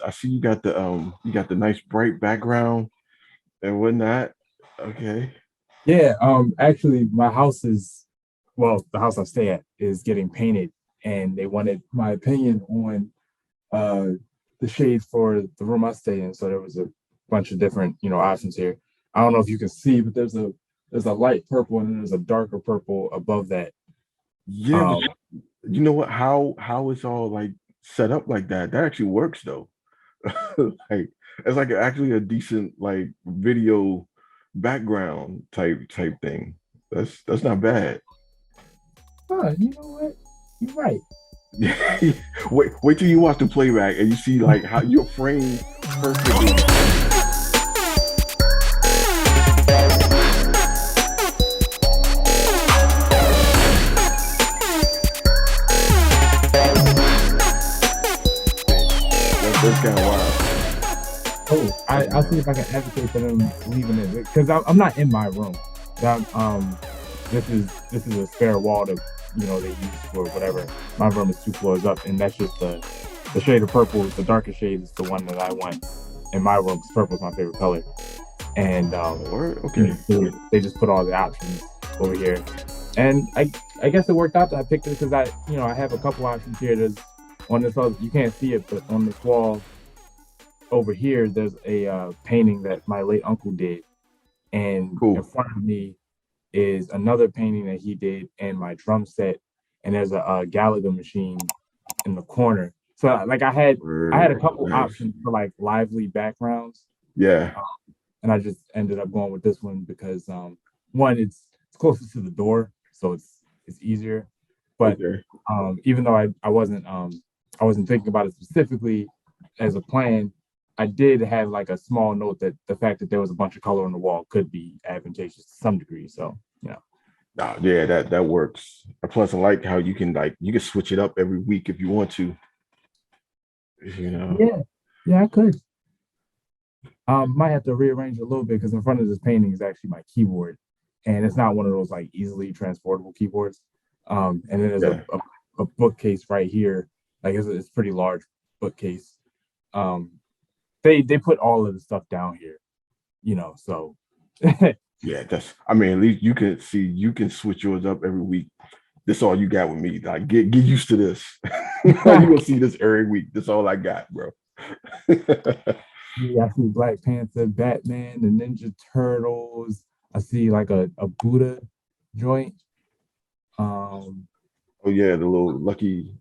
I see you got the nice bright background and whatnot. Okay. Yeah, actually my house is the house I stay at is getting painted and they wanted my opinion on uh the shade for the room I stay in. So there was a bunch of different, options here. I don't know if you can see, but there's a light purple and then there's a darker purple above that. Yeah, but Um you know what? How it's all like set up like that? That actually works though. Like it's like actually a decent like video background type thing. That's not bad. you know what? You're right. Wait till you watch the playback and you see like how your frame perfectly. That's kind of wild. Oh, That's I'll see wild. if I can advocate for them leaving it because I'm not in my room. That this is a spare wall that they use for whatever. My room is 2 floors up, and that's just the shade of purple. The darker shade is the one that I want in my room because purple is my favorite color. And Or okay. they just put all the options over here, and I guess it worked out that I picked it because I have a couple options here. There's on this other, you can't see it, but on this wall over here, there's a painting that my late uncle did, and in Cool. front of me is another painting that he did and my drum set, and there's a Gallagher machine in the corner. So like I had a couple Nice. options for like lively backgrounds, Yeah. um, and I just ended up going with this one because one it's closer to the door, so it's easier. But Okay. even though I wasn't thinking about it specifically as a plan, I did have like a small note that the fact that there was a bunch of color on the wall could be advantageous to some degree. So, Nah, yeah, that works. Plus, I like how you can switch it up every week if you want to. You know. yeah, yeah, I could. Might have to rearrange it a little bit because in front of this painting is actually my keyboard, and it's not one of those like easily transportable keyboards. And then there's a, Yeah. a, a bookcase right here, like it's pretty large bookcase. Um, they put all of the stuff down here, so Yeah, that's. I mean, at least you can see you can switch yours up every week. This all you got with me. Like, get used to this. You gonna see this every week. That's all I got, bro. Yeah, I see Black Panther, Batman, the Ninja Turtles. I see like a Buddha joint. Um, Oh yeah, the little lucky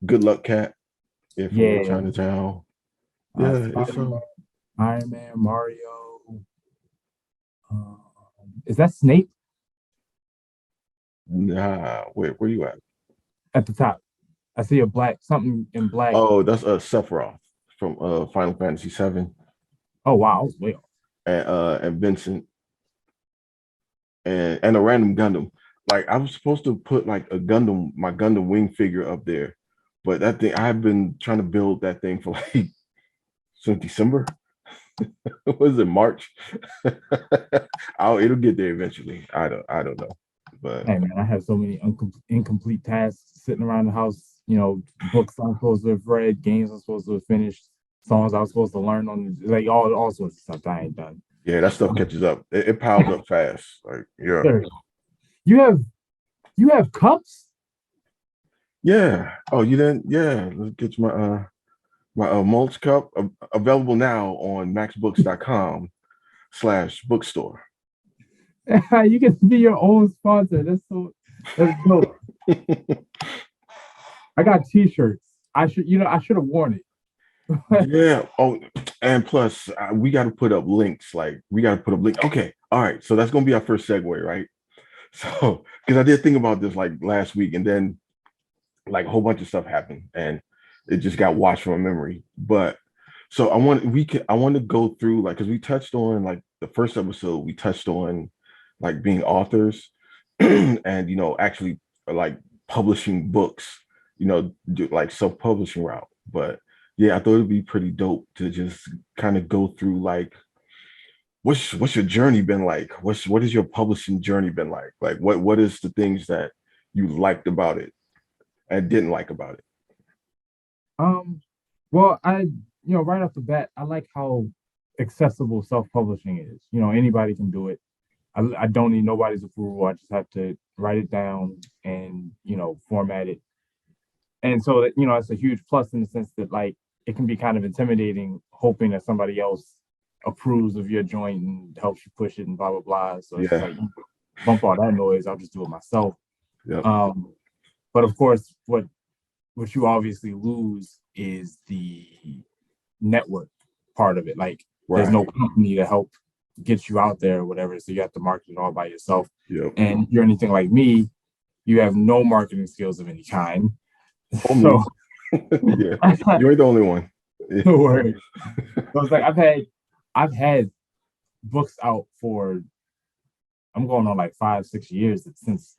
good luck cat. Yeah, from yeah, Chinatown. Yeah, it's Spider-Man, Iron Man, Mario. Um, is that Snape nah. Where you at? at the top? I see a black something in black. Oh, that's Sephiroth from Final Fantasy VII, Oh wow, I was way off. and Vincent and a random Gundam. Like I was supposed to put like a Gundam, my Gundam wing figure up there, but that thing I've been trying to build that thing for like since December. Was it March? Oh, it'll get there eventually. I don't know, but Hey man, I have so many incomplete tasks sitting around the house. Books I'm supposed to have read, games I'm supposed to have finished, songs I was supposed to learn on, like all sorts of stuff that I ain't done. yeah, that stuff catches up. It piles up fast. Like yeah, There, you have you have cups. yeah. Oh, you didn't? Yeah, let's get my mulch cup available now on maxbooks.com/bookstore. You can be your own sponsor. That's dope. I got t-shirts. I should have worn it. Yeah. Oh, and plus, we got to put up links. Like, we got to put up link. Okay. All right. So that's gonna be our first segue, right? So, because I did think about this like last week, and then like a whole bunch of stuff happened, and it just got washed from my memory. But so I want to go through like because we touched on like the first episode, we touched on like being authors, and actually like publishing books, do like self-publishing route. But yeah, I thought it'd be pretty dope to just kind of go through like what's your journey been like? What is your publishing journey been like? Like what is the things that you liked about it and didn't like about it? Um, well, right off the bat, I like how accessible self-publishing is. Anybody can do it. I don't need nobody's approval. I just have to write it down and, format it. And so that, it's a huge plus in the sense that like it can be kind of intimidating, hoping that somebody else approves of your joint and helps you push it and blah blah blah. So it's just Yeah. like bump all that noise. I'll just do it myself. Yep. Um, but of course, what you obviously lose is the network part of it. Like there's Right. no company to help get you out there or whatever. So you have to market it all by yourself. Yep. And if you're anything like me, you have no marketing skills of any kind. Oh So me. Yeah. You ain't the only one. Yeah. no worries. So it's like I've had books out for I'm going on like 5, 6 years since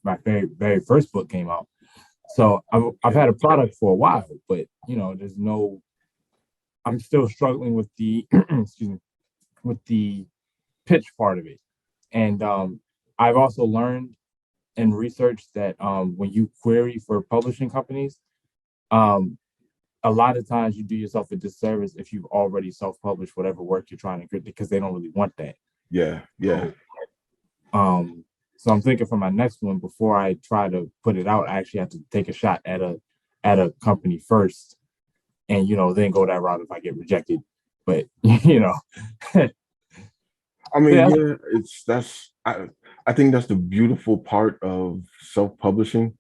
my very first book came out. So I've Yeah. had a product for a while, but there's no. I'm still struggling with the excuse me, with the pitch part of it, and I've also learned and researched that when you query for publishing companies, um, a lot of times you do yourself a disservice if you've already self-published whatever work you're trying to get because they don't really want that. Yeah. Yeah. So Um, so I'm thinking for my next one, before I try to put it out, I actually have to take a shot at a company first, and then go that route if I get rejected. But I mean, yeah, yeah, I think that's the beautiful part of self-publishing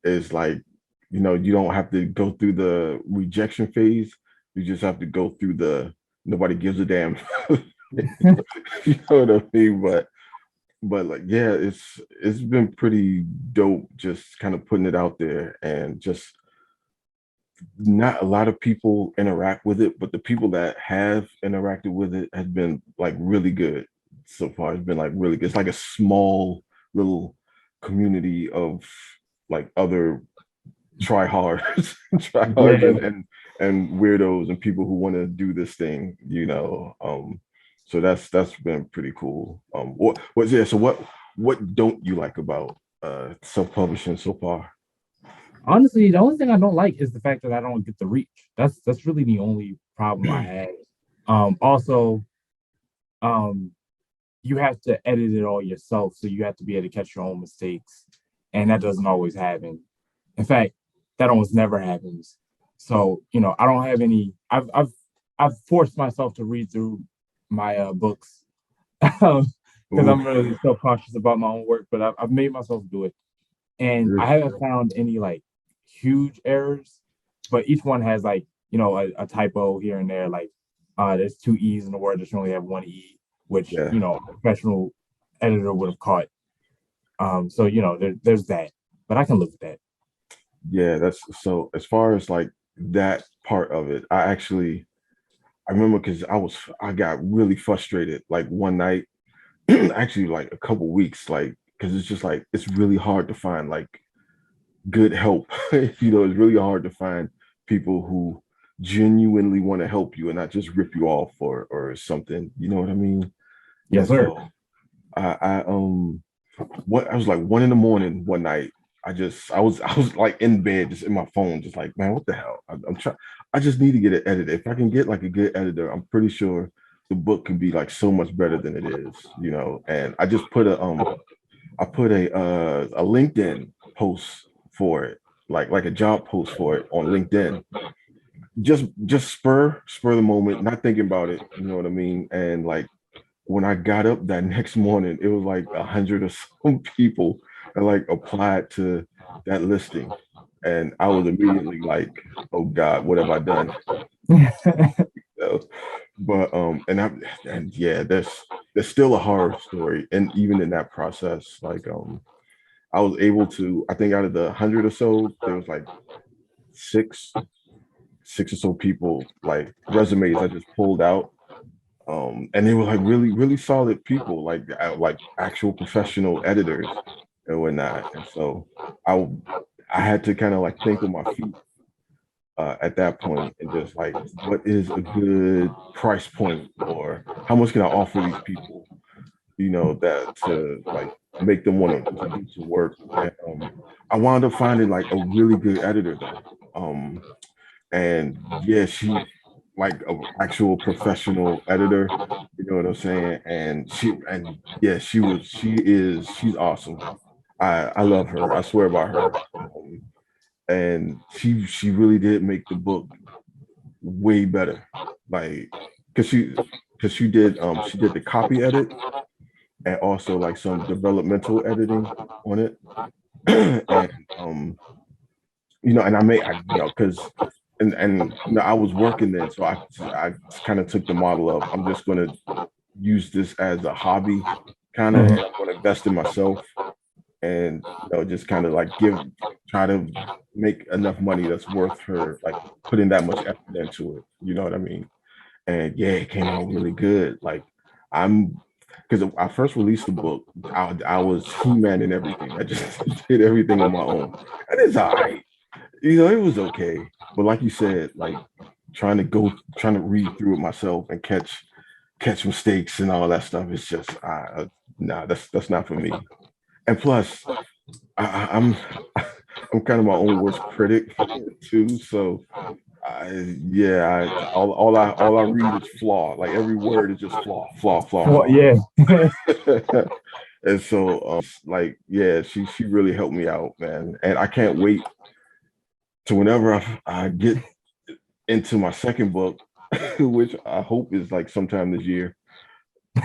is like, you don't have to go through the rejection phase. You just have to go through the nobody gives a damn. You know what I mean? But like, yeah, it's been pretty dope just kind of putting it out there and just not a lot of people interact with it, but the people that have interacted with it has been like really good so far. It's been like really good. It's like a small little community of like other tryhards, tryhards yeah. and weirdos and people who want to do this thing. So that's been pretty cool. What's yeah, so what don't you like about self-publishing so far? Honestly, the only thing I don't like is the fact that I don't get the reach. That's really the only problem I have. Also, um, you have to edit it all yourself, so you have to be able to catch your own mistakes, and that doesn't always happen. In fact, that almost never happens. So, I don't have any. I've forced myself to read through my books because Ooh, I'm really self conscious about my own work, but I've made myself do it, and I haven't found any like huge errors, but each one has like a typo here and there. Like there's two e's in the word that should only have one e, which yeah. a professional editor would have caught. So there's that, but I can live with that. Yeah, that's so as far as like that part of it, I remember because I got really frustrated like one night, actually like a couple weeks, like because it's just like it's really hard to find like good help. It's really hard to find people who genuinely want to help you and not just rip you off or something. You know what I mean? Yes, And sir. so I what I was like 1 in the morning one night. I was like in bed, just in my phone, just like, man, what the hell? I'm trying. I just need to get it edited. If I can get like a good editor, I'm pretty sure the book can be like so much better than it is. And I just put a LinkedIn post for it, like a job post for it on LinkedIn. Just spur the moment, not thinking about it. You know what I mean? And like when I got up that next morning, it was like 100 or some people that like applied to that listing. And I was immediately like, oh God, what have I done? So, but and yeah, there's still a horror story. And even in that process, like I was able to, I think out of the 100 or so, there was like six, six or so people like resumes I just pulled out and they were like really really solid people like actual professional editors and whatnot and so I had to kind of like think on my feet at that point and just like what is a good price point or how much can I offer these people that to like make them want to do some work and I wound up finding like a really good editor though and yeah, she like an actual professional editor. You know what I'm saying? And yeah, she's awesome. I love her. I swear by her. Um, and she really did make the book way better. Like, cause she did the copy edit and also like some developmental editing on it. And and because I was working then, so I kind of took the model of I'm just gonna use this as a hobby, kind of, and Mhm. I'm gonna invest in myself, and just kind of like try to make enough money that's worth her like putting that much effort into it. You know what I mean? And yeah, it came out really good. Like I'm because I first released the book, I was He-Man and everything. I just did everything on my own, and it's all right. It was okay. But like you said, like trying to read through it myself and catch mistakes and all that stuff. It's just nah, that's not for me. And plus, I'm I'm kind of my own worst critic too. So all I read is flaw. Like every word is just flaw, flaw, flaw, Well, flaw. yeah. And so like yeah, she really helped me out, man. And I can't wait to whenever I get into my second book, which I hope is like sometime this year,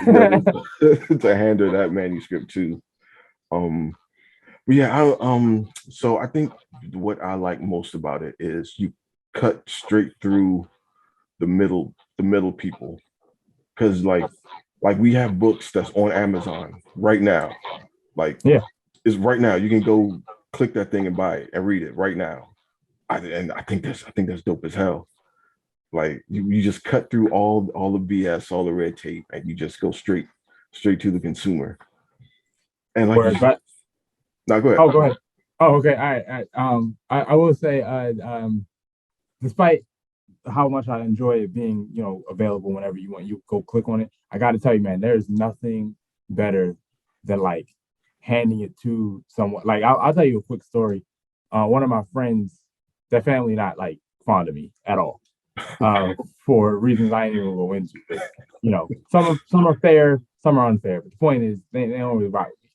to hand her that manuscript too. Um, but yeah, so I think what I like most about it is you cut straight through the middle people, because like we have books that's on Amazon right now, like Yeah. it's right now. You can go click that thing and buy it and read it right now. And I think that's dope as hell. Like you just cut through all the BS, all the red tape, and you just go straight to the consumer. And like you Word, said, but now go ahead. oh, go ahead. Oh, okay. All right. All right. I will say, despite how much I enjoy it being, available whenever you want, you go click on it. I got to tell you, man, there's nothing better than like handing it to someone. Like, I'll tell you a quick story. One of my friends, their family not like fond of me at all, uh, for reasons I ain't even gonna go into. But some are fair, some are unfair. But the point is, they don't really rock with me.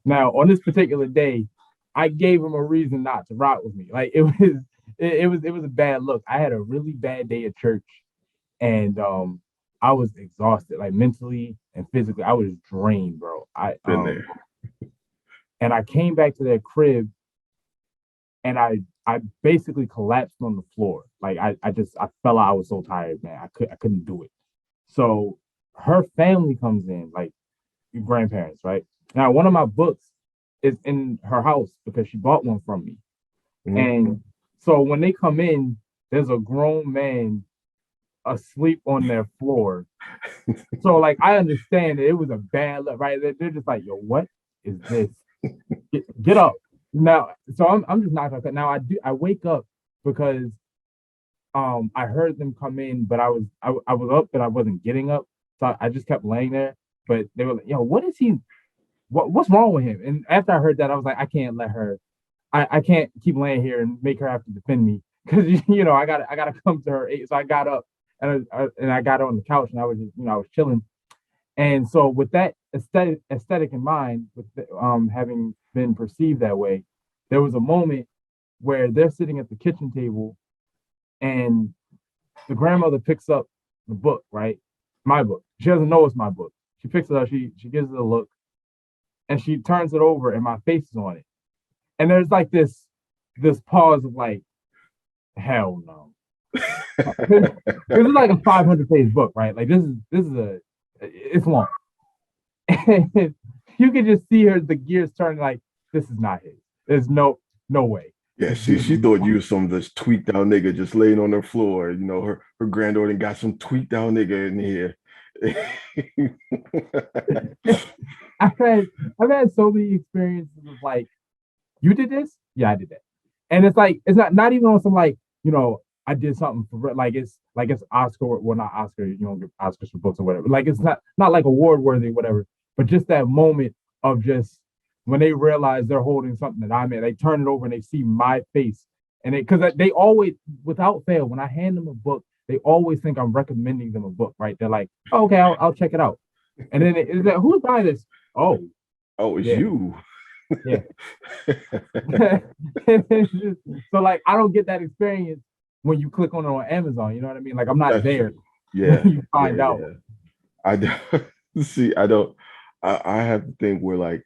Now, on this particular day, I gave him a reason not to rock with me. Like it was a bad look. I had a really bad day at church, and I was exhausted, like mentally and physically. I was drained, bro. I Been there. and I came back to their crib, and I basically collapsed on the floor. Like I fell out. I was so tired, man. I couldn't do it. So her family comes in, like your grandparents, right? Now, one of my books is in her house because she bought one from me. Mhm. And so when they come in, there's a grown man asleep on their floor. So like I understand that it was a bad look, right? They're just like, yo, what is this? Get up. Now, so I'm just not gonna cut. Now I wake up because I heard them come in, but I was up, but I wasn't getting up. So I just kept laying there. But they were like, yo, what is he? What's wrong with him? And after I heard that, I was like, I can't let her. I can't keep laying here and make her have to defend me because I gotta come to her aid. So I got up and I got on the couch and I was just I was chilling. And so with that aesthetic in mind, with having been perceived that way, there was a moment where they're sitting at the kitchen table and the grandmother picks up the book, right? My book. She doesn't know it's my book. She picks it up. She gives it a look and she turns it over and my face is on it. And there's like this pause of like, hell no. This is like a 500-page book, right? Like this is it's long. And you can just see her the gears turning like this is not his. There's no way. Yeah, she thought you was some of this tweaked out nigga just laying on the floor. Her granddaughter got some tweaked out nigga in here. I've had I've had so many experiences of like, you did this? Yeah, I did that. And it's like it's not even on some like, I did something for like it's Oscar, well not Oscar, you don't get Oscars for books or whatever. Like it's not like award worthy, whatever, but just that moment of just when they realize they're holding something that I made, they turn it over and they see my face And because they always, without fail, when I hand them a book, they always think I'm recommending them a book, right? They're like, oh, okay, I'll check it out. And then it's like, who's buying this? Oh, Oh, it's yeah, you. yeah. So like I don't get that experience when you click on Amazon. You know what I mean? Like I'm not That's there true. when Yeah, you yeah, find out. yeah. I don't see. I don't. I have the thing where like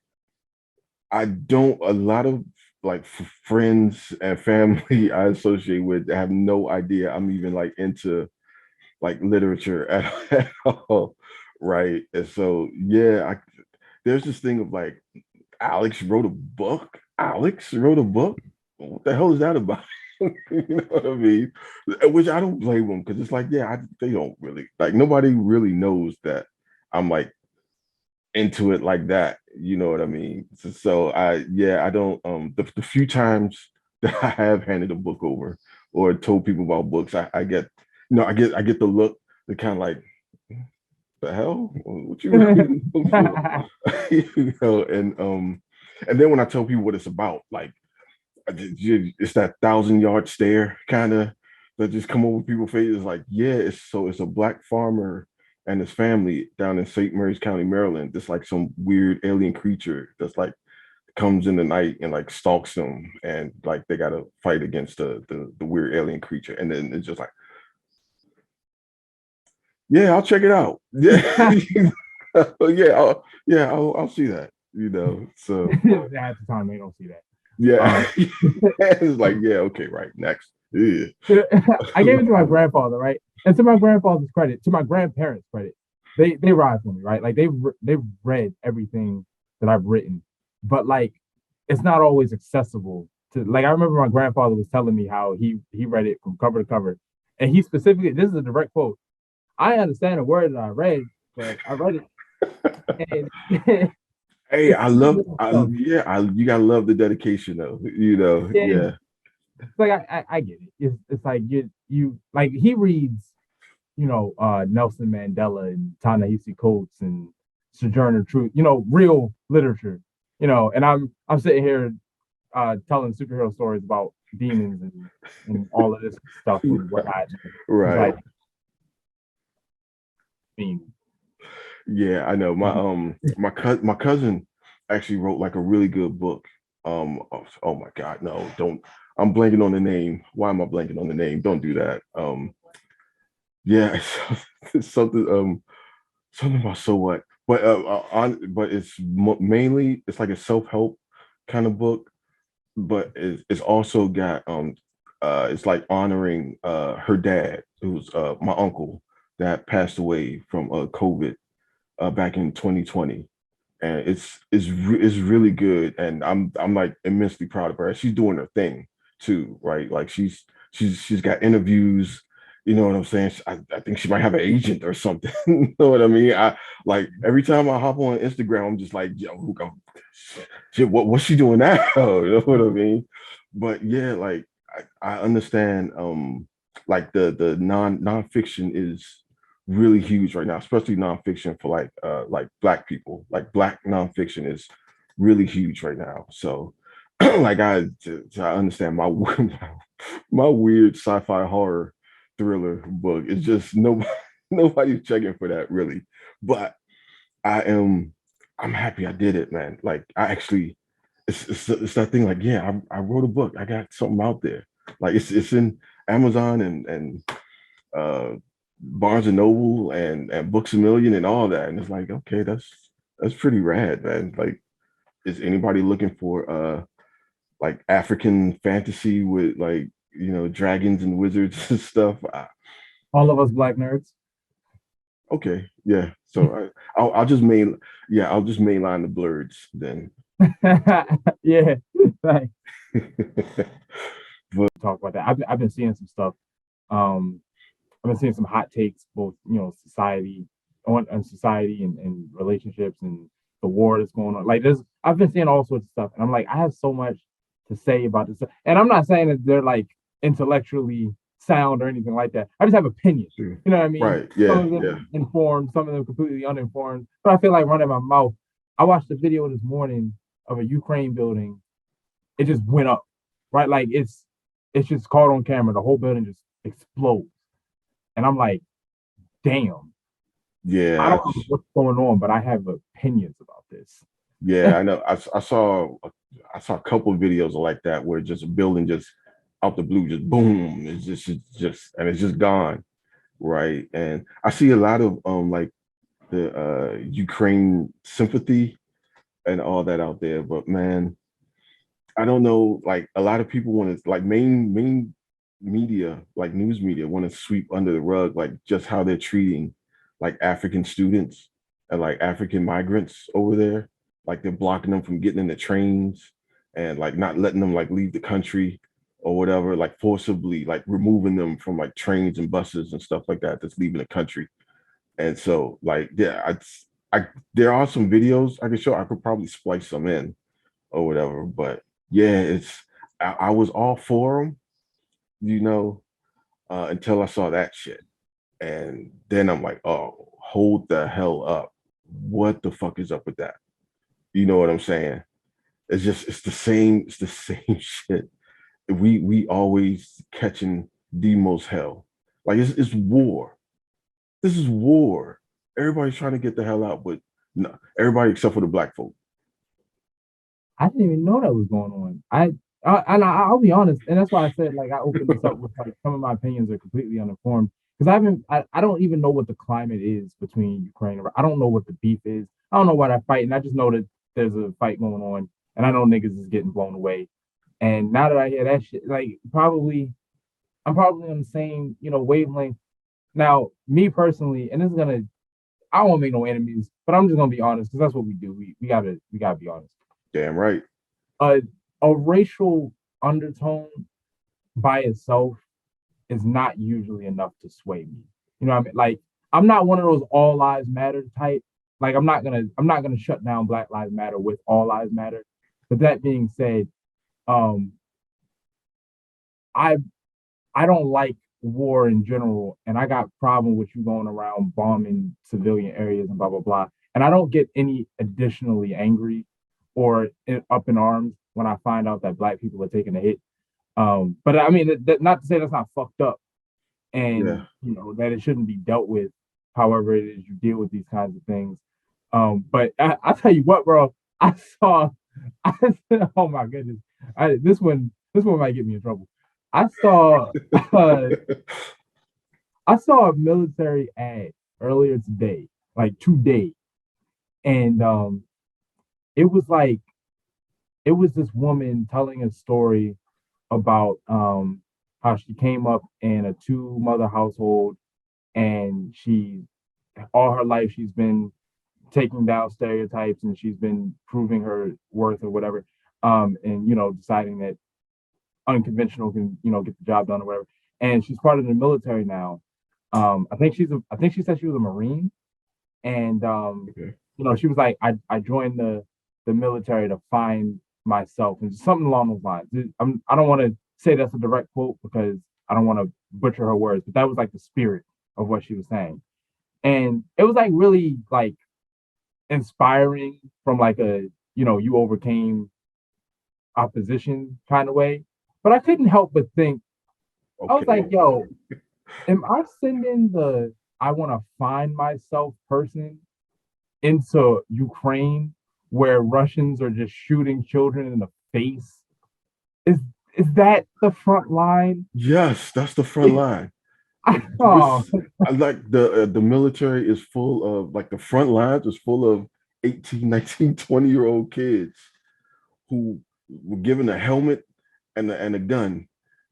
I don't. A lot of like friends and family I associate with have no idea I'm even like into like literature at all, right? And so yeah, there's this thing of like Alex wrote a book. Alex wrote a book. What the hell is that about? You know what I mean? Which I don't blame them because it's like, yeah, they don't really like nobody really knows that I'm like into it like that. You know what I mean? So I, yeah, I don't. The few times that I have handed a book over or told people about books, I get, I get the look, the kind of like, the hell, what you reading the book for? And then when I tell people what it's about, like it's that 1,000 yard stare kind of that just come over people's faces. Like, yeah, it's a black farmer and his family down in St. Mary's County, Maryland. It's like some weird alien creature that's like comes in the night and like stalks them, and like they gotta fight against the weird alien creature. And then it's just like, yeah, I'll check it out. Yeah, I'll see that. So Half the time they don't see that. yeah, Um, it's like, yeah, okay, right, next. Yeah. I gave it to my grandfather, right? And to my grandfather's credit, to my grandparents' credit, they ride for me, right? Like they've read everything that I've written, but like it's not always accessible to. Like I remember my grandfather was telling me how he read it from cover to cover, and he specifically, this is a direct quote. I understand a word that I read, but I read it and Hey, it's stuff. you gotta love the dedication though. Yeah, Yeah, like I get it. It's like you like he reads, Nelson Mandela and Ta-Nehisi Coates and Sojourner Truth, real literature, and I'm sitting here telling superhero stories about demons and all of this stuff and whatnot. He's right. like, I mean, Yeah, I know. My cousin actually wrote like a really good book. Oh my God, no, don't. I'm blanking on the name. Why am I blanking on the name? Don't do that. Yeah, it's something about so what, but it's mainly it's like a self help kind of book, but it's also got it's like honoring her dad, who's my uncle that passed away from COVID back in 2020, and it's really good, and I'm like immensely proud of her. She's doing her thing too, right? Like she's got interviews. You know what I'm saying? I think she might have an agent or something. You know what I mean? I like every time I hop on Instagram, I'm just like, yo, shit, what's she doing now? You know what I mean? But yeah, like I understand like the nonfiction is really huge right now, especially nonfiction for like black people. Like black nonfiction is really huge right now. So like I understand my weird sci-fi horror thriller book. It's just nobody nobody's checking for that really. But I am I'm happy I did it, man. Like I actually it's that thing like, yeah, I wrote a book. I got something out there. Like it's in Amazon and uh Barnes and Noble and Books a Million and all that. And it's like, okay, that's pretty rad, man. Like, is anybody looking for like African fantasy with like dragons and wizards and stuff? all of us black nerds. Okay, yeah. So I'll just I'll just mainline the blurs then. Yeah, like But talk about that. I've been seeing some stuff. Um, I've been seeing some hot takes, both society on society and relationships and the war that's going on. Like there's, I've been seeing all sorts of stuff, and I'm like, I have so much to say about this. And I'm not saying that they're like intellectually sound or anything like that. I just have opinions. You know what I mean? right, Some yeah, of yeah. them informed, some of them completely uninformed. But I feel like running my mouth. I watched a video this morning of a Ukraine building. It just went up, right? Like it's just caught on camera. The whole building just explodes, and I'm like, damn. I Yeah, don't know what's going on, but I have opinions about this. yeah, I know. I saw a couple of videos like that where just a building just out the blue, just boom, it's just and it's just gone, right? And I see a lot of like the Ukraine sympathy and all that out there, but man, I don't know. Like a lot of people want to like main media, like news media, want to sweep under the rug like just how they're treating like African students and like African migrants over there. Like they're blocking them from getting in the trains and like not letting them like leave the country or whatever, like forcibly like removing them from like trains and buses and stuff like that that's leaving the country. And so like yeah, I there are some videos I could show. I could probably splice some in or whatever. But yeah, I was all for him, you know, until I saw that shit, and then I'm like, oh, hold the hell up! What the fuck is up with that? You know what I'm saying? It's the same. It's the same shit. We always catching the most hell. Like it's war. This is war. Everybody's trying to get the hell out, but no, everybody except for the black folk. I didn't even know that was going on. I'll be honest, and that's why I said like I opened this up with like some of my opinions are completely uninformed because I don't even know what the climate is between Ukraine. I don't know what the beef is. I don't know why they're fighting. I just know that there's a fight going on, and I know niggas is getting blown away. And now that I hear that shit, like probably I'm probably on the same wavelength. Now, me personally, and this is gonna I won't make no enemies, but I'm just gonna be honest because that's what we do. We gotta be honest. Damn right. a a racial undertone by itself is not usually enough to sway me. You know what I mean? Like I'm not one of those all lives matter type. Like I'm not gonna shut down Black Lives Matter with all lives matter. But that being said, um, I I don't like war in general, and I got problem with you going around bombing civilian areas and blah blah blah. And I don't get any additionally angry or up in arms when I find out that black people are taking a hit. But I mean, not to say that's not fucked up, Yeah. and that it shouldn't be dealt with. However, it is you deal with these kinds of things. But I tell you what, bro, I saw. I, oh my goodness, this one might get me in trouble. I saw uh, I saw a military ad earlier today, like today, and it was like it was this woman telling a story about how she came up in a two mother household and she all her life she's been taking down stereotypes and she's been proving her worth or whatever and deciding that unconventional can get the job done or whatever, and she's part of the military now. I think she said she was a marine, and Okay. she was like, I joined the military to find myself and something along those lines. I don't want to say that's a direct quote because I don't want to butcher her words, but that was like the spirit of what she was saying, and it was like really like inspiring from like a you overcame opposition kind of way. But I couldn't help but think I was like, Okay. yo, am I sending the I want to find myself person into Ukraine where Russians are just shooting children in the face? Is is that the front line? Yes, that's the front line. Oh, This I like the military is full of like the front lines is full of 18, 19, 20-year-old kids who were given a helmet and a gun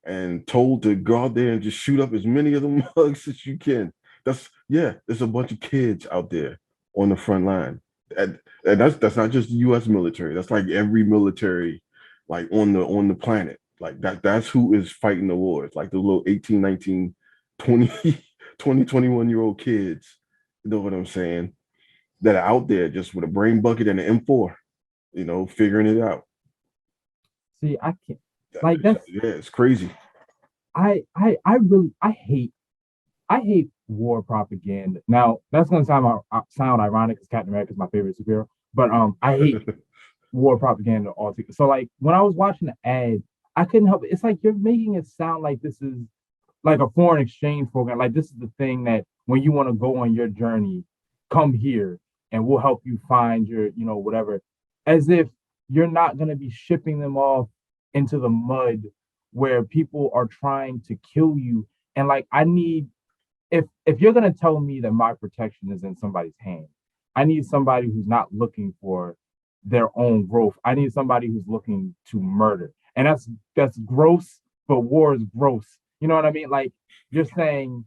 and told to go out there and just shoot up as many of the mugs as you can. That's yeah, there's a bunch of kids out there on the front line. And that's not just the US military. That's like every military like on the planet. Like that's who is fighting the wars. Like the little 18, 19, 20, 20, 21-year-old kids. You know what I'm saying? That are out there just with a brain bucket and an M4, figuring it out. see, I can't like that's Yeah, it's crazy. I really I hate war propaganda. Now that's gonna sound ironic because Captain America is my favorite superhero, but I hate war propaganda altogether. So like when I was watching the ad, I couldn't help it. It's like you're making it sound like this is like a foreign exchange program. Like this is the thing that when you want to go on your journey, come here and we'll help you find your, whatever. As if you're not going to be shipping them off into the mud where people are trying to kill you. And like, I need, if you're going to tell me that my protection is in somebody's hand, I need somebody who's not looking for their own growth. I need somebody who's looking to murder. And that's gross, but war is gross. You know what I mean? Like you're saying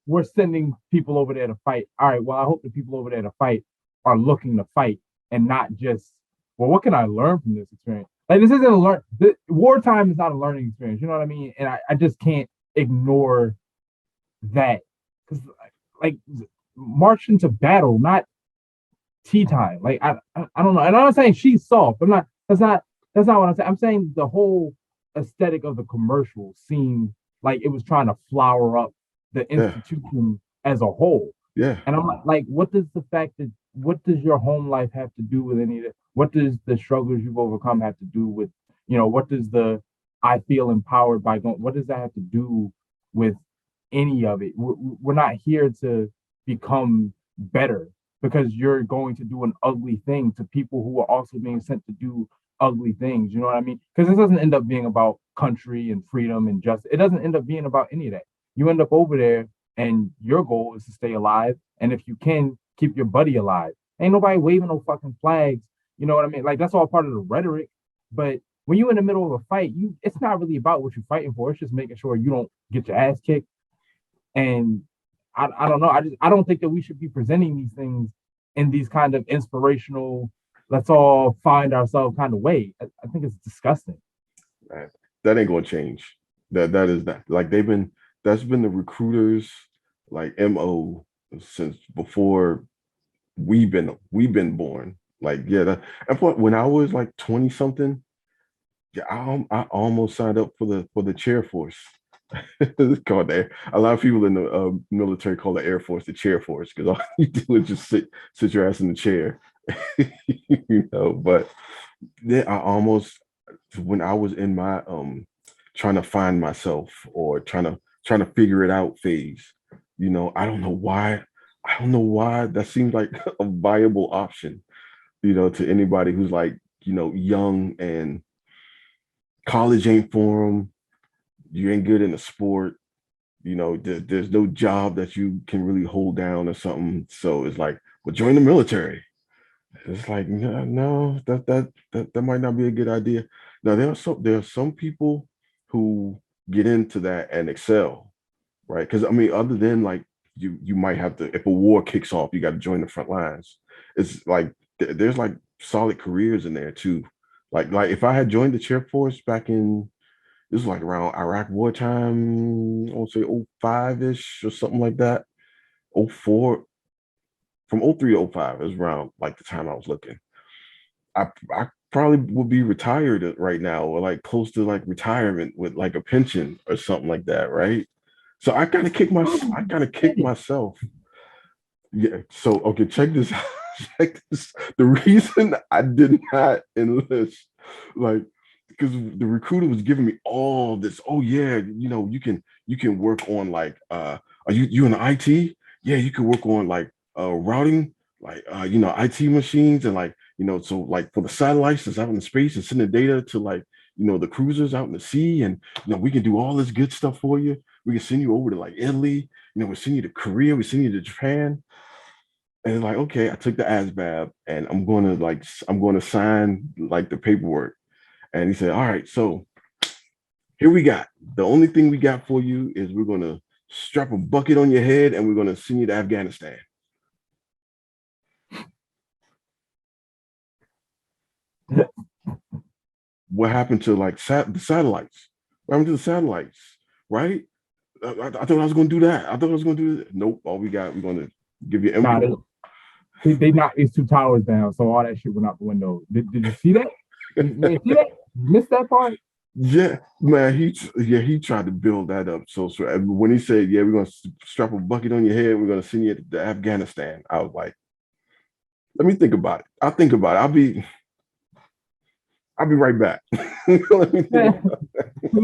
we're sending people over there to fight. All right, well, I hope the people over there to fight are looking to fight and not just, well, what can I learn from this experience? Like this isn't a wartime is not a learning experience. You know what I mean? And I just can't ignore that because like march into battle, not tea time. Like I don't know. And I'm not saying she's soft. I'm not. That's not what I'm saying. I'm saying the whole aesthetic of the commercial seemed like it was trying to flower up the Yeah, institution as a whole. yeah, And I'm like, what does the fact that what does your home life have to do with any of it? What does the struggles you've overcome have to do with, what does the I feel empowered by going, what does that have to do with any of it? We're not here to become better because you're going to do an ugly thing to people who are also being sent to do ugly things. You know what I mean? Because this doesn't end up being about country and freedom and justice. It doesn't end up being about any of that. You end up over there and your goal is to stay alive. And if you can, keep your buddy alive. Ain't nobody waving no fucking flags. You know what I mean? Like that's all part of the rhetoric. But when you're in the middle of a fight, it's not really about what you're fighting for. It's just making sure you don't get your ass kicked. And I don't know. I don't think that we should be presenting these things in these kind of inspirational, let's all find ourselves kind of way. I think it's disgusting. man. That ain't gonna change. That is that. Like that's been the recruiters like MO since before we've been born. Like yeah, and when I was like 20 something, yeah, I almost signed up for the chair force. It's called there. A lot of people in the military call the Air Force the chair force because all you do is just sit your ass in the chair, But yeah, I almost when I was in my trying to find myself or trying to figure it out phase, I don't know why. I don't know why that seems like a viable option, to anybody who's like, young and college ain't for them. You ain't good in the sport. There's no job that you can really hold down or something. So it's like, well, join the military. It's like, no, no, that might not be a good idea. Now there are some people who get into that and excel, right? Because I mean, other than like you might have to, if a war kicks off, you got to join the front lines. It's like there's like solid careers in there too. Like if I had joined the chair force back in this was like around Iraq wartime, I want to say '05-ish or something like that. '04, from '03 to '05 is around like the time I was looking. I probably would be retired right now or like close to like retirement with like a pension or something like that, right? So I gotta kick myself. Yeah. So okay, check this out. Check this. The reason I did not enlist, like, because the recruiter was giving me all this. Oh yeah, you can work on like are you in the IT? Yeah, you can work on like routing, like IT machines and like so like for the satellites that's out in space and sending data to like the cruisers out in the sea and we can do all this good stuff for you. We can send you over to like Italy, we send you to Korea, we send you to Japan. And it's like, okay, I took the ASVAB and I'm going to sign like the paperwork. And he said, all right, so here we got the only thing we got for you is we're going to strap a bucket on your head and we're going to send you to Afghanistan. What happened to like the satellites? What happened to the satellites? Right? I thought I was going to do that. I thought I was going to do that. Nope. All we got, we're going to give you Nah, info. they knocked these two towers down, so all that shit went out the window. Did you see that? You see that? You missed that part? Yeah, man, he tried to build that up. So when he said, "Yeah, we're gonna strap a bucket on your head, we're gonna send you to Afghanistan," I was like, "Let me think about it. I'll think about it. I'll be right back. Let me think.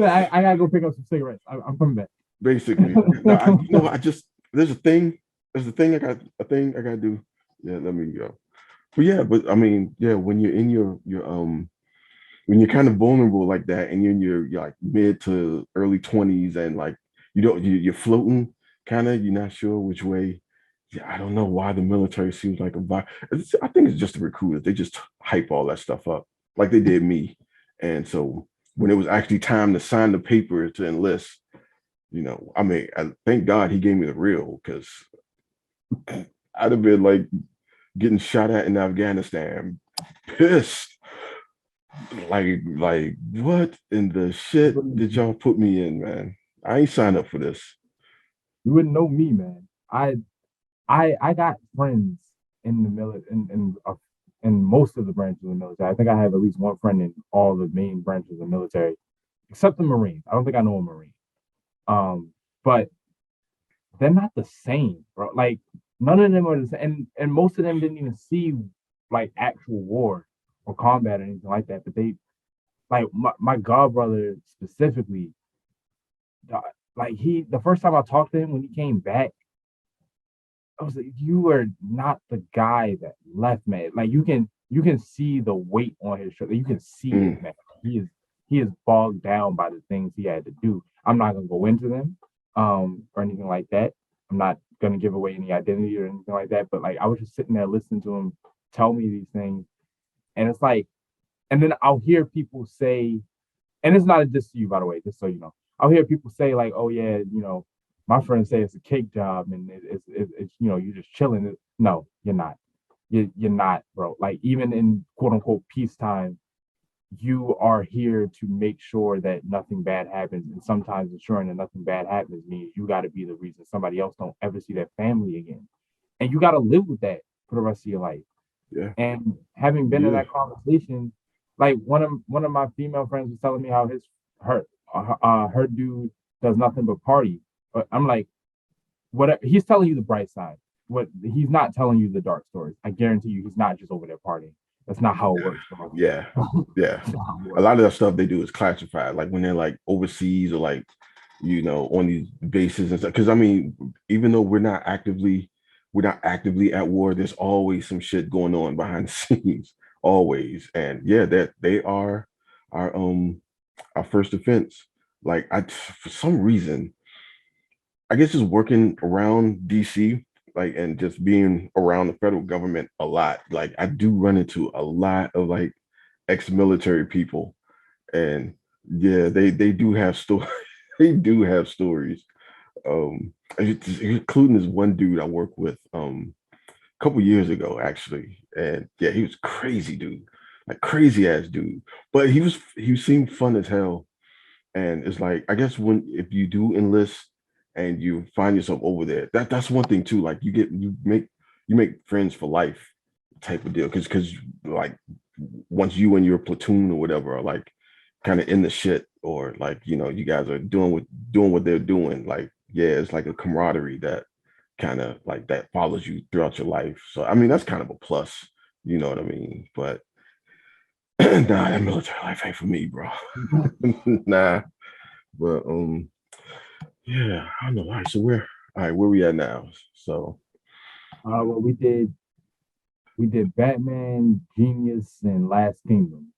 I gotta go pick up some cigarettes. I'm coming back. Basically, no, I just there's a thing. There's a thing I got a thing I gotta do. Yeah, let me go. But yeah, but I mean, yeah, when you're in your when you're kind of vulnerable like that, and you're in your like mid to early 20s, and like you're floating, kind of, you're not sure which way. Yeah, I don't know why the military seems like a vibe. I think it's just the recruiters. They just hype all that stuff up like they did me. And so when it was actually time to sign the paper to enlist, I mean, thank God he gave me the real, because I'd have been like getting shot at in Afghanistan, pissed. Like what in the shit did y'all put me in, man? I ain't signed up for this. You wouldn't know me, man. I got friends in the military in most of the branches of the military. I think I have at least one friend in all the main branches of the military, except the Marines. I don't think I know a Marine. But they're not the same, bro. Like none of them are the same, and most of them didn't even see like actual war or combat or anything like that. But they like my god brother specifically, uh, like the first time I talked to him when he came back, I was like, you are not the guy that left, man. Like you can see the weight on his shoulder. You can see it, Mm, man. He is bogged down by the things he had to do. I'm not gonna go into them, or anything like that. I'm not gonna give away any identity or anything like that. But like I was just sitting there listening to him tell me these things, and it's like, and then I'll hear people say, and it's not a diss to you, by the way, just so you know. I'll hear people say like, "Oh yeah, my friends say it's a cake job and it's you're just chilling." No, you're not. You're not, bro. Like even in quote unquote peacetime, you are here to make sure that nothing bad happens, and sometimes ensuring that nothing bad happens means you got to be the reason somebody else don't ever see their family again, and you got to live with that for the rest of your life. yeah, And having been in yeah, that conversation, like one of my female friends was telling me how her dude does nothing but party. But I'm like, whatever. He's telling you the bright side. What he's not telling you the dark stories. I guarantee you, he's not just over there partying. That's not how it works, bro. yeah, yeah. That's not how it A works. lot of that stuff they do is classified, like when they're like overseas or like on these bases and stuff. Because I mean, even though we're not actively at war, there's always some shit going on behind the scenes, always. And yeah, that they are our first defense. Like for some reason, I guess just working around DC, like, and just being around the federal government a lot, like I do run into a lot of like ex-military people, and yeah, they do have stories. They do have stories. Including this one dude I worked with a couple years ago, actually, and yeah, he was crazy dude, like crazy ass dude, but he seemed fun as hell. And it's like, I guess when if you do enlist and you find yourself over there, that's one thing too. Like you make friends for life type of deal. Because like once you and your platoon or whatever are like kind of in the shit, or like, you guys are doing what they're doing, like, yeah, it's like a camaraderie that kind of like that follows you throughout your life. So I mean that's kind of a plus, you know what I mean? But nah, that military life ain't for me, bro. Nah. But yeah, I don't know. All right, so where we at now? So Well, we did Batman, Genius, and Last Kingdom.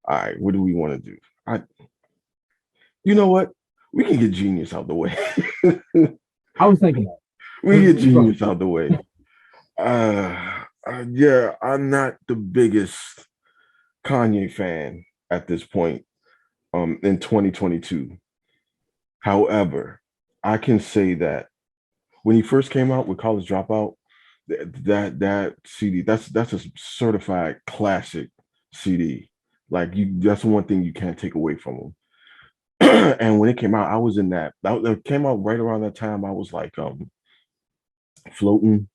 all right, what do we want to do? I You know what? We can get Genius out the way. I was thinking that. We Let's, can get let's go. Genius out the way. Yeah, I'm not the biggest Kanye fan at this point, in 2022. However, I can say that when he first came out with College Dropout, that CD, that's a certified classic CD. Like that's one thing you can't take away from him. And when it came out, I was in that came out right around that time. I was like floating,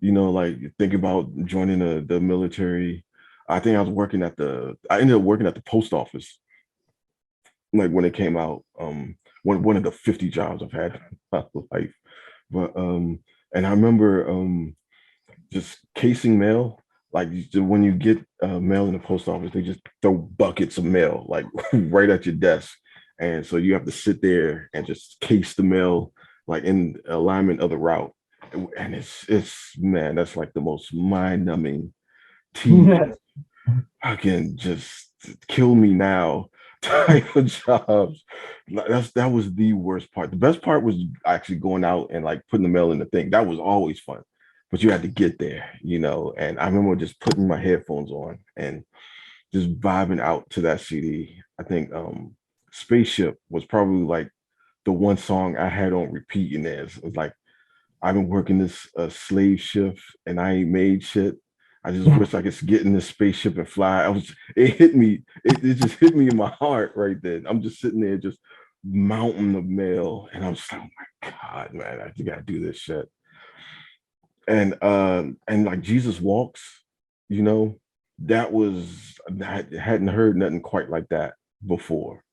like thinking about joining the military. I think I ended up working at the post office, like when it came out. One of the 50 jobs I've had in my life. But and I remember just casing mail. Like when you get mail in the post office, they just throw buckets of mail like right at your desk, and so you have to sit there and just case the mail like in alignment of the route, and it's man, that's like the most mind numbing, tedious, fucking just kill me now type of jobs. Like, that was the worst part. The best part was actually going out and like putting the mail in the thing. That was always fun, but you had to get there, you know. And I remember just putting my headphones on and just vibing out to that CD. I think Spaceship was probably like the one song I had on repeat in there. It was like I've been working this slave shift and I ain't made shit. I just wish I could get in this spaceship and fly. It hit me, it just hit me in my heart right then. I'm just sitting there, just mountain of mail, and I'm just like, oh my God, man, I just gotta do this shit. And like Jesus Walks, you know, that was I hadn't heard nothing quite like that before,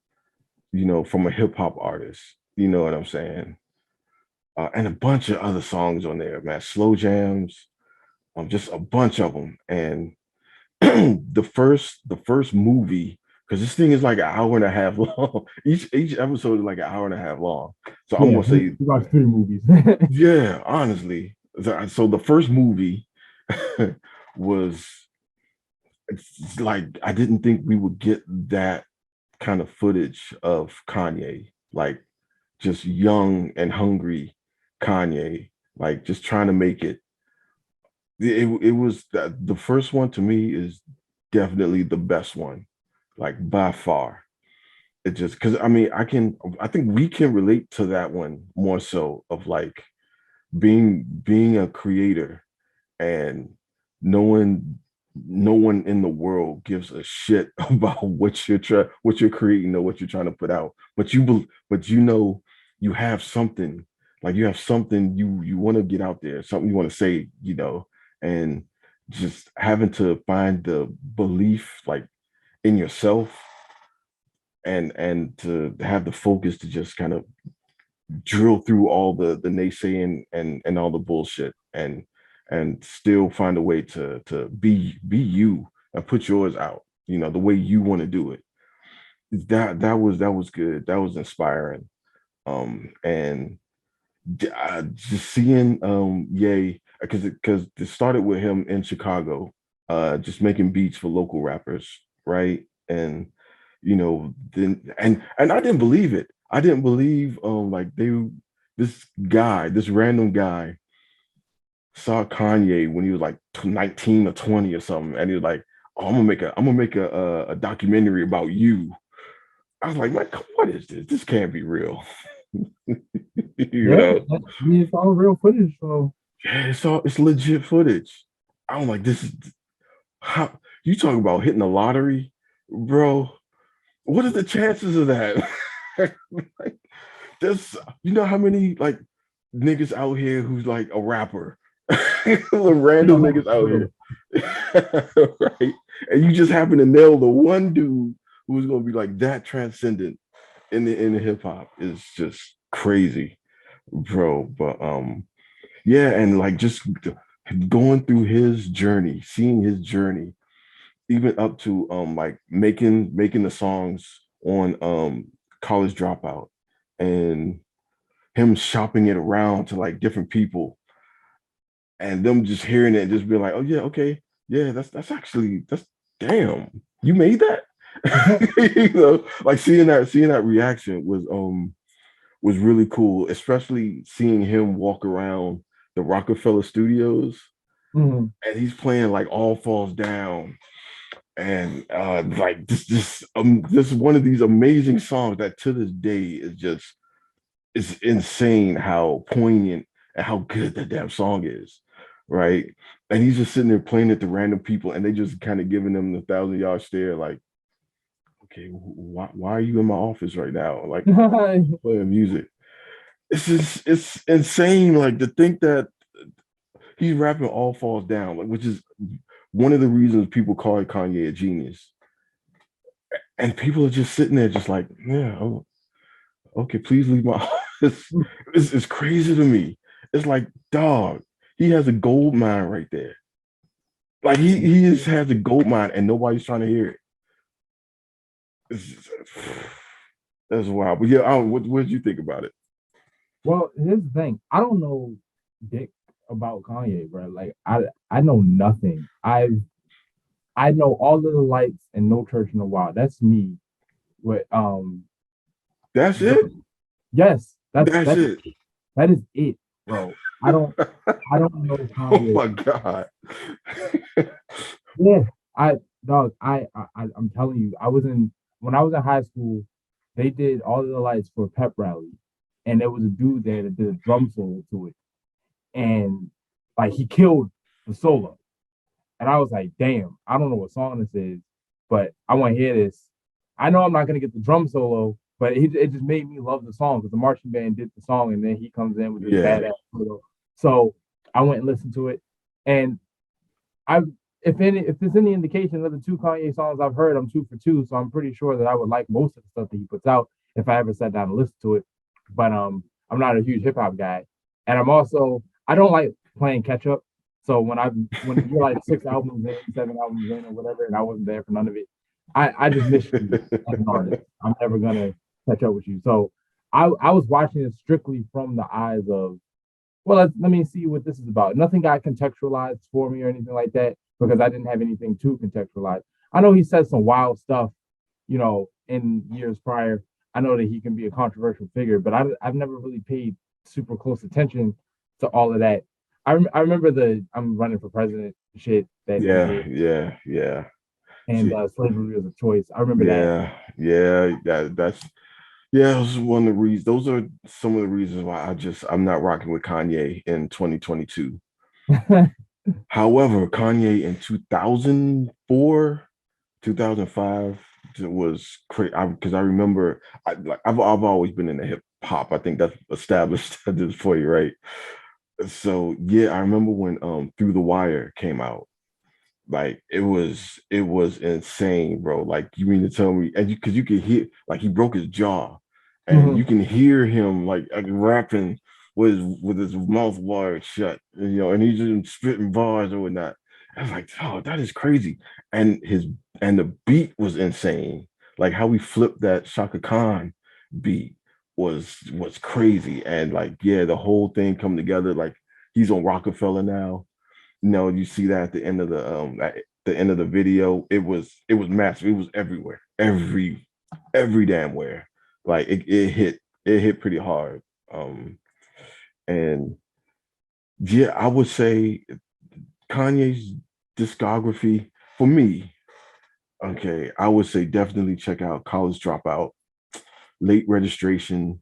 you know, from a hip hop artist. You know what I'm saying? And a bunch of other songs on there, man. Slow jams, just a bunch of them. And the first movie, because this thing is like an hour and a half long. Each episode is like an hour and a half long. So I'm Yeah, gonna say, we watched 3 movies. yeah, honestly. So the first movie was it's like I didn't think we would get that kind of footage of Kanye, like just young and hungry Kanye, like just trying to make it. It was the first one to me is definitely the best one, like by far. It just because I think we can relate to that one more so of like being a creator and knowing no one in the world gives a shit about what you're creating or what you're trying to put out, but you know you have something, like you have something you want to get out there, something you want to say, you know. And just having to find the belief like in yourself and to have the focus to just kind of drill through all the naysaying and all the bullshit and still find a way to be you and put yours out, you know, the way you want to do it. That was good. That was inspiring. And just seeing Ye, because it started with him in Chicago, just making beats for local rappers, right? And you know, then and I didn't believe it. I didn't believe like this guy, this random guy saw Kanye when he was like 19 or 20 or something, and he was like, "Oh, I'm gonna make a documentary about you." I was like, "Man, what is this? This can't be real." You Yeah, know? I mean, it's all real footage. So Yeah, it's legit footage. I'm like, this is how you talk about hitting the lottery, bro. What are the chances of that? Like, there's you know how many like niggas out here who's like a rapper, random niggas out here, right? And you just happen to nail the one dude who's gonna be like that transcendent in the hip hop is just crazy, bro. But yeah, and like just going through his journey, seeing his journey, even up to like making the songs on College Dropout, and him shopping it around to like different people and them just hearing it and just being like, oh yeah, okay, yeah, that's actually that's damn, you made that. You know, like seeing that reaction was really cool, especially seeing him walk around the Rockefeller Studios mhm. and he's playing like All Falls Down and like this one of these amazing songs that to this day is just it's insane how poignant and how good that damn song is, right? And he's just sitting there playing it to random people and they just kind of giving them the 1,000 yard stare like, okay, why are you in my office right now like playing music? It's insane like to think that he's rapping All Falls Down, like, which is one of the reasons people call Kanye a genius. And people are just sitting there, just like, yeah, oh, okay, please leave my office. It's crazy to me. It's like, dog, he has a gold mine right there. Like he just has a gold mine and nobody's trying to hear it. It's- that's wild. But yeah, what did you think about it? Well, here's the thing. I don't know dick about Kanye, bro. Like I know nothing. I know all of the lights and no church in the wild. That's me. With That's it. yes, That's that's it. that is it, bro. I don't I don't know Oh Kanye. my god. Yeah, I dog. I'm telling you, I was in when I was in high school. They did all of the lights for a pep rally, and there was a dude there that did a drum solo to it, and like he killed the solo. And I was like, damn, I don't know what song this is, but I want to hear this. I know I'm not gonna get the drum solo, but it just made me love the song because the marching band did the song, and then he comes in with this Yeah. badass solo. So I went and listened to it, and I if there's any indication of the two Kanye songs I've heard, I'm 2 for 2. So I'm pretty sure that I would like most of the stuff that he puts out if I ever sat down and listened to it. But I'm not a huge hip hop guy, and I don't like playing catch up. So when you're like 6 albums in, 7 albums in, or whatever, and I wasn't there for none of it, I just miss you as an artist. I'm never gonna catch up with you. So I was watching it strictly from the eyes of well, let me see what this is about. Nothing got contextualized for me or anything like that because I didn't have anything to contextualize. I know he said some wild stuff, in years prior. I know that he can be a controversial figure, but I've never really paid super close attention to all of that. I remember the I'm running for president shit that he Yeah, did yeah, yeah. and See, slavery was a choice. I remember that. yeah, yeah, that's yeah, those are one of the reasons. Those are some of the reasons why I'm not rocking with Kanye in 2022. However, Kanye in 2004, 2005 was crazy because I remember I've always been into hip hop. I think that's established this for you, right? So yeah, I remember when Through the Wire came out. Like it was insane, bro. Like you mean to tell me, and because you could hear like he broke his jaw, and you Mhm. can hear him like rapping with his mouth wired shut, and he's just spitting bars or whatnot. I was like, oh, that is crazy. And the beat was insane. Like how we flipped that Shaka Khan beat was crazy. And like, yeah, the whole thing come together. Like he's on Rockefeller now. No, you see that at the end of the video. It was massive. It was everywhere. Every damn where. Like it hit pretty hard. Um and yeah, I would say Kanye's discography for me, okay, I would say definitely check out College Dropout, Late Registration,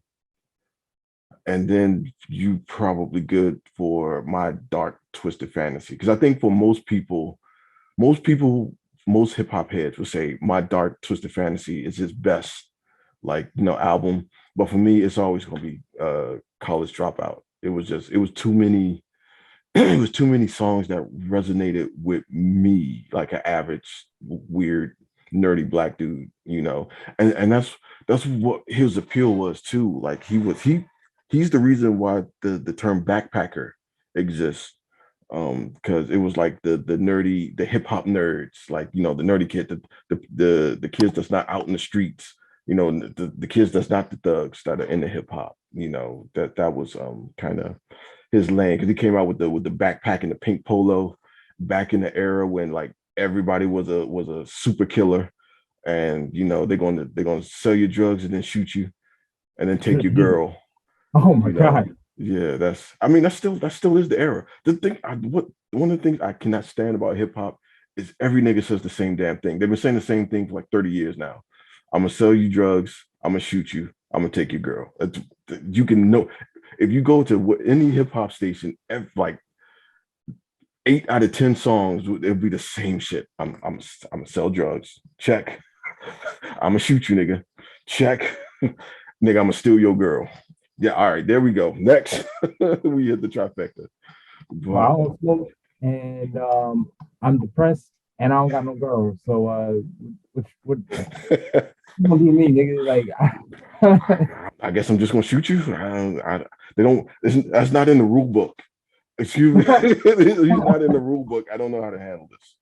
and then you probably good for My Dark Twisted Fantasy. Because I think for most people, most hip hop heads would say My Dark Twisted Fantasy is his best, like, album. But for me, it's always gonna be College Dropout. It was too many, it was too many songs that resonated with me, like an average, weird, nerdy black dude, and that's what his appeal was too. Like he's the reason why the term backpacker exists, because it was like the hip hop nerds, like the nerdy kid, the kids that's not out in the streets, the kids that's not the thugs that are in the hip hop, that was kind of his lane, because he came out with the backpack and the pink polo back in the era when like everybody was a super killer, and they're gonna sell you drugs and then shoot you and then take your girl. Oh my you know god. yeah, that still is the era. One of the things I cannot stand about hip-hop is every nigga says the same damn thing. They've been saying the same thing for like 30 years now. I'm gonna sell you drugs, I'm gonna shoot you, I'm gonna take your girl. You can know if you go to any hip-hop station, like 8 out of 10 songs, it'll be the same shit. I'm gonna sell drugs, check. I'm gonna shoot you, nigga, check. Nigga, I'm gonna steal your girl. Yeah, all right, there we go. Next, we hit the trifecta. Well, I But don't smoke, and I'm depressed, and I don't got no girl. So, what you gonna do to me, nigga? Like, I guess I'm just gonna shoot you. They don't. That's not in the rule book. Excuse me. He's not in the rule book. I don't know how to handle this.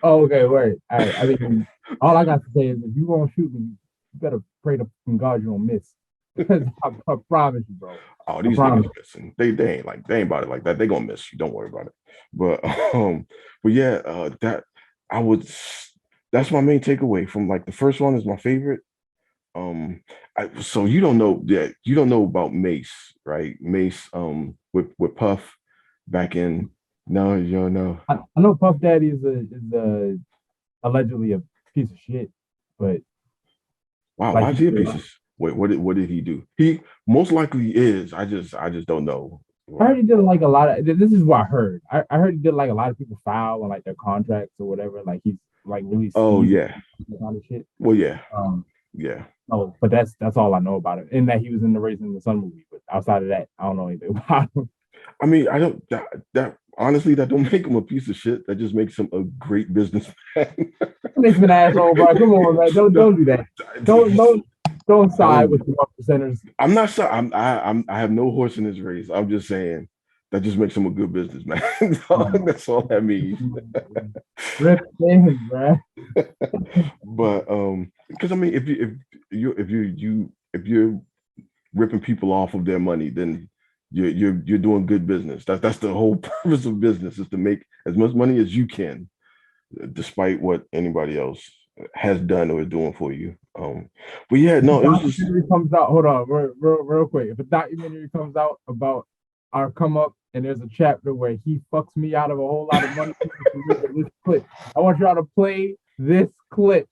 Oh, okay, word. All right. I mean, all I got to say is if you gonna shoot me, you better pray to God you don't miss. I promise you, bro. Oh, I these niggas promise. missing. They ain't about it like that. They gonna miss you. Don't worry about it. But but yeah, that I would that's my main takeaway from like the first one is my favorite. So you don't know, yeah, you don't know about Mace, right? Mace, with Puff back in. No, you don't know. I know Puff Daddy is allegedly a piece of shit, but Wow, like why is he a piece of? Wait, what did he do? He most likely is. I just don't know I why. heard he did like a lot of. This is what I heard. I heard he did like a lot of people foul on like their contracts or whatever. Like he's like really Oh sleazy yeah, kind of shit. well yeah, Um, yeah. no, but that's all I know about it. And that he was in the Raising the Sun movie. But outside of that, I don't know anything about him. I mean, I don't that honestly that don't make him a piece of shit. That just makes him a great businessman. Makes him an asshole, bro. Come on, man. Don't do that. Don't don't don't side with the one percenters. I'm not sure. I have no horse in this race. I'm just saying that just makes him a good businessman. That's all that means. Rip things, bro. But because I mean, if you're ripping people off of their money, then you're doing good business. That's the whole purpose of business is to make as much money as you can, despite what anybody else has done or is doing for you. But yeah, If a no, it was just documentary comes out, hold on, real quick. If a documentary comes out about our come up and there's a chapter where he fucks me out of a whole lot of money this clip, I want y'all to play this clip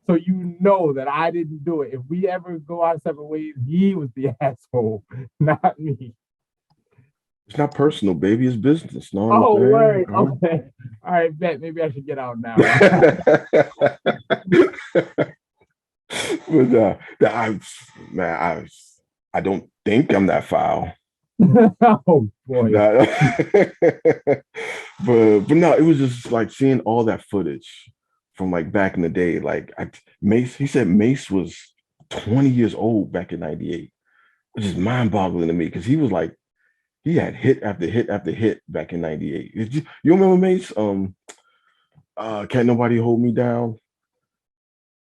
so you know that I didn't do it. If we ever go our separate ways, he was the asshole, not me. it's not personal, baby. It's business. Know what I'm Oh, saying? word. Okay. All right, bet. Maybe I should get out now. But I, man, I don't think I'm that foul. Oh boy. Nah. But no, it was just like seeing all that footage from like back in the day. Mace, he said Mace was 20 years old back in '98, which is mind-boggling to me because he was like he had hit after hit after hit back in '98. You remember Mace? Can't nobody hold me down.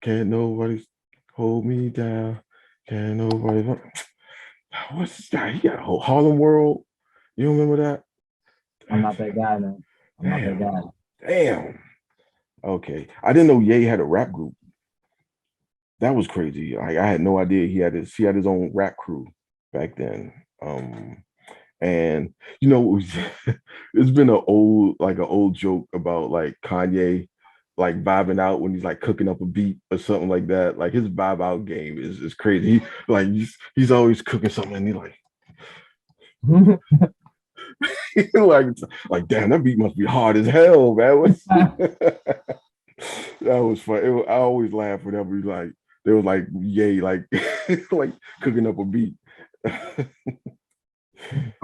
Can't nobody hold me down. Can't nobody. What's this guy? He got a whole Harlem World. You remember I'm that? not that guy, man. I'm not that Damn, guy. damn. Okay, I didn't know Ye had a rap group. That was crazy. I had no idea he had his own rap crew back then. And you know, it's been an old joke about like Kanye like vibing out when he's like cooking up a beat or something like that. Like his vibe out game is crazy. He's always cooking something and he's like like damn that beat must be hard as hell, man. That was fun. I always laugh whenever they were like yay like like cooking up a beat. I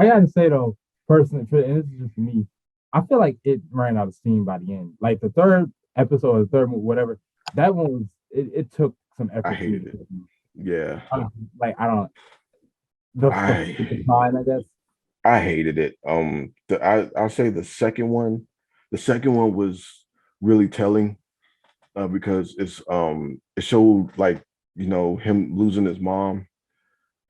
gotta say though, personally, and this is just me, I feel like it ran out of steam by the end. Like the third episode, or the third movie, whatever, that one was it took some I effort for me hated to it. get through. Yeah. Like I don't the I time, I guess. I hated it. I'll say the second one was really telling because it showed like him losing his mom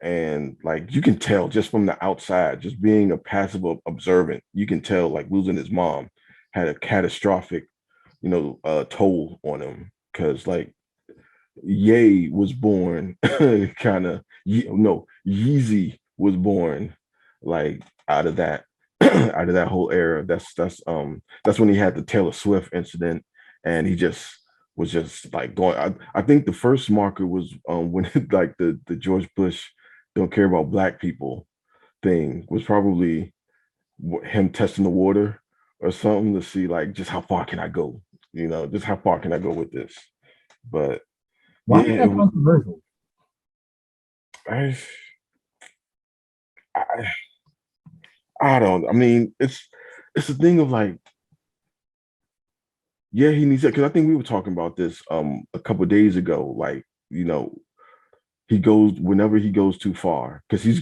and like you can tell just from the outside, just being a passive observant, you can tell like losing his mom had a catastrophic toll on him because like Ye was born kind of no Yeezy was born like out of that out of that whole era. That's when he had the Taylor Swift incident and he just was just like going. I think the first marker was when like the George Bush don't care about black people thing was probably him testing the water or something to see like just how far can I go, just how far can I go with this. But Why yeah, is that controversial? I, I, I don't. I mean, it's a thing of like, yeah, he needs it because I think we were talking about this a couple of days ago. Like, he goes whenever he goes too far because he's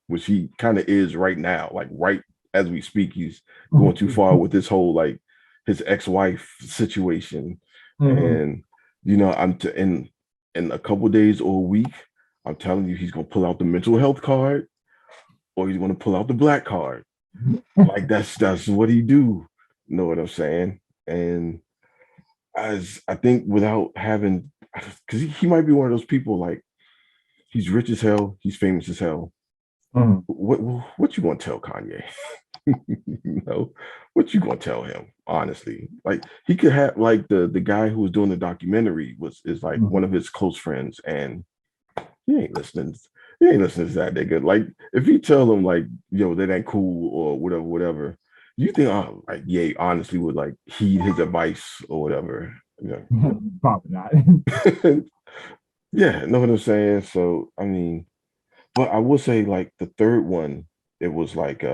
which he kind of is right now, like right. as we speak, he's going too far with this whole like his ex-wife situation. Mhm. And in a couple days or a week, I'm telling you, he's gonna pull out the mental health card or he's gonna pull out the black card. Like that's what he do. You know what I'm saying? And as I think without having, because he might be one of those people like he's rich as hell, he's famous as hell. Mhm. What you gonna tell Kanye? You know, what you gonna tell him? Honestly, like he could have like the guy who was doing the documentary was is like one Mhm. of his close friends, and he ain't listening. He ain't listening to that nigga. Like if you tell him like, yo, that ain't cool or whatever, whatever, you think like yeah, honestly would like heed his advice or whatever. Yeah. Probably not. Yeah, know what I'm saying? So I mean, but I will say like the third one, it was like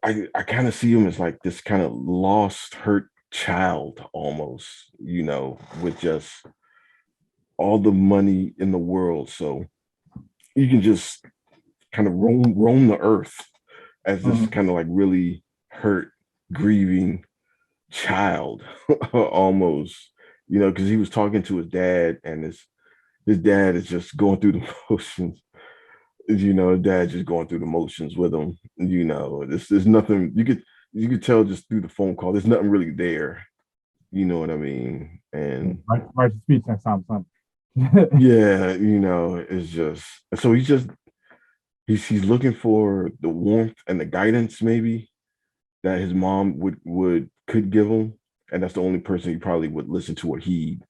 I kind of see him as like this kind of lost, hurt child almost, with just all the money in the world. So you can just kind of roam the earth as this Mhm. kind of like really hurt, grieving child almost, because he was talking to his dad and his dad is just going through the motions. Dad just going through the motions with him. There's nothing you could tell just through the phone call. There's nothing really there. You know what I mean? And Write your speech next time, son. yeah, it's just so he's looking for the warmth and the guidance maybe that his mom would could give him, and that's the only person he probably would listen to or heed.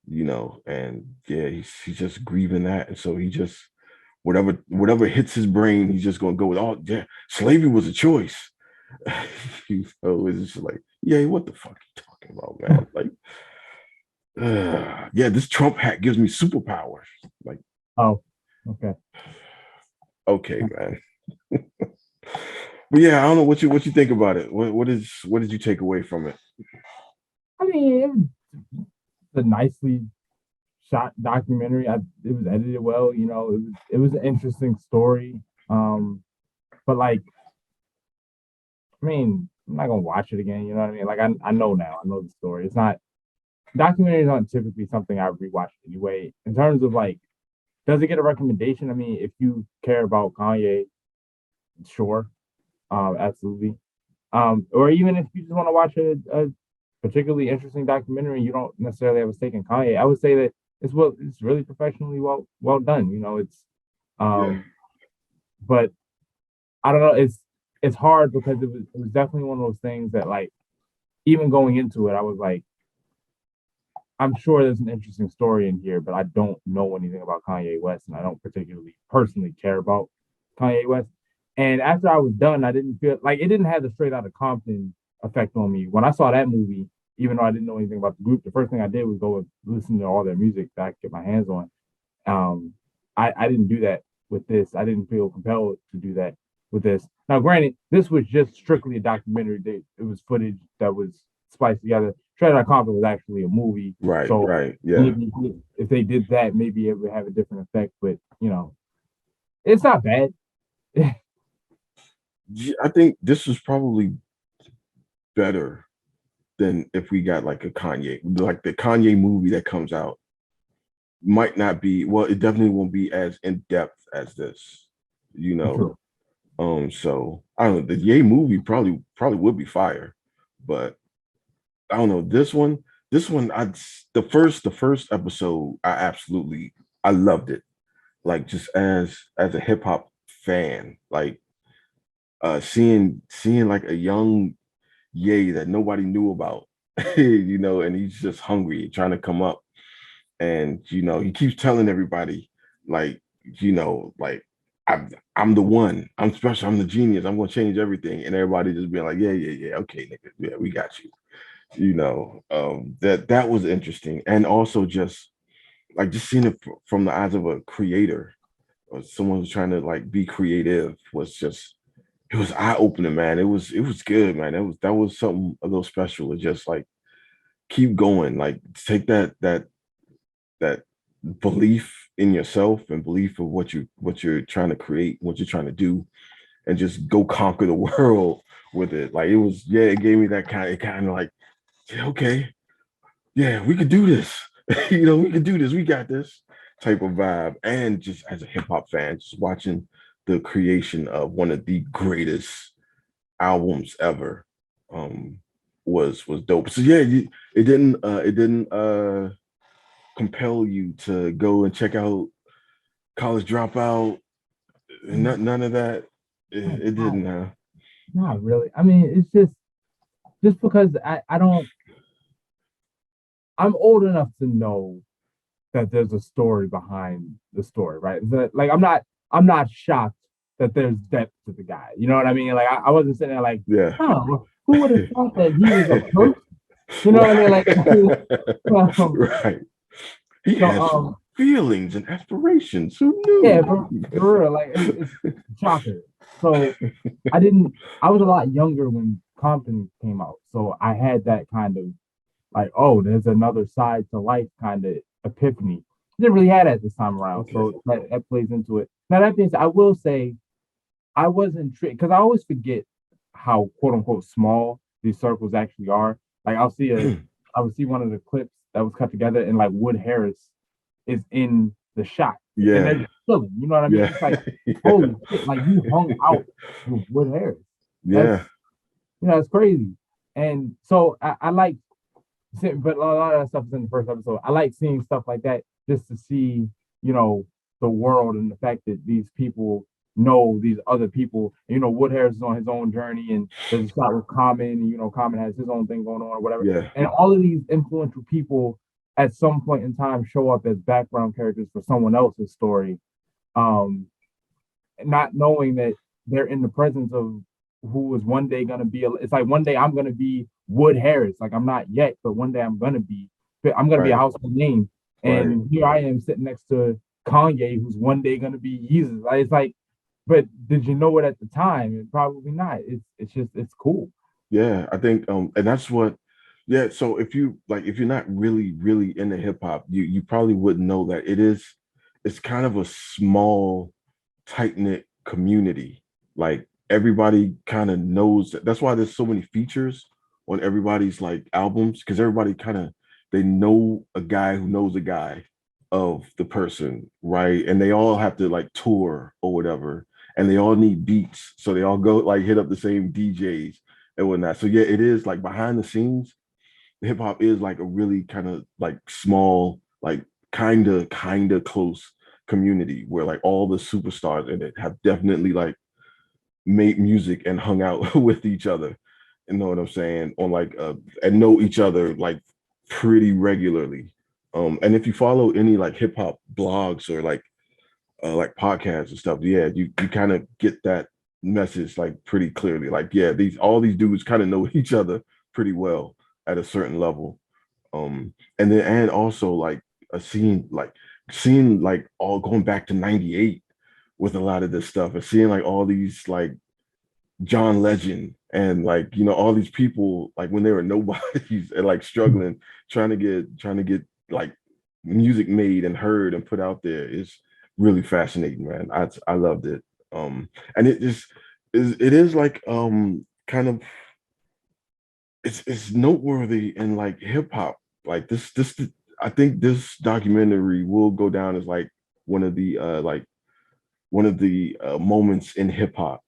And yeah, he's just grieving that, and so he just whatever hits his brain, he's just gonna go with. Oh yeah, slavery was a choice. It's just like, yeah, what the fuck are you talking about, man? Like, yeah, this Trump hat gives me superpowers. Like, Oh, okay. okay, man. But yeah, I don't know what you think about it. What did you take away from it? I mean, it was a nicely shot documentary. It was edited well. It was an interesting story. But like, I mean, I'm not gonna watch it again. You know what I mean? Like, I know now. I know the story. It's not documentaries aren't typically something I rewatch anyway. In terms of like, does it get a recommendation? I mean, if you care about Kanye, sure, absolutely. Or even if you just want to watch a particularly interesting documentary, you don't necessarily have a stake in Kanye. I would say that it's really professionally well done. Yeah, Um, but I don't know. It's hard because it was definitely one of those things that like even going into it, I was like, I'm sure there's an interesting story in here, but I don't know anything about Kanye West, and I don't particularly personally care about Kanye West. And after I was done, I didn't feel like it didn't have the Straight Outta Compton effect on me. When I saw that movie, even though I didn't know anything about the group, the first thing I did was go and listen to all their music that I could get my hands on. Um, I didn't do that with this. I didn't feel compelled to do that with this. Now, granted, this was just strictly a documentary. It was footage that was spliced together. Straight Outta Compton was actually a movie, right, so right, yeah. maybe if they did that, maybe it would have a different effect. But it's not bad. Yeah, I think this was probably better than if we got like a Kanye, like the Kanye movie that comes out might not be, well, it definitely won't be as in depth as this, you know. True. So I don't know, the Ye movie probably would be fire, but I don't know, this one the first episode, I loved it. Like just as a hip hop fan, like seeing like a young Ye that nobody knew about, and he's just hungry, trying to come up. And he keeps telling everybody, like, like I'm the one, I'm special, I'm the genius, I'm gonna change everything. And everybody just being like, yeah, yeah, yeah, okay, nigga, yeah, we got you. That was interesting. And also just seeing it from the eyes of a creator or someone who's trying to like be creative was just it was eye-opening, man. It was good, man. That was something a little special to just like keep going, like take that belief in yourself and belief of what you're trying to create, what you're trying to do, and just go conquer the world with it. Like it was, yeah, it gave me that kind of like, yeah, okay, yeah, we could do this. We could do this. We got this type of vibe. And just as a hip hop fan, just watching the creation of one of the greatest albums ever um was dope. So yeah, it didn't compel you to go and check out College Dropout. None of that. It Not, didn't. not really. I mean, it's just because I don't. I'm old enough to know that there's a story behind the story, right? Like I'm not shocked that there's depth to the guy. You know what I mean? Like I wasn't sitting there like, Yeah. oh, who would have thought that he was a person? You know what I mean? Right. Like, um, Right. He so has feelings and aspirations. Who yeah, knew? for real, like it's shocker. So I was a lot younger when Compton came out, so I had that kind of like, oh, there's another side to life kind of epiphany. Didn't really have that this time around, Okay. so that plays into it. Now that being said, I will say I wasn't because I always forget how quote unquote small these circles actually are. Like I would see one of the clips that was cut together, and like Wood Harris is in the shot, and they're Yeah. just chilling. You know what I mean? Yeah. It's like Yeah. holy shit, like you hung out with Wood Harris. That's Yeah. it's crazy. And so I like but a lot of that stuff is in the first episode. I like seeing stuff like that just to see, you know, the world and the fact that these people know these other people. Wood Harris is on his own journey, and there's a shot with Common, and Common has his own thing going on or whatever. Yeah. And all of these influential people at some point in time show up as background characters for someone else's story. Um, not knowing that they're in the presence of who is one day gonna be. It's like one day I'm gonna be Wood Harris. Like I'm not yet, but one day I'm gonna be. I'm gonna be a Right. household name. Right. And here I am sitting next to Kanye, who's one day gonna be Jesus. Like, it's like, but did you know it at the time? Probably not. It's cool. Yeah. I think and that's what yeah. So if you're not really into hip hop, you probably wouldn't know that it's kind of a small, tight-knit community. Like everybody kind of knows that. That's why there's so many features on everybody's like albums, because everybody kind of they know a guy who knows a guy of the person, right? And they all have to like tour or whatever, and they all need beats, so they all go like hit up the same DJs and whatnot. So yeah, it is like behind the scenes, hip hop is like a really kind of like small, like kind of close community where like all the superstars in it have definitely like made music and hung out with each other. You know what I'm saying? On like and know each other like pretty regularly. And if you follow any like hip hop blogs or like podcasts and stuff, yeah, you kind of get that message like pretty clearly. Like, yeah, these dudes kind of know each other pretty well at a certain level. And also like seeing like all going back to 98 with a lot of this stuff and seeing like all these like John Legend and like all these people like when they were nobodies and like struggling trying to get like music made and heard and put out there is really fascinating, man. I loved it. And it is like kind of it's noteworthy in like hip hop. Like this I think this documentary will go down as like one of the moments in hip hop.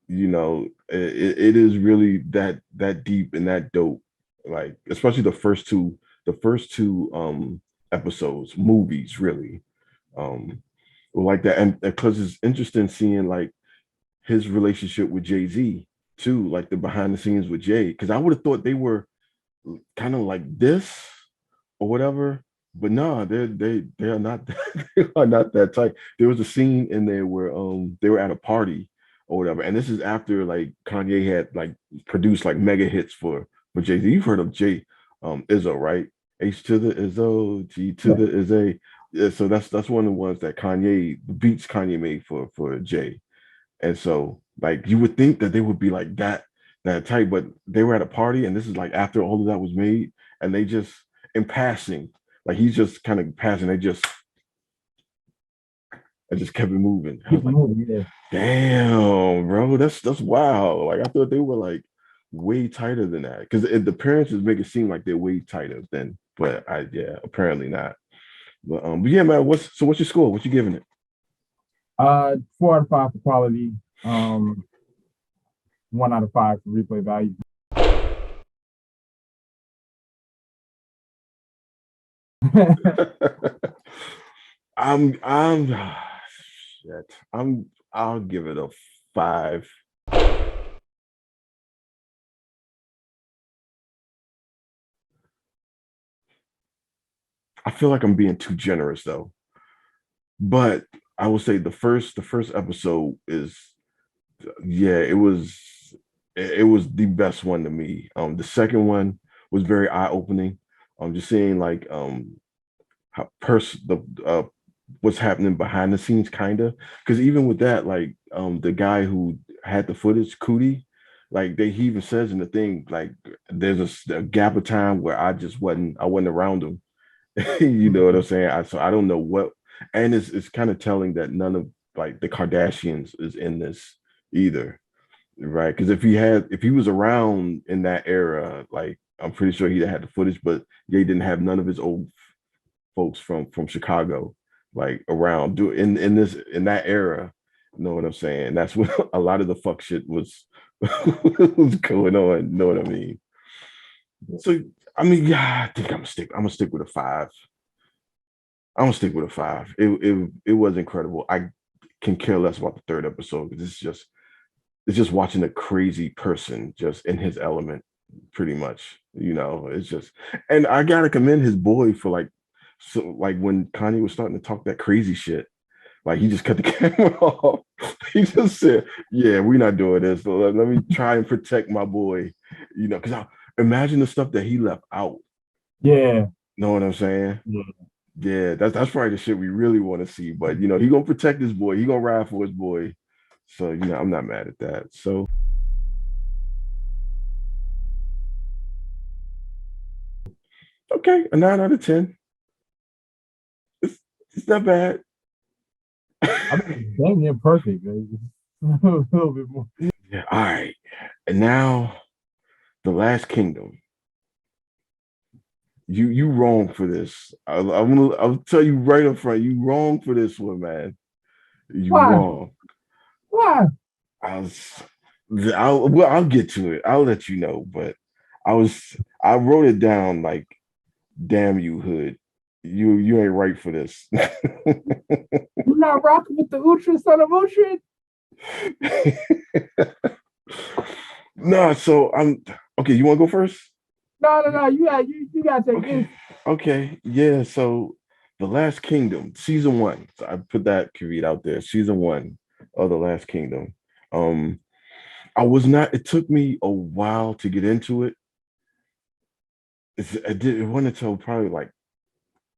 It is really that deep and that dope. Like especially the first two episodes, movies really. Like that, and because it's interesting seeing like his relationship with Jay-Z too, like the behind the scenes with Jay, because I would have thought they were kind of like this or whatever. But no, they are not they are not that tight. There was a scene in there where they were at a party or whatever, and this is after like Kanye had like produced like mega hits for Jay-Z. You've heard of Jay Izzo, right? H to the Izzo, G to Yeah. the Izzy. Yeah, so that's one of the ones that the beats Kanye made for Jay. And so like you would think that they would be like that tight, but they were at a party and this is like after all of that was made, and they just in passing, like he's just kind of passing, I just kept it moving. I Keep was it like, moving. Yeah. damn, bro, that's wild. Like I thought they were like way tighter than that because the parents just make it seem like they're way tighter than, but I yeah, apparently not. But yeah, man, what's your score? What you giving it? 4 out of 5 for quality. 1 out of 5 for replay value. I'm shit. I'll give it a 5. I feel like I'm being too generous though. But I will say the first episode is yeah, it was the best one to me. The second one was very eye-opening. Just seeing like how the what's happening behind the scenes kind of because even with that like the guy who had the footage Cootie like he even says in the thing like there's a gap of time where I wasn't around him. You know what I'm saying? So I don't know what, and it's kind of telling that none of like the Kardashians is in this either, right? Because if he was around in that era, like I'm pretty sure he'd have had the footage, but they didn't have none of his old folks from Chicago like around do in that era. You know what I'm saying? That's when a lot of the fuck shit was was going on. You know what I mean? So I mean, yeah, I think I'm gonna stick with a 5. I'm gonna stick with a 5. It was incredible. I can care less about the third episode because it's just watching a crazy person just in his element, pretty much. It's just, and I gotta commend his boy for like, so like when Kanye was starting to talk that crazy shit, like he just cut the camera off. He just said, "Yeah, we're not doing this. So let me try and protect my boy." Because I imagine the stuff that he left out. Yeah. Know what I'm saying? Yeah. Yeah, that's probably the shit we really want to see. But he gonna protect his boy. He gonna ride for his boy. So I'm not mad at that. So okay, a 9 out of 10. It's it's not bad. I mean, dang near perfect. Man. A little bit more. Yeah. All right. And now the Last Kingdom. You wrong for this. I'll tell you right up front. You wrong for this one, man. You Why? wrong. Why? I was. I'll get to it. I'll let you know. But I wrote it down like, damn you, Hood. You ain't right for this. You're not rocking with the Ultra son of Ultra? No, so I'm okay. You want to go first? No. You gotta take Okay. this. Okay. Yeah. So The Last Kingdom, season one. So I put that caveat out there. Season one of The Last Kingdom. Um, I was not, it took me a while to get into it. It wasn't until probably like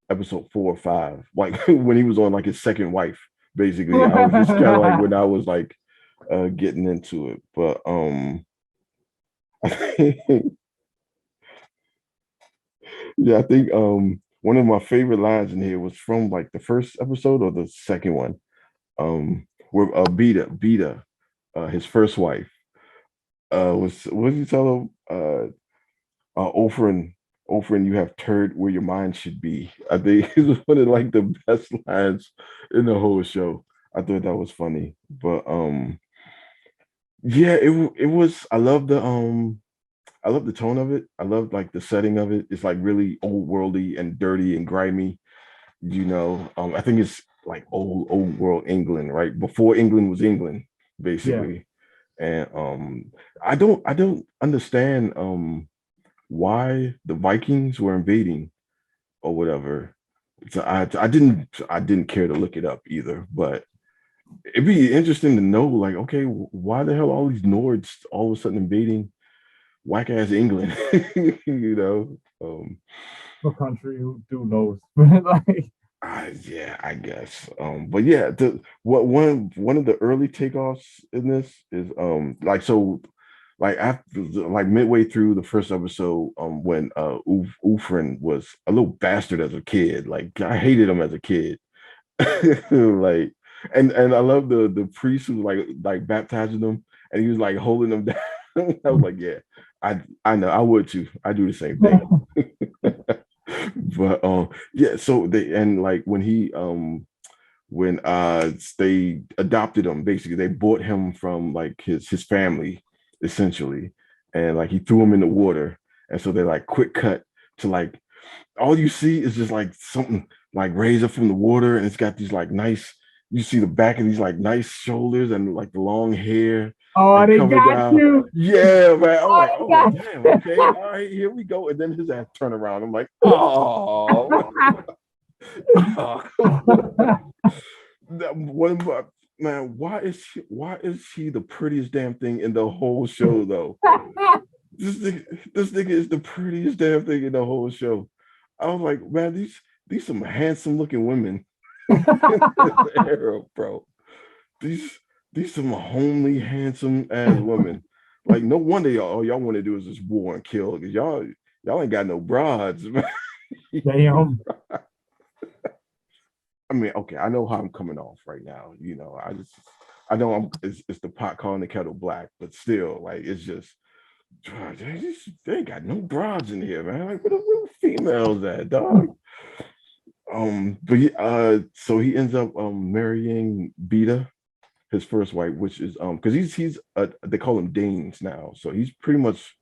episode 4 or 5, like when he was on like his second wife, basically. I was just kind of like when I was like getting into it. But yeah, I think one of my favorite lines in here was from like the first episode or the second one. Where Beta, his first wife, was what did you tell him? Ophrin, you have turd where your mind should be. I think it was one of like the best lines in the whole show. I thought that was funny. But yeah, it was I love the tone of it. I love like the setting of it. It's like really old worldy and dirty and grimy. I think it's like old world England, right? Before England was England, Yeah. basically. And I don't understand why the Vikings were invading or whatever. So I didn't care to look it up either, but it'd be interesting to know, like, okay, why the hell all these Nords all of a sudden invading whack ass England? you know. A country who do knows. Like, Yeah, I guess. But yeah, what one of the early takeoffs in this is like so like after like midway through the first episode, when Ufrin was a little bastard as a kid. Like I hated him as a kid. Like And I love the priest who like baptizing them, and he was like holding them down. I was like, yeah, I know I would too. I do the same thing. But yeah, so they and like when they adopted him, basically they bought him from like his family essentially, and like he threw him in the water, and so they like quick cut to like all you see is just like something like raised up from the water, and it's got these like nice. You see the back of these like nice shoulders and like the long hair Oh, and they covered got down. you. Yeah, man. I'm Oh, like, they oh got damn, okay, all right, here we go. And then his ass turn around. I'm like, oh, what about man? Why is she the prettiest damn thing in the whole show though? This nigga is the prettiest damn thing in the whole show. I was like, man, these some handsome looking women in this era, bro. These these some homely, handsome ass women. Like, no wonder y'all all y'all want to do is just war and kill because y'all ain't got no broads, man. Damn. I mean, okay, I know how I'm coming off right now. I know it's the pot calling the kettle black, but still, like, it's just they ain't got no broads in here, man. Like, where the females at, dog? But so he ends up marrying Beta, his first wife, which is because he's they call him Danes now, so he's pretty much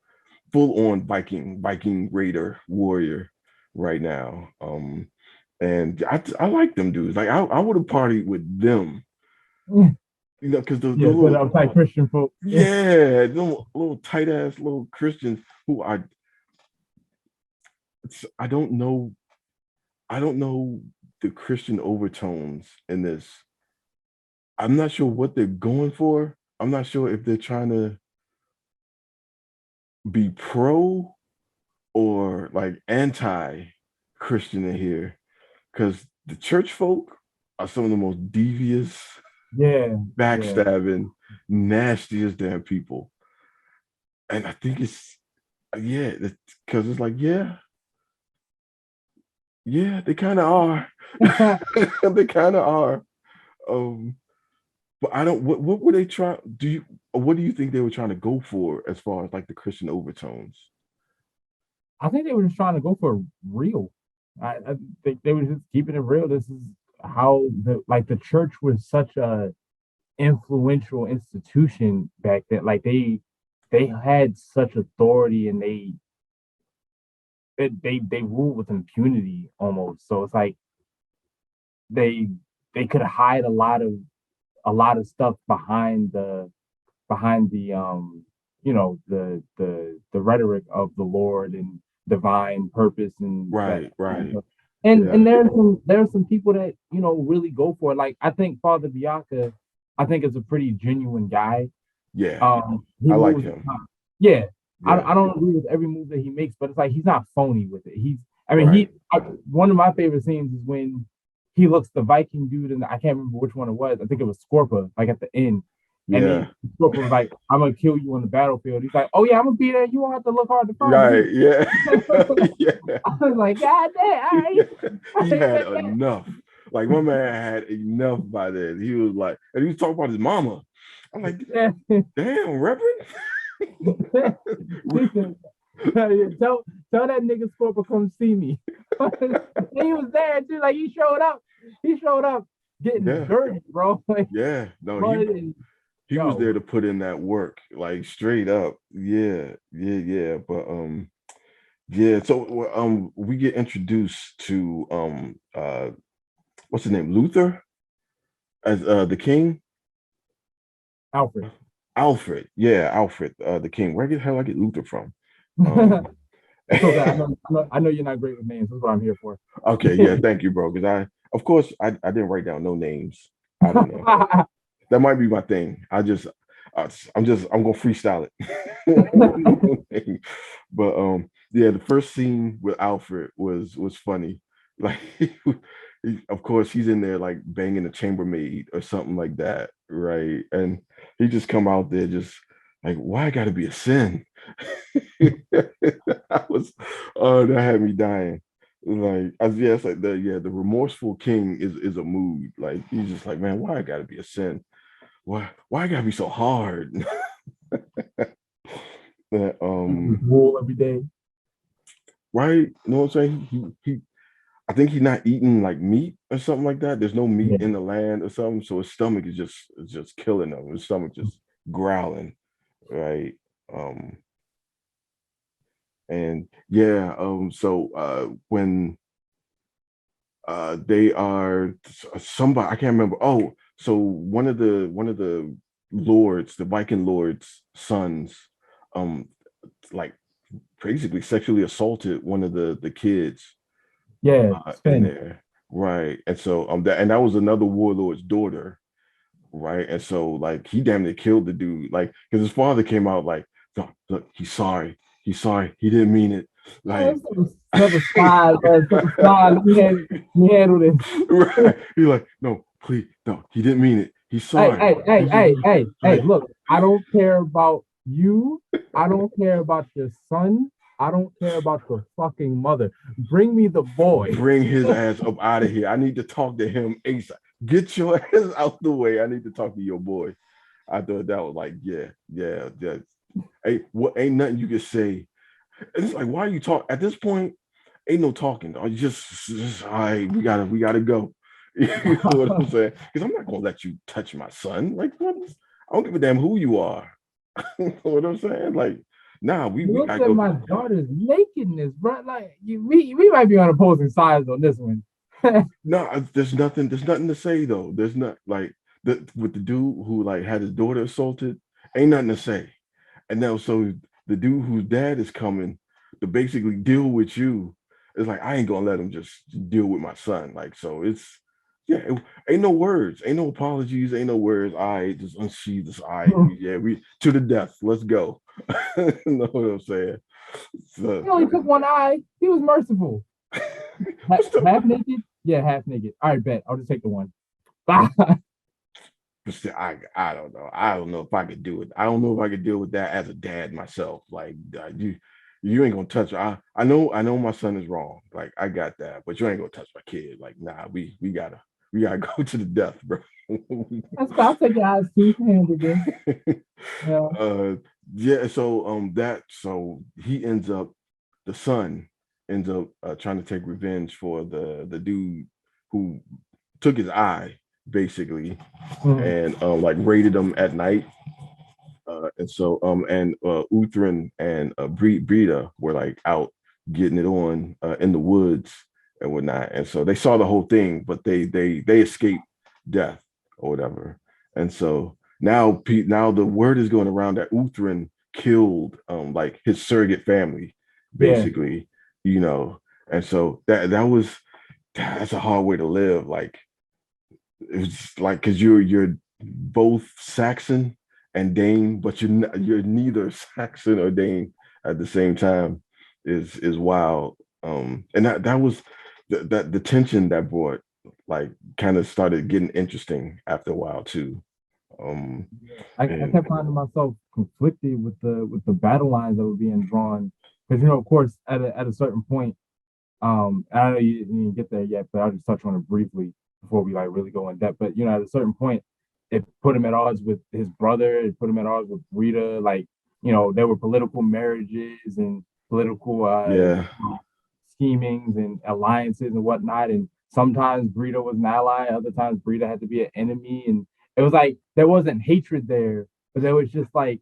full on Viking raider warrior right now. And I like them dudes. Like I would have partied with them, because the Yeah, so little that was like Christian folk. Yeah. yeah, little tight ass little Christians who I don't know the Christian overtones in this. I'm not sure what they're going for. I'm not sure if they're trying to be pro or like anti-Christian in here, because the church folk are some of the most devious, Yeah, yeah. backstabbing, nastiest damn people. And I think it's yeah, because it's like, yeah, they kind of are. They kind of are. Um, but I don't. What were they trying? What do you think they were trying to go for as far as like the Christian overtones? I think they were just trying to go for real. I think they were just keeping it real. This is how the church was such a influential institution back then. Like they had such authority and they ruled with impunity almost. So it's like they they could hide a lot of stuff behind the the rhetoric of the Lord and divine purpose and that Right, kind of right, stuff. And yeah, there's some people that really go for it. Like I think Father Bianca, I think is a pretty genuine guy. yeah. He I like moves. him. Yeah, Yeah, I don't agree with every move that he makes, but it's like he's not phony with it. I mean, right. one of my favorite scenes is when he looks the Viking dude, and I can't remember which one it was. I think it was Scorpa, like at the end, and Yeah, Scorpa was like, "I'm gonna kill you on the battlefield." He's like, "Oh yeah, I'm gonna be there. You won't have to look hard to find right. me." Yeah, yeah. I was like, "God damn, all right." Yeah, he had enough. Like my man had enough by then. He was like, and he was talking about his mama. I'm like, damn, Reverend. He said, tell that nigga Scorpio come see me. And he was there too. Like he showed up. He showed up getting Yeah, dirty, bro. Like yeah. No, mud and he was yo. there to put in that work, like straight up. Yeah, yeah, yeah. But yeah. So we get introduced to what's his name, Luther, as the king. Alfred. Alfred, yeah, Alfred, the king. Where the hell I get Luther from? Um, It's okay. I know you're not great with names. That's what I'm here for. okay, yeah, thank you, bro. Because of course, I didn't write down no names. I don't know. That might be my thing. I'm gonna freestyle it. But yeah, the first scene with Alfred was funny. Like, of course, he's in there like banging a chambermaid or something like that, right? And he just come out there just like, why I gotta be a sin? I was, oh, that had me dying. Like, yeah, it's like the remorseful king is a mood. Like he's just like, man, why I gotta be a sin? Why I gotta be so hard? That Rule every day. right? You know what I'm saying? He I think he's not eating like meat or something like that. There's no meat Yeah. in the land or something, so his stomach is just killing him. His stomach just growling, right? Um, and yeah, so when they are somebody I can't remember. Oh, so one of the lords, the Viking lords' sons, um, like basically sexually assaulted one of the kids Yeah, in Sven. there, right? And so that was another warlord's daughter, right? And so like he damn near killed the dude, like because his father came out like, look, he's sorry, he didn't mean it, like. Step aside, man. Step aside. Let me handle this. Right. He's like, no, please, no, he didn't mean it. He's Hey, sorry. hey, hey, He's just hey, hey, hey, right. look, I don't care about you. I don't care about your son. I don't care about the fucking mother. Bring me the boy. Bring his ass up out of here. I need to talk to him ASAP. Get your ass out the way. I need to talk to your boy. I thought that was like, yeah. Hey, what ain't nothing you can say. It's like, why are you talk at this point? Ain't no talking. You just all right, we gotta go. You know what I'm saying? Because I'm not gonna let you touch my son. Like, what? I don't give a damn who you are. You know what I'm saying? Like, nah, we Look gotta at go my to the depth. daughter's nakedness, bro. Like we might be on opposing sides on this one. No, there's nothing to say though. There's not like with the dude who like had his daughter assaulted, ain't nothing to say. And now so the dude whose dad is coming to basically deal with you is like, I ain't gonna let him just deal with my son. Like, so it's yeah, ain't no words, ain't no apologies, ain't no words. All right, just unsheath this. All right, we to the death. Let's go. You know what I'm saying? So He only took one eye. He was merciful. what's the Half naked? Yeah, half naked. All right, bet. I'll just take the one. but still, I don't know. I don't know if I could do it. I don't know if I could deal with that as a dad myself. Like you ain't gonna touch. I know my son is wrong. Like I got that, but you ain't gonna touch my kid. Like nah, we gotta go to the death, bro. I'll take your eyes too. Hands again. Yeah. uh yeah. So he ends up the son ends up trying to take revenge for the dude who took his eye basically Mhm. and like raided him at night. Uthrin and Brita were like out getting it on in the woods and whatnot. And so they saw the whole thing, but they escaped death or whatever. And so now the word is going around that Uthrin killed like his surrogate family, Yeah. basically, you know. And so that's a hard way to live. Like it's like because you're both Saxon and Dane, but you're neither Saxon or Dane at the same time is wild. And that was the tension that brought like kind of started getting interesting after a while too. Um, I and kept finding myself conflicted with the battle lines that were being drawn because of course at a certain point, I don't know you didn't get there yet, but I'll just touch on it briefly before we like really go in depth. But at a certain point, it put him at odds with his brother. It put him at odds with Rita. Like there were political marriages and political yeah, schemings and alliances and whatnot. And sometimes Brita was an ally, other times Brita had to be an enemy. And it was like there wasn't hatred there, but there was just like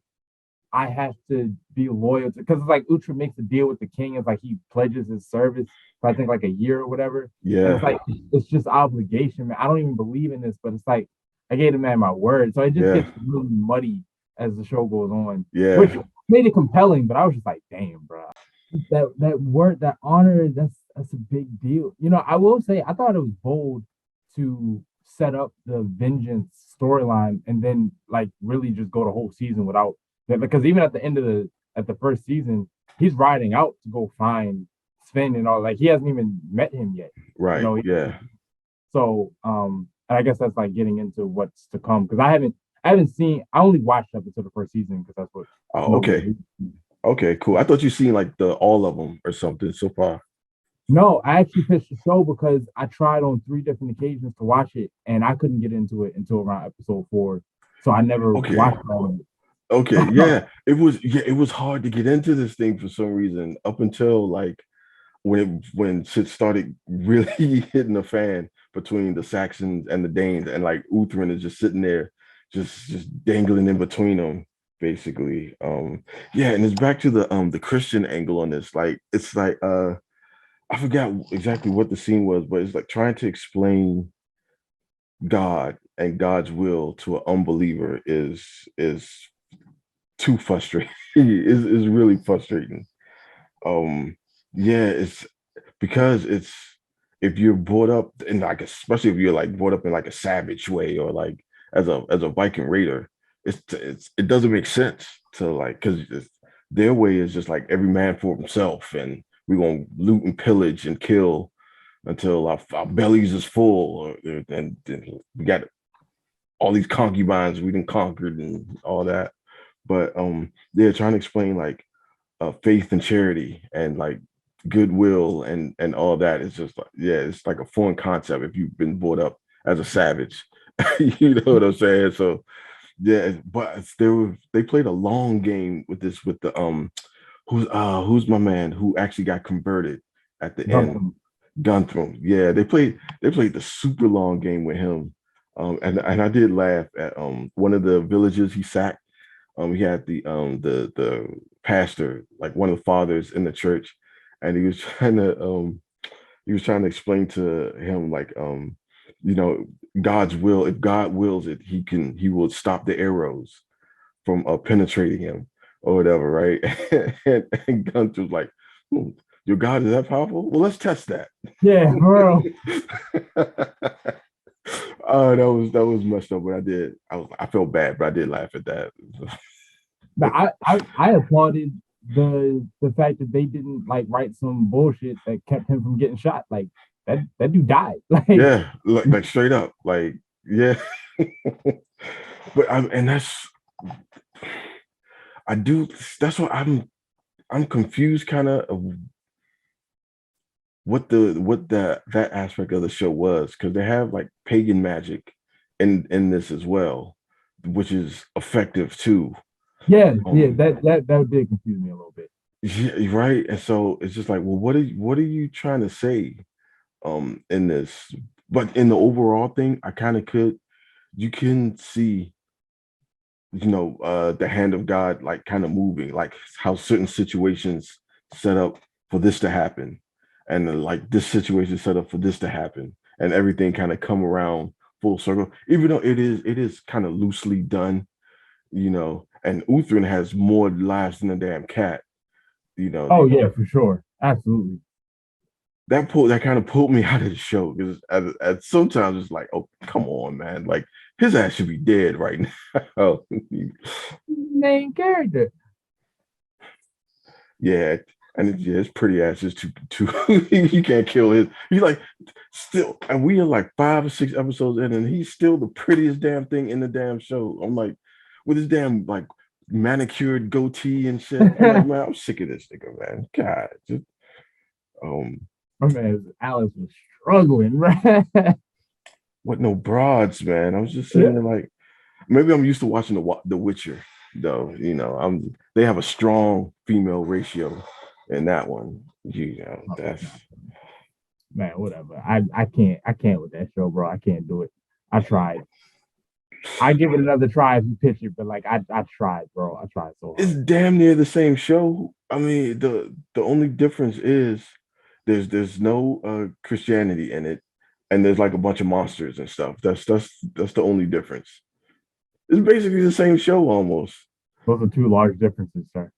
I have to be loyal to because it's like Uhtred makes a deal with the king. It's like he pledges his service for I think like a year or whatever. And it's yeah, like it's just obligation, man. I don't even believe in this, but it's like I gave the man my word. So it just yeah, gets really muddy as the show goes on, which yeah, made it compelling, but I was just like, damn, bro. That word, that honor, that's a big deal. I will say I thought it was bold to set up the vengeance storyline and then like really just go the whole season without that because even at the end of the first season, he's riding out to go find Sven and all. Like he hasn't even met him yet. You right, know. yeah. So and I guess that's like getting into what's to come because I haven't seen. I only watched up until the first season because that's what Oh, was okay, released. okay, cool. I thought you seen like the all of them or something so far. No, I actually pitched the show because I tried on three different occasions to watch it, and I couldn't get into it until around episode four. So I never Okay. watched all of Okay. it. It was hard to get into this thing for some reason up until like when shit started really hitting the fan between the Saxons and the Danes, and like Uthran is just sitting there, just dangling in between them, basically. Yeah, and it's back to the Christian angle on this. Like it's like I forgot exactly what the scene was, but it's like trying to explain God and God's will to an unbeliever is too frustrating. Is really frustrating. Um, yeah, it's because it's if you're brought up in like especially if you're like brought up in like a savage way or like as a Viking raider, it doesn't make sense to like because their way is just like every man for himself and we're gonna loot and pillage and kill until our bellies is full and we got all these concubines we didn't conquered and all that. But they're trying to explain like faith and charity and like goodwill and all that. It's just like yeah, it's like a foreign concept if you've been brought up as a savage. You know what I'm saying? So yeah, but they played a long game with this with the who's my man who actually got converted at the end. Gunther. Gunther. Yeah, they played the super long game with him. And I did laugh at one of the villages he sacked. He had the pastor, like one of the fathers in the church, and he was trying to explain to him like you know God's will. If God wills it, he will stop the arrows from penetrating him or whatever, right? And Gunther's like, hmm, your God is that powerful? Well, let's test that. Yeah, bro. Oh, that was messed up, but I felt bad, but I did laugh at that. But I applauded the fact that they didn't like write some bullshit that kept him from getting shot. Like that dude died. Like Yeah, like straight up, like yeah. But I'm and that's I do that's what I'm confused kind of what that aspect of the show was because they have like pagan magic in this as well, which is effective too. yeah, yeah, Um, that did confuse me a little bit. yeah, right. And so it's just like, well, what are you trying to say in this? But in the overall thing, I kind of could you can see the hand of God like kind of moving, like how certain situations set up for this to happen, and then, like this situation set up for this to happen, and everything kind of come around full circle. Even though it is kind of loosely done, and Uthran has more lives than a damn cat. You know Oh yeah, for sure. Absolutely. that kind of pulled me out of the show because at sometimes it's like, oh come on, man, like his ass should be dead right now. Main character. Yeah, and it's pretty ass just too you can't kill his. He's like still, and we are like 5 or 6 episodes in, and he's still the prettiest damn thing in the damn show. I'm like, with his damn like manicured goatee and shit. I'm like, man, I'm sick of this nigga, man. God, just um, My man Alex was struggling, right? what no broads, man. I was just Yeah. sitting there like, maybe I'm used to watching the Witcher, though. They have a strong female ratio in that one. That's Man, whatever. I can't with that show, bro. I can't do it. I tried. I give it another try if you pitch it, but like I tried, bro. I tried so it's hard. damn near the same show. I mean, the only difference is there's no Christianity in it, and there's like a bunch of monsters and stuff. That's the only difference. It's basically the same show almost. Those are two large differences, sir.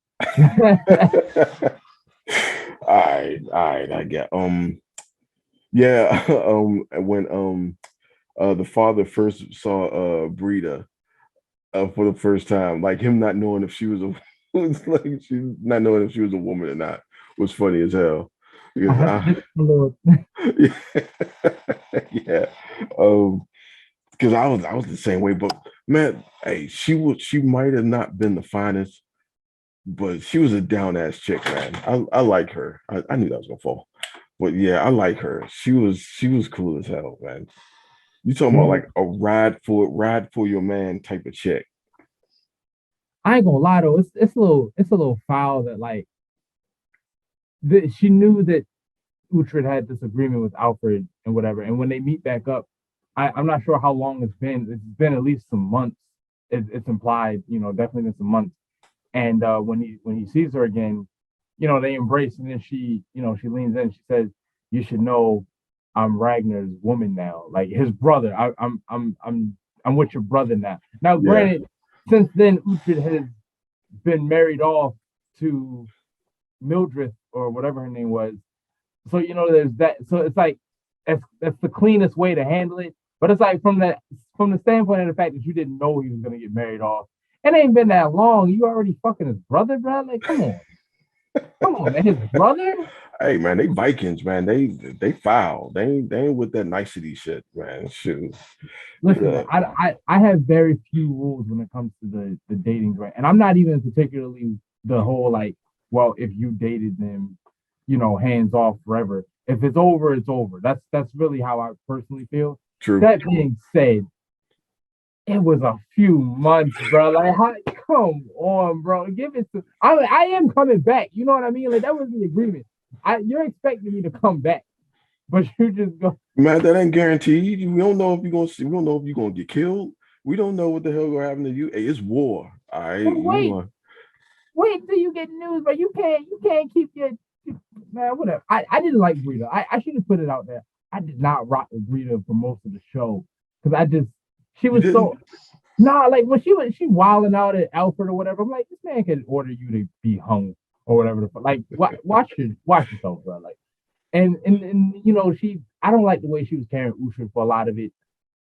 All right, I get yeah, when the father first saw Brita for the first time, like him not knowing if she was a like she not knowing if she was a woman or not was funny as hell. I Because have to get the Lord. yeah, um, because I was the same way. But man, hey, she might have not been the finest, but she was a down ass chick, man. I like her. I knew that was gonna fall. But yeah, I like her. She was cool as hell, man. You talking about Yeah, like a ride for your man type of chick. I ain't gonna lie though, it's a little foul that like she knew that Uhtred had this agreement with Alfred and whatever. And when they meet back up, I'm not sure how long it's been. It's been at least some months. It's implied, definitely been some months. And when he sees her again, they embrace, and then she leans in. She says, "You should know, I'm Ragnar's woman now, like his brother. I'm with your brother now." Now, Yeah, granted, since then, Uhtred has been married off to Mildred or whatever her name was, so there's that. So it's like that's the cleanest way to handle it. But it's like from the standpoint of the fact that you didn't know he was gonna get married off. It ain't been that long. You already fucking his brother, bro. Like, come on, man. His brother. hey man, they Vikings, man. They foul. They ain't with that nicety shit, man. Shoot. Listen, man. Yeah, I have very few rules when it comes to the dating, right? And I'm not even particularly the whole like, well, if you dated them, hands off forever. If it's over, it's over. That's really how I personally feel. true. That being said, it was a few months, bro. Like, come on, bro. Give it to. I am coming back. You know what I mean? Like that was the agreement. You're expecting me to come back, but you just go. Man, that ain't guaranteed. We don't know if you're gonna see, we don't know if you're gonna get killed. We don't know what the hell gonna happen to you. Hey, it's war. All right. But You wait, want wait till you get news, but you can't keep your man. Whatever. I didn't like Rita. I should have put it out there. I did not rock with Rita for most of the show because she you was didn't? so. Nah, like when she wilding out at Alfred or whatever, I'm like, this man can order you to be hung or whatever. Like, watch yourself, bro. Like, and I don't like the way she was carrying Usher for a lot of it.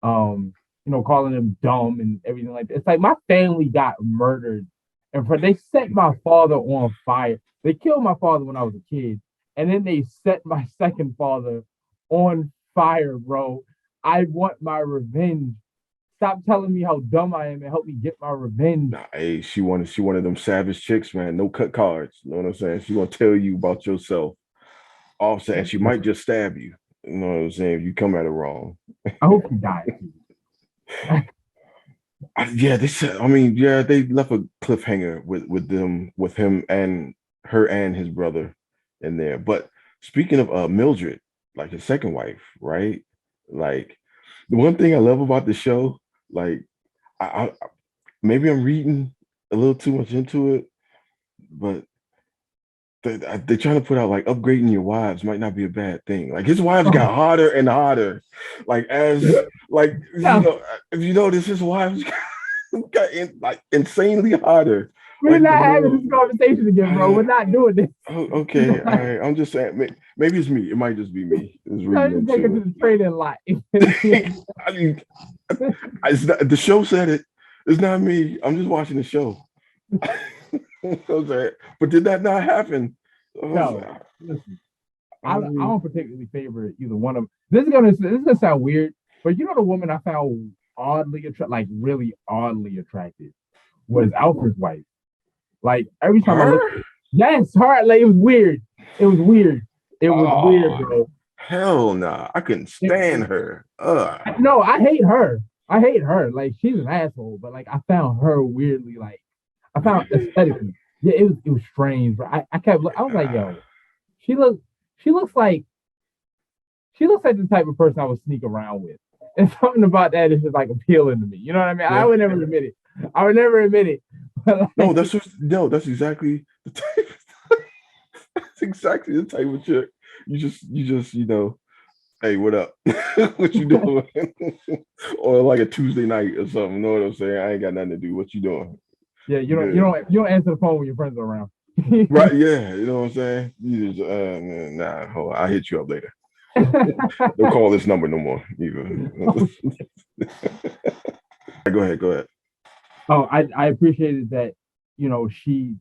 Calling him dumb and everything like that. It's like my family got murdered, and they set my father on fire. They killed my father when I was a kid, and then they set my second father on fire, bro. I want my revenge. Stop telling me how dumb I am and help me get my revenge. Nah, hey, she wanted them savage chicks, man. No cut cards. You know what I'm saying? She gonna tell you about yourself. Also, and she might just stab you. You know what I'm saying? If you come at it wrong. I hope he dies. Yeah, they said. I mean, yeah, they left a cliffhanger with him and her and his brother in there. But speaking of Mildred, like his second wife, right? Like the one thing I love about the show, like I maybe I'm reading a little too much into it, but they're trying to put out like upgrading your wives might not be a bad thing. Like his wives Oh, got harder and harder, like as like yeah, if you notice his wives like insanely harder. we're Like the not having more this conversation again, bro. We're not doing this. oh, okay, all right. I'm just saying maybe it's me. It might just be me. Is reading Just take it into to the trading lot. it. I mean, the show said it. It's not me. I'm just watching the show. Okay. But did that not happen? I was No, like, listen. I I mean, don't particularly favor either one of them. This is gonna sound weird, but the woman I found oddly like really oddly attractive was Alfred's wife. Like every time I looked, her? yes, her. Like it was weird. It was weird. It was weird, Oh, bro. hell nah. I couldn't stand her. No, I hate her. I hate her. Like she's an asshole, but like I found her weirdly. Like I found Really? aesthetically, yeah, it was strange. But I was like, Uh, yo, she looks she looks like she looks like the type of person I would sneak around with. And something about that is just like appealing to me. You know what I mean? I yeah. would never admit it. I would never admit it. But No, like, that's exactly the type. That's exactly the type of chick. You just, hey, what up? What you doing? Or like a Tuesday night or something. You know what I'm saying? I ain't got nothing to do. What you doing? yeah, you don't you Good. don't you don't answer the phone when your friends are around. Right, yeah, you know what I'm saying? You just nah, hold on, I'll hit you up later. Don't call this number no more. Oh, Go ahead, go ahead. I appreciated that, she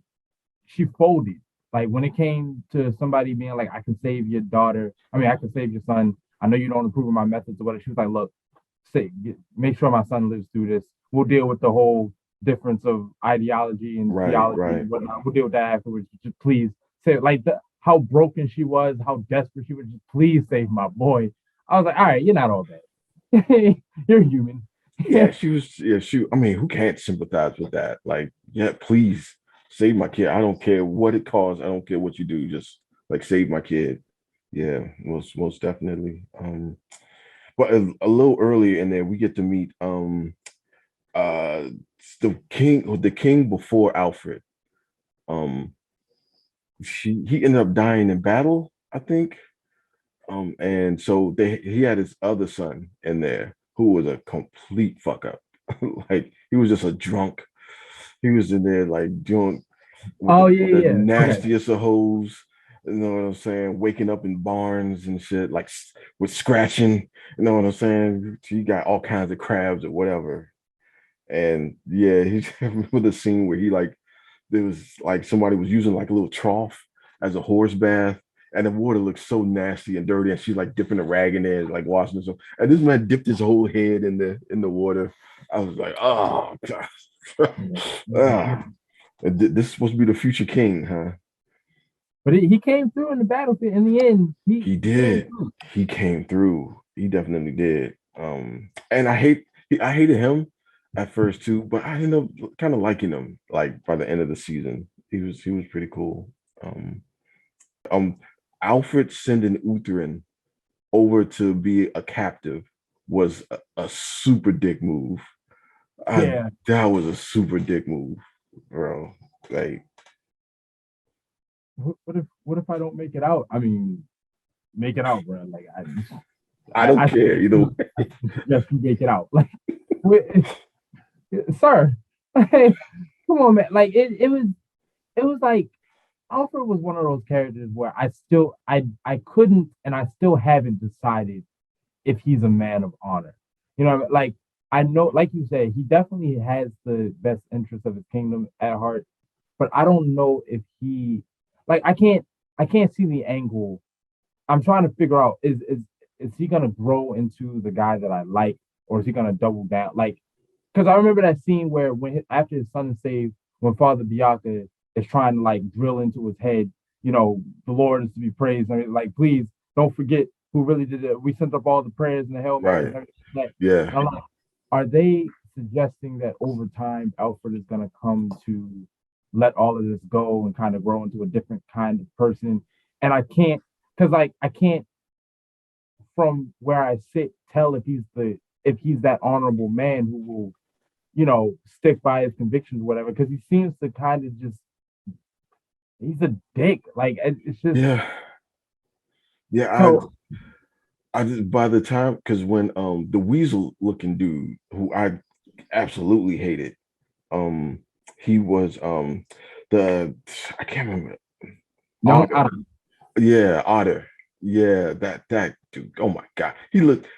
folded. Like when it came to somebody being like, I can save your daughter. I mean, I can save your son. I know you don't approve of my methods or whatever. She was like, look, make sure my son lives through this. We'll deal with the whole difference of ideology and Right, theology right. and whatnot. We'll deal with that afterwards. Just please say it like that. how broken she was, how desperate she was. Just please save my boy. I was like, all right, you're not all bad. You're human. Yeah, she was. Yeah, she. I mean, who can't sympathize with that? Like, yeah, please save my kid. I don't care what it costs. I don't care what you do. Just like save my kid. Yeah, most definitely. But a little earlier in there, we get to meet uh the king before Alfred. Um, he ended up dying in battle, I think. And so he had his other son in there who was a complete fuck up. Like he was just a drunk. He was in there like doing with Oh the yeah, yeah. Yeah. Okay. nastiest of hoes. You know what I'm saying? Waking up in barns and shit, like with scratching. You know what I'm saying? He got all kinds of crabs or whatever. And yeah, he with the scene where he like there was like somebody was using like a little trough as a horse bath, and the water looked so nasty and dirty, and she's like dipping a rag in there, like washing himself. And this man dipped his whole head in the water. I was like, oh god. Yeah. Ah, this is supposed to be the future king, huh? But he came through in the battlefield. In the end, He he came did. through. He came through. He definitely did. And I hated him at first too, but I ended up kind of liking him. Like by the end of the season, he was pretty cool. Um, um, Alfred sending Uthrin over to be a captive was a super dick move. Yeah. That was a super dick move, bro. Like What if I don't make it out? I mean, make it out, bro. Like I don't I care, I suggest you make it out. Like, wi- sir, come on, man. Like it was like Alfred was one of those characters where I couldn't and I still haven't decided if he's a man of honor. You know, like I know, like you said, he definitely has the best interest of his kingdom at heart, but I don't know if he like I can't see the angle. I'm trying to figure out is he gonna grow into the guy that I like, or is he gonna double down? Like, because I remember that scene where after his son is saved, when Father Bianca is trying to like drill into his head, the Lord is to be praised. I mean, like, please don't forget who really did it. We sent up all the prayers and the Hail Marys right? and everything like that. Yeah, And I'm like, are they suggesting that over time Alfred is gonna come to let all of this go and kind of grow into a different kind of person? And I can't, because like I can't from where I sit tell if he's that honorable man who will stick by his convictions or whatever, because he seems to kind of just he's a dick. Like it's just yeah, yeah. so I just by the time because when the weasel looking dude who I absolutely hated, um he was the I can't remember young Otter. Adam. Yeah, Otter. Yeah, that dude. Oh my god.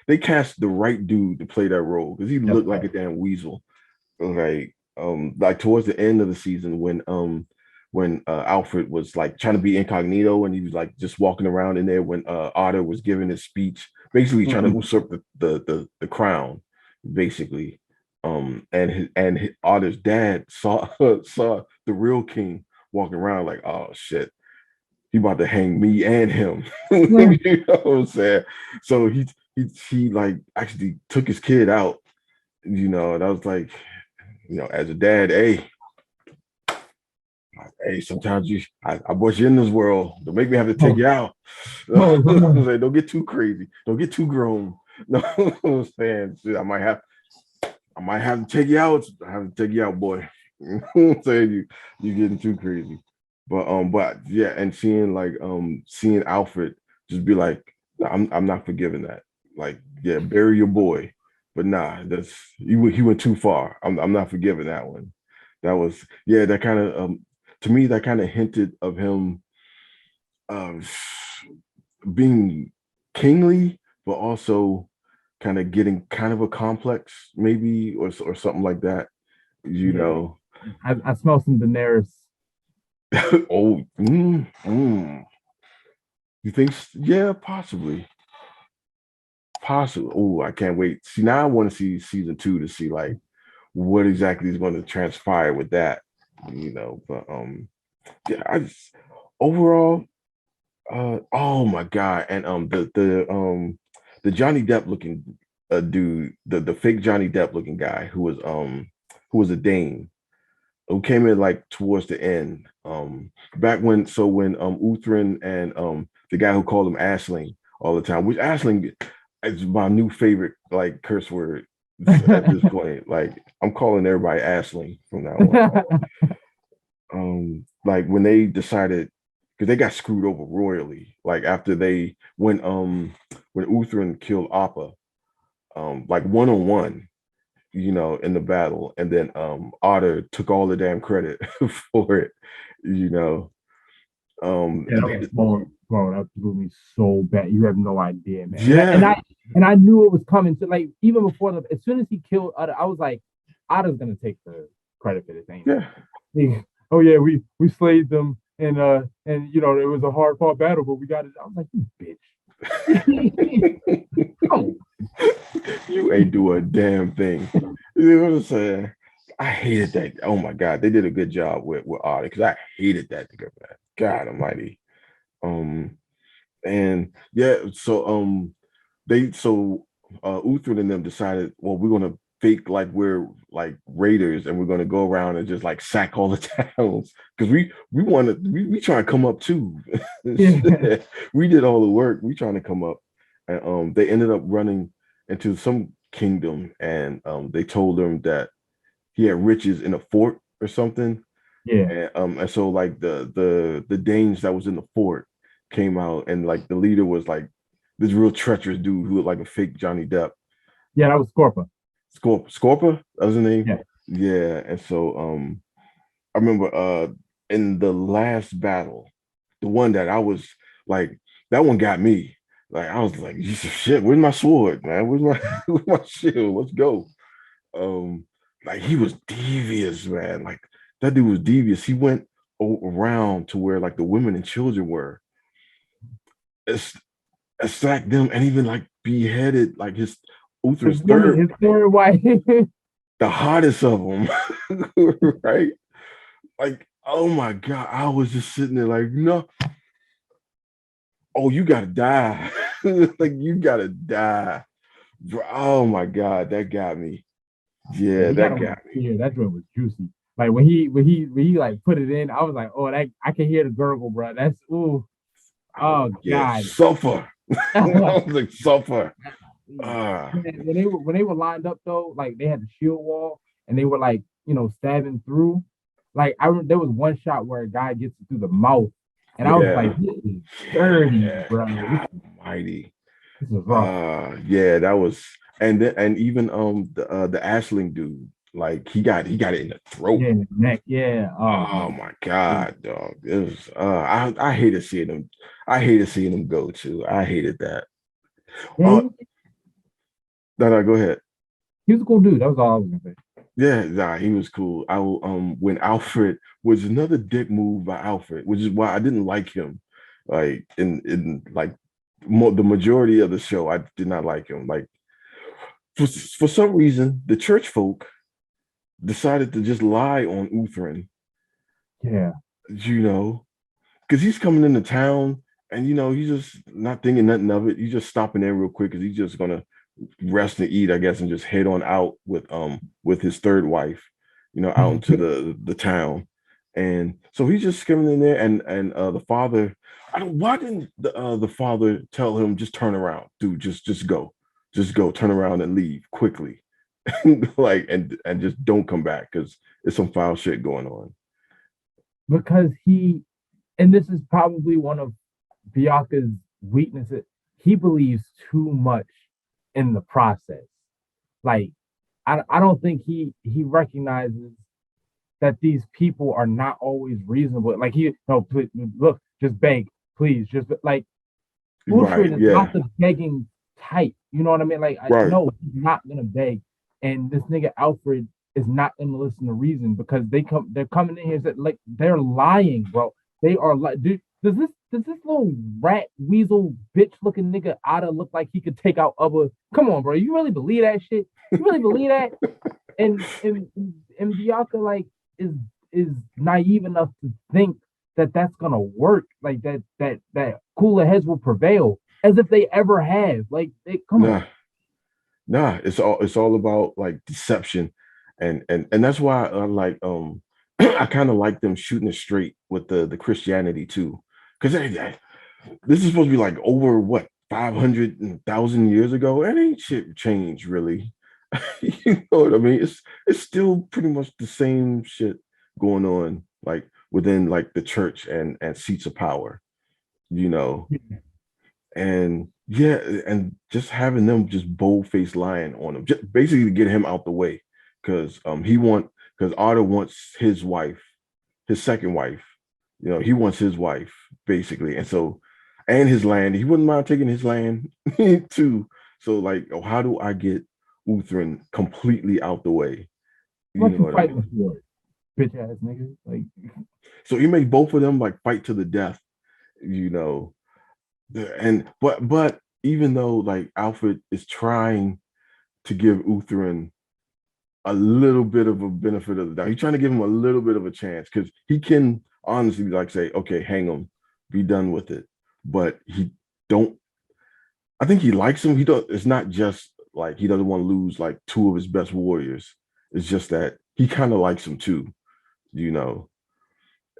They cast the right dude to play that role because he Yep. looked like a damn weasel. Like towards the end of the season when Alfred was like trying to be incognito and he was like just walking around in there when Otter was giving his speech, basically trying to Mhm. usurp the crown, basically. Otter's dad saw saw the real king walking around like, oh shit, he about to hang me and him. Yeah. You know what I'm saying? So he like actually took his kid out, and I was like, as a dad, hey, sometimes I brought you in this world. Don't make me have to take Oh, you out. oh, Like, don't get too crazy. Don't get too grown. No, I'm saying shit, I might have to take you out. I have to take you out, boy. I'm saying you getting too crazy. But yeah, and seeing Alfred just be like, "Nah, I'm not forgiving that. Like, yeah, bury your boy. But nah, he went too far. I'm not forgiving that one. That was yeah, that kind of to me that kind of hinted of him um being kingly, but also kind of getting kind of a complex, maybe, or something like that. You yeah. know. I smell some Daenerys. Oh, you think? Yeah, possibly, possibly. Oh, I can't wait. See, now I want to see season two to see like what exactly is going to transpire with that. But yeah, overall. Oh my God. And the Johnny Depp looking dude, the fake Johnny Depp looking guy who was a Dane who came in like towards the end. Back when when Uthrin and the guy who called him Ashling all the time, which Ashling is my new favorite like curse word at this point. Like I'm calling everybody Ashling from now on. Like when they decided because they got screwed over royally, like after they when Uthrin killed Appa, like one on one, in the battle, and then Otter took all the damn credit for it, you know. Yeah, that was They, bro, that blew me so bad. You have no idea, man. yeah, And I knew it was coming to like even before as soon as he killed Otter, I was like, Otter's gonna take the credit for this, ain't yeah. he? Oh yeah, we slayed them and it was a hard fought battle, but we got it. I was like, you bitch. Come on. You ain't do a damn thing. You know what I'm saying? I hated that. Oh my god, they did a good job with Otter because I hated that together. God Almighty. Um, and yeah, Uthran and them decided, well, we're gonna fake like we're like raiders and we're gonna go around and just like sack all the towns because we want to we trying to come up too. Yeah. We did all the work. We trying to come up, and they ended up running into some kingdom, and they told them that he had riches in a fort or something, Yeah. and so like the Danes that was in the fort came out, and like the leader was like this real treacherous dude who looked like a fake Johnny Depp. Yeah, that was Scorpa. Scorpa, that was his name. Yeah. Yeah, and so I remember in the last battle, the one that I was like, that one got me. Like I was like, shit, where's my sword, man? Where's my where's my shield? Let's go. Um, like he was devious, man. Like that dude was devious. He went around to where like the women and children were, it's attacked them and even like beheaded like his His Uther's woman, third, his third wife. the hottest of them, right? Like, oh my god, I was just sitting there like, no, oh, you gotta die, like you gotta die, bro. Oh my god, that got me. Yeah, Yeah, he got that him with got me. fear. That joint was juicy. Like when he like put it in, I was like, oh, that I can hear the gurgle, bro. That's ooh, I was oh like, yeah, god. suffer. I Man, was like, suffer. Ah, when they were lined up though, like they had the shield wall and they were like stabbing through. Like there was one shot where a guy gets it through the mouth, and I was like, yeah, this is dirty, yeah. bro. This, God Almighty. this is rough. Yeah, that was, and even the Ashling dude, like he got it in the throat. Yeah, neck. Yeah. Oh Oh man. my god, dog. It was I hated seeing him. I hated seeing him go too. I hated that. Yeah, Oh, no, no, go ahead. he was a cool dude. That was all I was gonna say. Yeah, nah, he was cool. I will when Alfred was another dick move by Alfred, which is why I didn't like him. Like in like the majority of the show, I did not like him. Like for some reason, the church folk decided to just lie on Uthran, Yeah. you know, because he's coming into town and he's just not thinking nothing of it. He's just stopping there real quick because he's just gonna rest and eat, I guess, and just head on out with his third wife, out into the town. And so he's just skimming in there, and the father, I don't why didn't the father tell him just turn around, dude, just go, turn around and leave quickly, like and just don't come back because there's some foul shit going on. Because and this is probably one of Bianca's weaknesses. He believes too much in the process. Like I don't think he recognizes that these people are not always reasonable. Like no, please, look, just beg, please, just like Right? Uhtred is not Yeah. the begging type. You know what I mean? Like Right. no, he's not gonna beg, and this nigga Alfred is not gonna listen to reason because they're coming in here that like they're lying, bro. They are like, dude. Does this little rat weasel bitch looking nigga Otta look like he could take out other? Come on, bro. You really believe that shit? You really believe that? And Bianca like is naive enough to think. that that's gonna work. Like that cooler heads will prevail, as if they ever have. Like, come Nah, on. nah. It's all about like deception, and that's why I like I kind of like them shooting it straight with the Christianity too, because this is supposed to be like over what 500,000 years ago. And ain't shit changed really. You know what I mean? It's still pretty much the same shit going on, like within like the church and seats of power, you know. And yeah, and just having them just bold faced lying on him, just basically to get him out the way, because because Otto wants his wife, his second wife. You know, he wants his wife basically, and so and his land. He wouldn't mind taking his land too. So like, oh, how do I get Uthran completely out the way? You What know you what I mean? fighting for, bitch ass nigga? Like, So he made both of them like fight to the death. You know, and but even though like Alfred is trying to give Uthran a little bit of a benefit of the doubt. He's trying to give him a little bit of a chance because he can honestly like say, okay, hang him, be done with it. But he don't. I think he likes him. He don't. It's not just like he doesn't want to lose like two of his best warriors. It's just that he kind of likes him too, you know.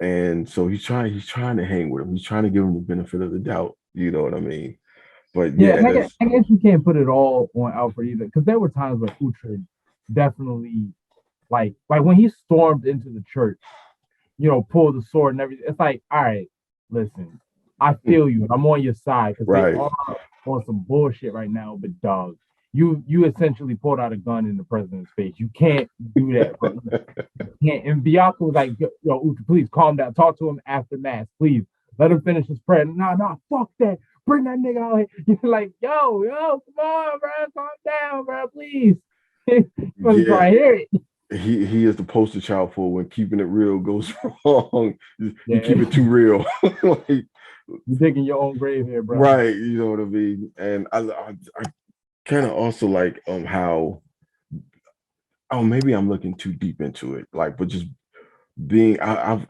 And so he's trying to hang with him. He's trying to give him the benefit of the doubt. You know what I mean? But yeah, yeah, and that's I guess you can't put it all on Alfred either, because there were times when Uhtred definitely like when he stormed into the church, pulled the sword and everything. It's like, all right, listen, I feel you. I'm on your side because they right. are on some bullshit right now. But dog, you essentially pulled out a gun in the president's face. You can't do that, bro. You can't. And Bianca was like, yo, Uhtred, please calm down. Talk to him after mass, please. Let him finish his prayer. Nah, fuck that. Bring that nigga out here. You're like, yo, come on, bro. Calm down, bro. Please. You want to Yeah, try to hear it. he is the poster child for when keeping it real goes wrong. You Yeah, keep it too real. Like, you're digging your own grave here, bro. right, you know what I mean? And I kind of also like how maybe I'm looking too deep into it. Like, but just being I've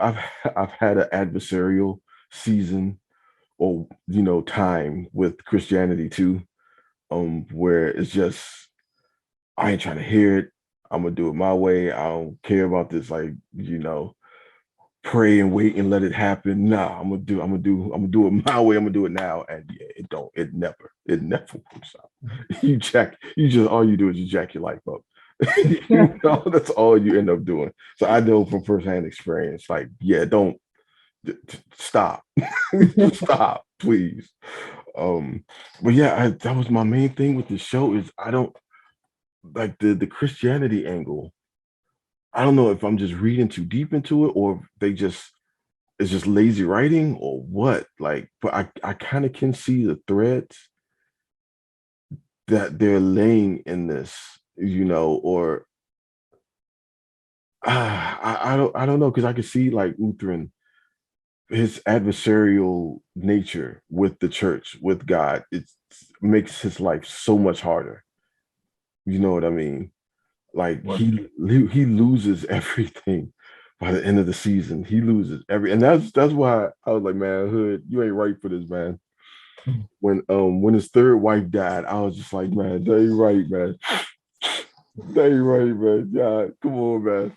had an adversarial season or time with Christianity too, where it's just I ain't trying to hear it. I'm gonna do it my way. I don't care about this, like, pray and wait and let it happen. Nah, I'm gonna do it my way. I'm gonna do it now. And yeah, it never works out. You just all you do is you jack your life up. That's all you end up doing. So I know from firsthand experience, like, yeah, don't stop. Stop, please. Um, but yeah, that was my main thing with the show is I don't like the Christianity angle. I don't know if I'm just reading too deep into it or if they just it's just lazy writing or what. Like, but I kind of can see the threads that they're laying in this, or I don't know because I could see like Uthran, his adversarial nature with the church, with God, it makes his life so much harder. You know what I mean? Like What? he loses everything by the end of the season. He loses and that's why I was like, man, Hood, you ain't right for this, man. When his third wife died, I was just like, man, they right, man. They right, man. Yeah, come on, man.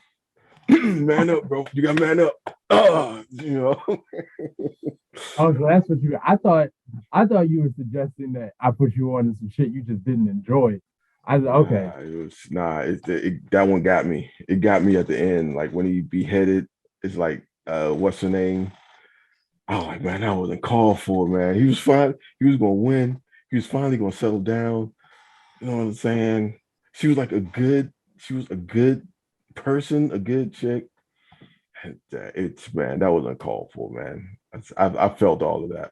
Man up, bro. You got man up. Oh, so that's what you. I thought you were suggesting that I put you on to some shit you just didn't enjoy. I said, okay. That one got me. It got me at the end, like when he beheaded. It's like, what's her name? Oh, like, man, that wasn't called for, man. He was fine. He was gonna win. He was finally gonna settle down. You know what I'm saying? She was a good person, a good chick. And, it's man, that was uncalled for, man. I felt all of that.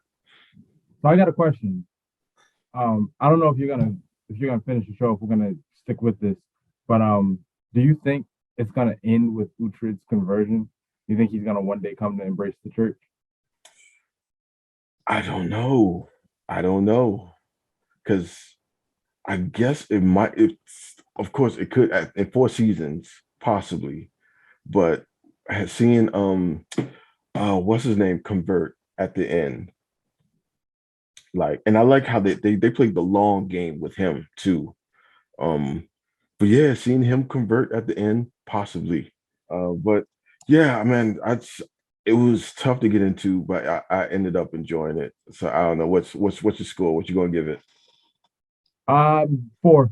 So I got a question. I don't know if you're gonna finish the show, if we're gonna stick with this, but do you think it's gonna end with Uhtred's conversion? Do you think he's gonna one day come to embrace the church? I don't know. I don't know because I guess it might. Of course, it could in 4 seasons possibly, but seeing what's his name convert at the end. Like, and I like how they played the long game with him too. Um, but yeah, seeing him convert at the end, possibly. But yeah, I mean, it was tough to get into, but I ended up enjoying it. So I don't know what's your score? What you gonna give it? 4.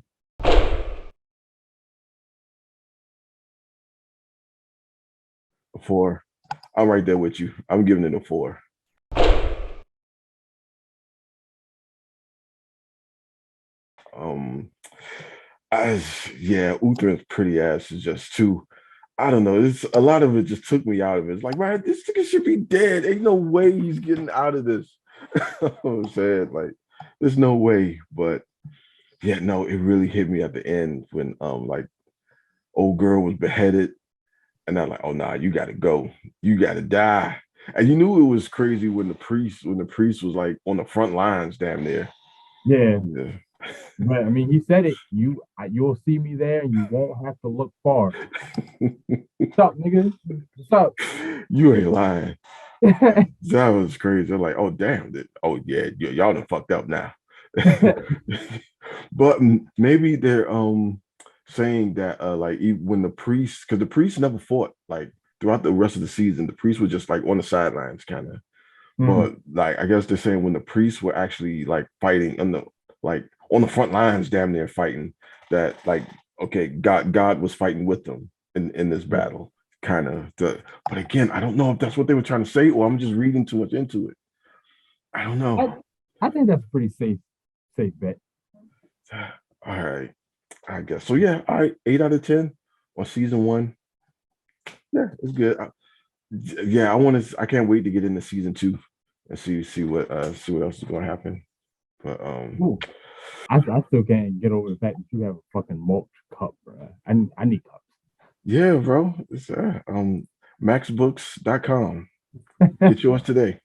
A four. I'm right there with you. I'm giving it a four. Um, as yeah, Uthran's pretty ass is just too. I don't know. It's a lot of it just took me out of it. It's like, right, this nigga should be dead. Ain't no way he's getting out of this. I'm saying, like, there's no way. But yeah, no, it really hit me at the end when like old girl was beheaded, and I'm like, oh nah, you gotta go. You gotta die. And you knew it was crazy when the priest was like on the front lines damn near. Yeah, Yeah. but I mean, he said it. You'll see me there, and you won't have to look far. What's up, nigga? What's You ain't lying. up? That was crazy. I'm like, oh damn, oh yeah, y'all done fucked up now. But maybe they're saying that like even when the priest, because the priest never fought like throughout the rest of the season, the priest was just like on the sidelines kind of. Mhm. But like I guess they're saying when the priests were actually like fighting on the like on the front lines, damn near fighting, that like okay, God was fighting with them in this Yeah. battle, kind of. But again, I don't know if that's what they were trying to say, or I'm just reading too much into it. I don't know. I, I think that's a pretty safe bet. All right, I guess so. Yeah, all right, 8 out of 10 on season one. Yeah, it's good. Yeah, I want to. I can't wait to get into season two and see what else is going to happen. But Ooh, I still can't get over the fact that you have a fucking mulch cup, bro. I need yeah, bro. It's maxbooks.com. cups. Get yours today.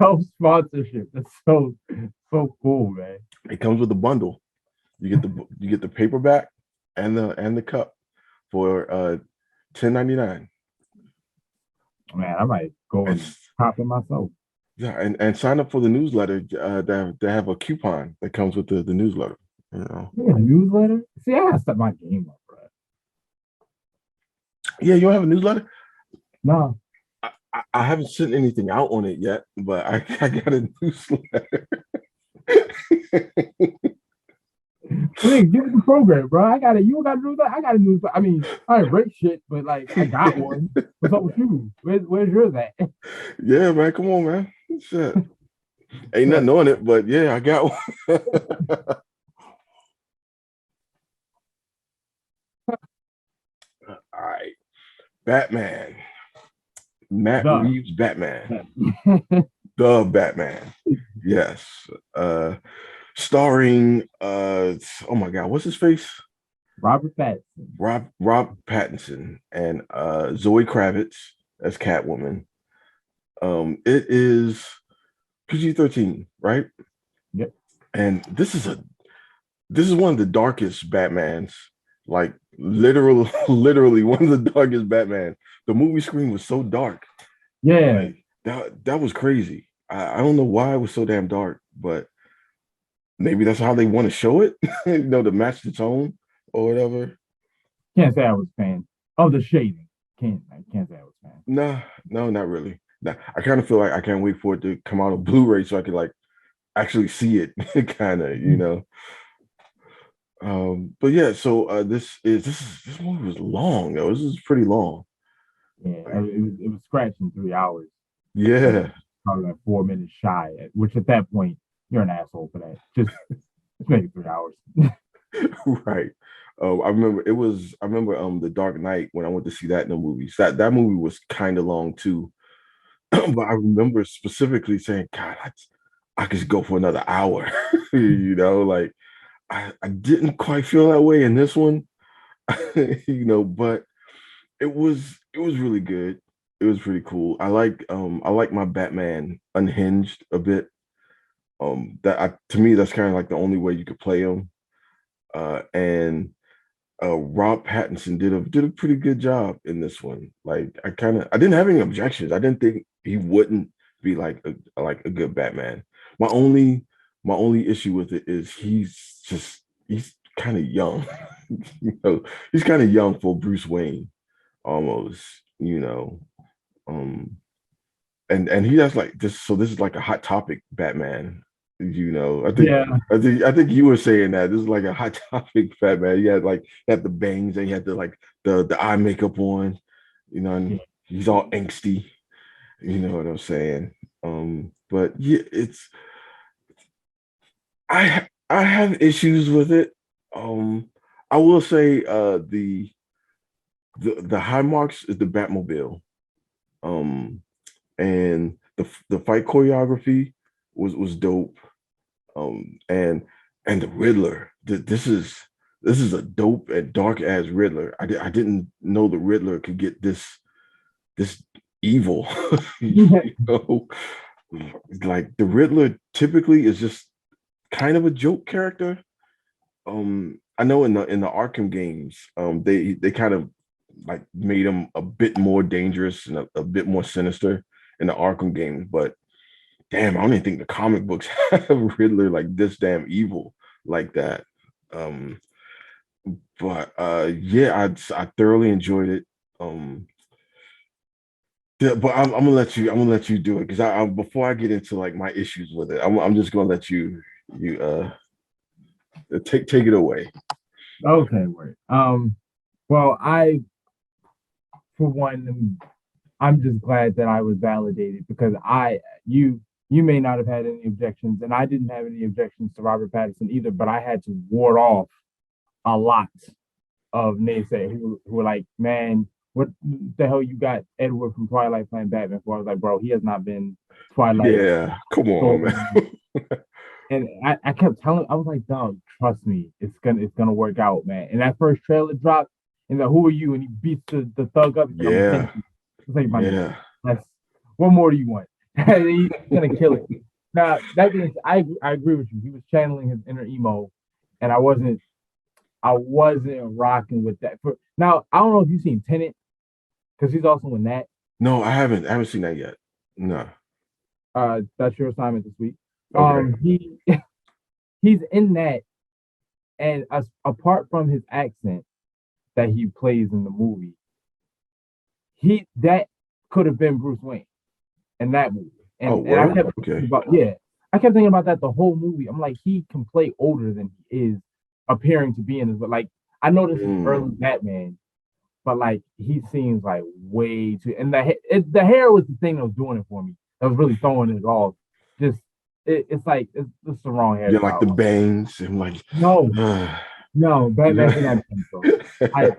Self sponsorship. That's so cool, man. It comes with a bundle. You get the paperback and the cup for 10.99. Man, I might go And and cop it myself. yeah, and sign up for the newsletter. They have a coupon that comes with the newsletter. You know. Yeah, newsletter. See, I gotta step my game up, bro. Yeah, you don't have a newsletter? No, I haven't sent anything out on it yet, but I got a newsletter. I mean, give me the program, bro. I got it. You got to do that. I got a newsletter. I mean, I ain't rate shit, but like, I got one. What's up with you? Where's yours at? Yeah, man. Come on, man. Shit. Ain't nothing on it, but yeah, I got one. All right. Batman. Matt The Reeves Batman. The Batman. Yes. Uh starring oh my god, what's his face? Robert Pattinson. Rob Pattinson and Zoe Kravitz as Catwoman. It is PG-13, right? Yep. And this is one of the darkest Batmans, like literally one of the darkest Batman. The movie screen was so dark. Yeah. Like that was crazy. I don't know why it was so damn dark, but maybe that's how they want to show it, to match the tone or whatever. Can't say I was a fan of the shading. I can't say I was a fan. Nah, no, not really. Nah, I kind of feel like I can't wait for it to come out on Blu-ray so I could like actually see it, kind of. But yeah, so this movie was long though. This is pretty long. Yeah, Like, it was scratched in 3 hours. And yeah, probably like 4 minutes shy. Which at that point you're an asshole for that. Just make it 3 hours. right. I remember The Dark Knight when I went to see that in the movies. That movie was kind of long too. But I remember specifically saying, God, I could go for another hour. Like I didn't quite feel that way in this one, but it was really good. It was pretty cool. I like my Batman unhinged a bit. To me that's kind of like the only way you could play him. And Rob Pattinson did a pretty good job in this one. Like I didn't have any objections. I didn't think he wouldn't be like a good Batman. My only my only issue with it is he's kind of young. you know, he's kind of young for Bruce Wayne almost, you know. Um and he has like this, so this is like a hot topic Batman. Yeah. I think you were saying that this is like a hot topic Batman. He had the bangs and he had the eye makeup on, Yeah. and he's all angsty. You know what I'm saying? But yeah, I have issues with it. I will say the high marks is the Batmobile. Um, and the fight choreography was dope. And the Riddler. This is a dope and dark ass Riddler. I didn't know the Riddler could get this evil. you know, like the Riddler typically is just kind of a joke character. I know in the Arkham games, they kind of like made him a bit more dangerous and a bit more sinister in the Arkham games, but damn, I don't even think the comic books have Riddler like this damn evil like that. Um, but yeah, I thoroughly enjoyed it. Um, yeah, but I'm gonna let you do it because I before I get into like my issues with it, I'm just gonna let you take it away. Okay, word. Well, for one, I'm just glad that I was validated because you may not have had any objections, and I didn't have any objections to Robert Pattinson either, but I had to ward off a lot of naysayers who were like, man, what the hell you got Edward from Twilight playing Batman for? I was like, bro, he has not been Twilight. Yeah, come on, So, man. and I kept telling, I was like, dog, trust me, it's gonna work out, man. And that first trailer dropped, and the who are you? And he beats the thug up. He's like, I'm Yeah, Kenshi. It's like, my nigga, yeah, that's what more do you want? And he's gonna kill it. Now that being, I agree with you. He was channeling his inner emo, and I wasn't rocking with that. Now I don't know if you've seen Tenet because he's also in that. no, I haven't seen that yet. No. That's your assignment this week. Okay. He he's in that, and apart from his accent that he plays in the movie, he that could have been Bruce Wayne in that movie. Oh, And I word. kept thinking Okay. about I kept thinking about that the whole movie. I'm like, he can play older than he is appearing to be in this, but like I know this is Mm, early Batman, but like he seems like way too. And the hair was the thing that was doing it for me. That was really throwing it off. Just it's like it's the wrong yeah, like the hairstyle. bangs and like, No, uh, no, you know. Batman can have bro. I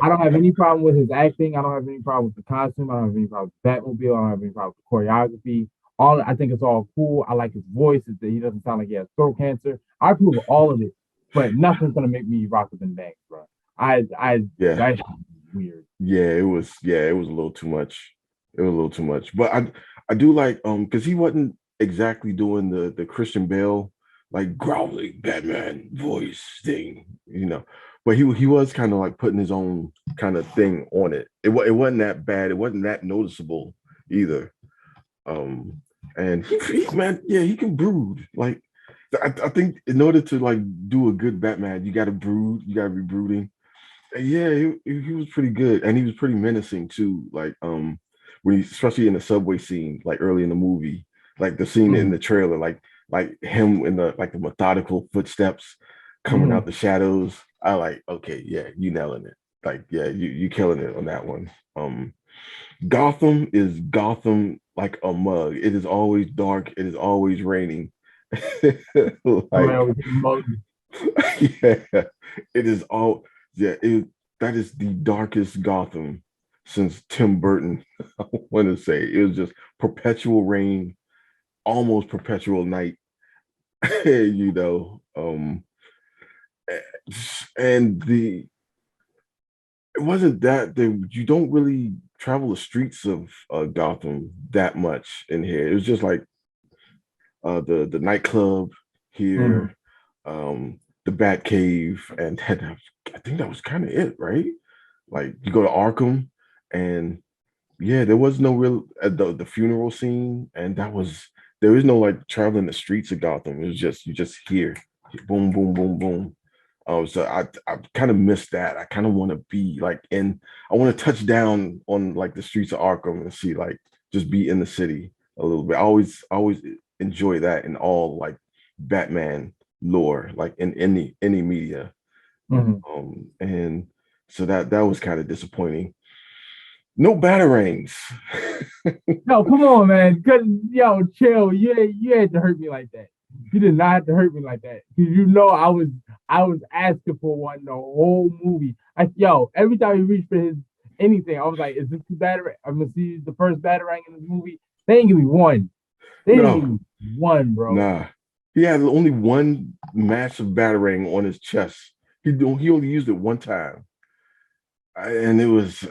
I don't have any problem with his acting. I don't have any problem with the costume. I don't have any problem with Batmobile. I don't have any problem with the choreography. All I think it's all cool. I like his voice. That he doesn't sound like he has throat cancer. I approve of all of it, but nothing's gonna make me rock with them bangs, bro. I yeah, That's weird. it was a little too much. It was a little too much. But I do like because he wasn't exactly doing the Christian Bale like growling Batman voice thing, But he was kind of like putting his own kind of thing on it. It wasn't that bad. It wasn't that noticeable either. Um, and man, yeah, he can brood. Like I think in order to like do a good Batman, you got to brood. You got to be brooding. And yeah, he was pretty good, and he was pretty menacing too. Like when he, especially in the subway scene, like early in the movie, like the scene in Mm-hmm. the trailer, like him in the methodical footsteps coming Mm-hmm. out the shadows. I like, okay, yeah, you nailing it. Like, yeah, you killing it on that one. Gotham is Gotham like a mug. It is always dark. It is always raining. Somebody like, always getting mugged. yeah, it is all. Yeah, that is the darkest Gotham since Tim Burton. I want to say it was just perpetual rain, almost perpetual night. you know, and it wasn't that you don't really travel the streets of Gotham that much in here. It was just like the nightclub Mm-hmm. here. Um, the Bat Cave, and then I think that was kind of it, right? Like you go to Arkham, and yeah, there was no real the funeral scene, and that was there is no like traveling the streets of Gotham. It was just you just hear boom, boom, boom, boom. So I kind of miss that. I kind of want to be like in. I want to touch down on like the streets of Arkham and see like just be in the city a little bit. I always enjoy that in all like Batman lore, like in any media. Mhm. And so that was kind of disappointing. No batarangs. No, come on, man. Yo, chill. You had to hurt me like that. You did not have to hurt me like that. Because you know I was asking for one the whole movie. Every time he reached for his anything, I was like, is this the batarang? I'm gonna see the first batarang in this movie. They didn't give me one. They didn't give No, me one, bro. nah. He had only one massive batarang on his chest. He only used it one time, and it was.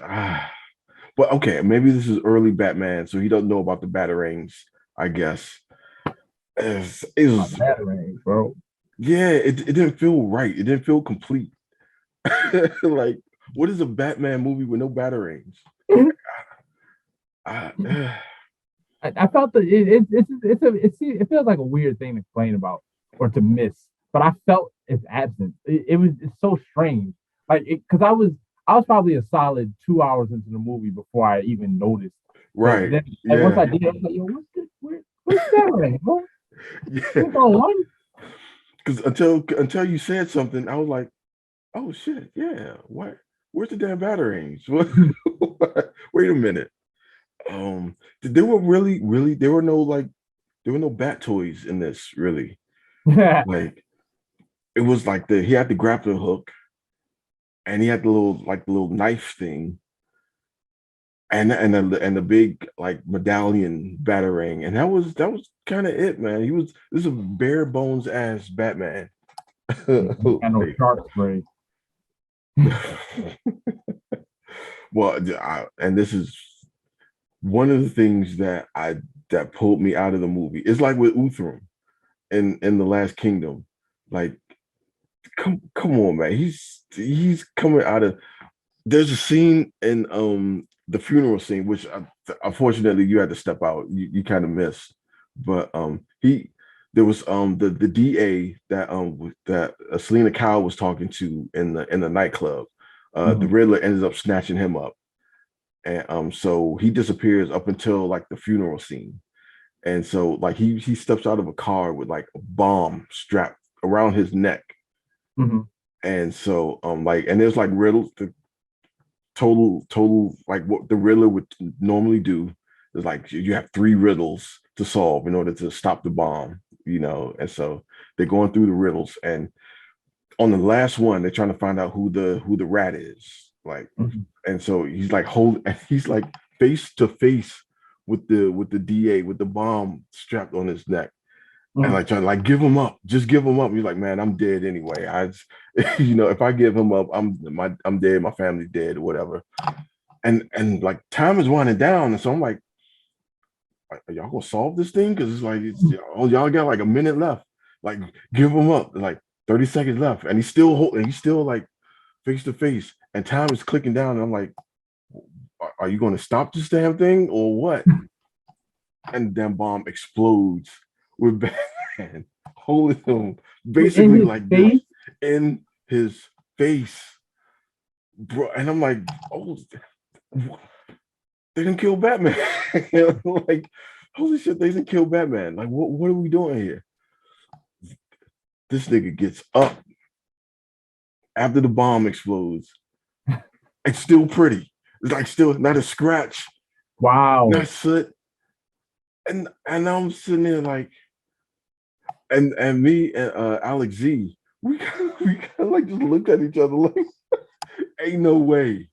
But okay, maybe this is early Batman, so he doesn't know about the batarangs. I guess it A was. batarang, bro. Yeah, it didn't feel right. It didn't feel complete. Like, what is a Batman movie with no batarangs? I, I felt that it feels like a weird thing to complain about or to miss, but I felt its absence. It's so strange, like because I was probably a solid 2 hours into the movie before I even noticed. But right. then, like once Yeah. I did, I was like, yo, where's that right, bro? Yeah. What's going on? Because until you said something, I was like, oh shit, yeah. What? Where's the damn batarangs? What? Wait a minute. There were really there were no bat toys in this really. Like it was like he had the grappling hook and he had the little knife thing and the big like medallion batarang and that was kind of it, man. This is a bare bones ass Batman. Got no Like, shark spray. well, and this is one of the things that pulled me out of the movie. It's like with Uthram in the Last Kingdom. Like, come on, man. He's coming out of. There's a scene in the funeral scene, which unfortunately you had to step out. You kind of missed, but he there was the DA that Selena Kyle was talking to in the nightclub. The Mhm. Riddler ended up snatching him up, and so he disappears up until like the funeral scene. And so like he steps out of a car with like a bomb strapped around his neck. Mhm. And so like and there's like riddles, the total like what the Riddler would normally do is like you have three riddles to solve in order to stop the bomb, and so they're going through the riddles, and on the last one they're trying to find out who the rat is, like, Mhm. and so he's like face to face with the DA with the bomb strapped on his neck, and Mhm. like trying to like give him up, just give him up. He's like, man, I'm dead anyway. If I give him up, I'm dead. My family's dead, or whatever. And like time is winding down, and so I'm like, are y'all gonna solve this thing? Because it's like oh, y'all got like a minute left. Like give him up. Like 30 seconds left, and he's still like face to face, and time is clicking down. And I'm like, are you going to stop this damn thing or what? And damn bomb explodes with Batman holding him In basically his like this face. in his face, bro. And I'm like, oh, they didn't kill Batman. Like, holy shit, they didn't kill Batman. Like, what are we doing here? This nigga gets up after the bomb explodes. It's still pretty. It's like still not a scratch, Wow. not soot. And I'm sitting there like, and me and Alex Z, we kind of like just looked at each other like, ain't no way,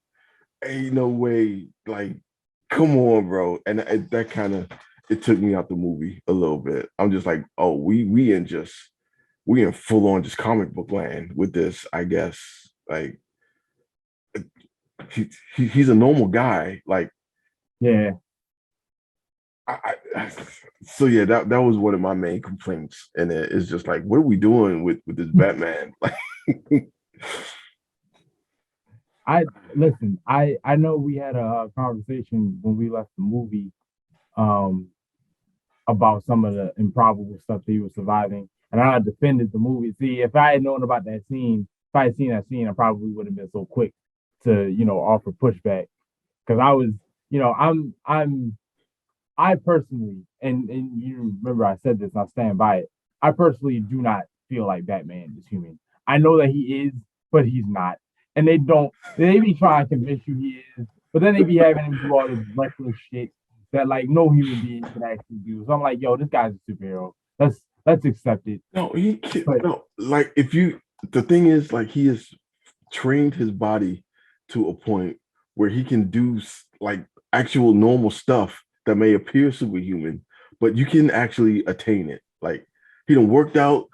ain't no way. Like, come on, bro. And that kind of it took me out the movie a little bit. I'm just like, oh, we in full on just comic book land with this, I guess. Like he's a normal guy. Like Yeah. So yeah, that was one of my main complaints, and it's just like, what are we doing with this Batman? Like, I listen. I know we had a conversation when we left the movie, um, about some of the improbable stuff that he was surviving, and I defended the movie. See, if I had known about that scene, if I had seen that scene, I probably wouldn't have been so quick to offer pushback because I was, I personally, and you remember I said this, and I stand by it. I personally do not feel like Batman is human. I know that he is, but he's not. And they don't. They be trying to convince you he is, but then they be having him do all this reckless shit that like no human being can actually do. So I'm like, yo, this guy's a superhero. Let's accept it. no, he can't, But no. Like, if you, the thing is, like, he has trained his body to a point where he can do like actual normal stuff that may appear superhuman, but you can actually attain it. Like, he done worked out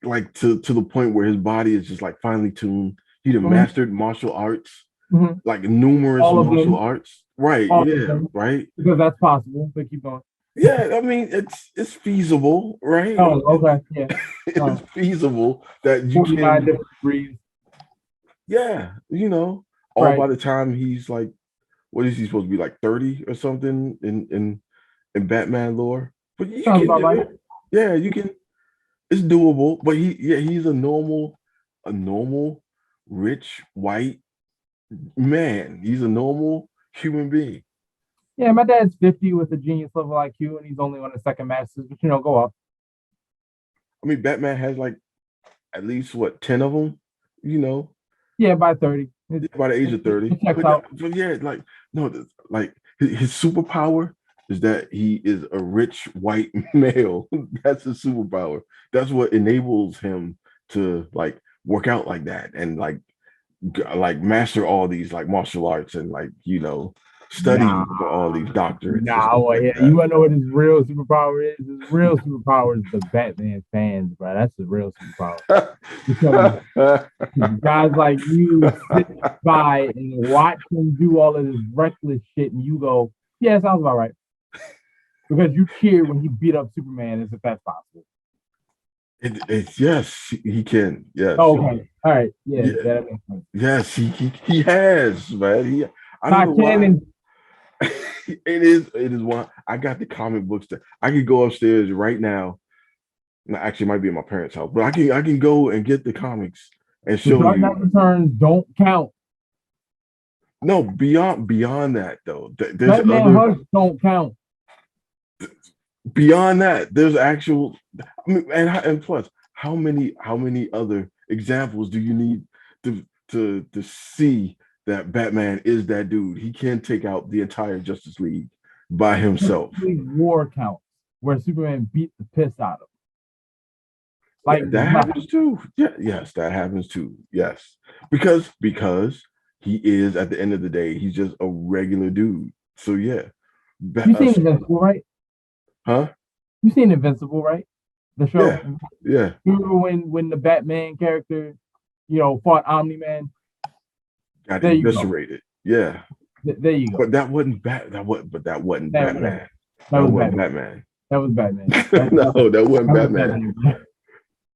like to the point where his body is just like finely tuned. He done mhm, mastered martial arts, mhm, like numerous all of martial them, arts. Right? all of Yeah. them, Right. because that's possible. But keep going. Yeah. I mean, it's feasible, right? Oh, okay, yeah. It is feasible that you 49 can. different degrees, Yeah. All right? by the time he's like, what is he supposed to be, like 30 or something in Batman lore? But you Sounds can about do right. it. Yeah, you can. It's doable. But he's a normal, rich white man. He's a normal human being. Yeah, my dad's 50 with a genius level IQ, and he's only on his second master's. But go up. I mean, Batman has like at least what 10 of them. You know, Yeah, by 30, it, by the age it, of it 30. checks out. But yeah, like no, like his superpower is that he is a rich white male. That's his superpower. That's what enables him to like work out like that and like master all these like martial arts and like Nah, study for all these doctorates and nah. stuff Well, like yeah, you that. wanna know what his real superpower is? His real superpower is the Batman fans, bro. That's the real superpower because guys like you sit by and watch him do all of this reckless shit, and you go, "Yeah, sounds about right." Because you cheered when he beat up Superman, as if that's possible. It's yes, he can. Yes, Oh, okay. All right. Yeah, yeah, yeah, that makes sense. yes, he has, man. I don't know Not why. canon. It is one. I got the comic books that I could go upstairs right now. No, actually, it might be in my parents' house, but I can go and get the comics and The show Dark you. Knight Returns don't count. No, beyond that though, there's Batman other Hush don't count. beyond that. There's actual. I mean, and plus, how many other examples do you need to see that Batman is that dude? He can take out the entire Justice League by Justice himself. League War counts, where Superman beat the piss out of him. Yeah, Like that nothing. happens too. Yeah, yes, that happens too. Yes, because he is at the end of the day, he's just a regular dude. So yeah, You Ba- uh, seen Invincible, right? huh? You seen Invincible, right? The show. Yeah, yeah. Remember when the Batman character, fought Omni Man? Got There you go. eviscerated. Yeah, There you go. but that wasn't bat. That what? But that wasn't Whatever. Batman. That That was wasn't Batman. Batman. That was Batman. No, that wasn't That was Batman. Batman.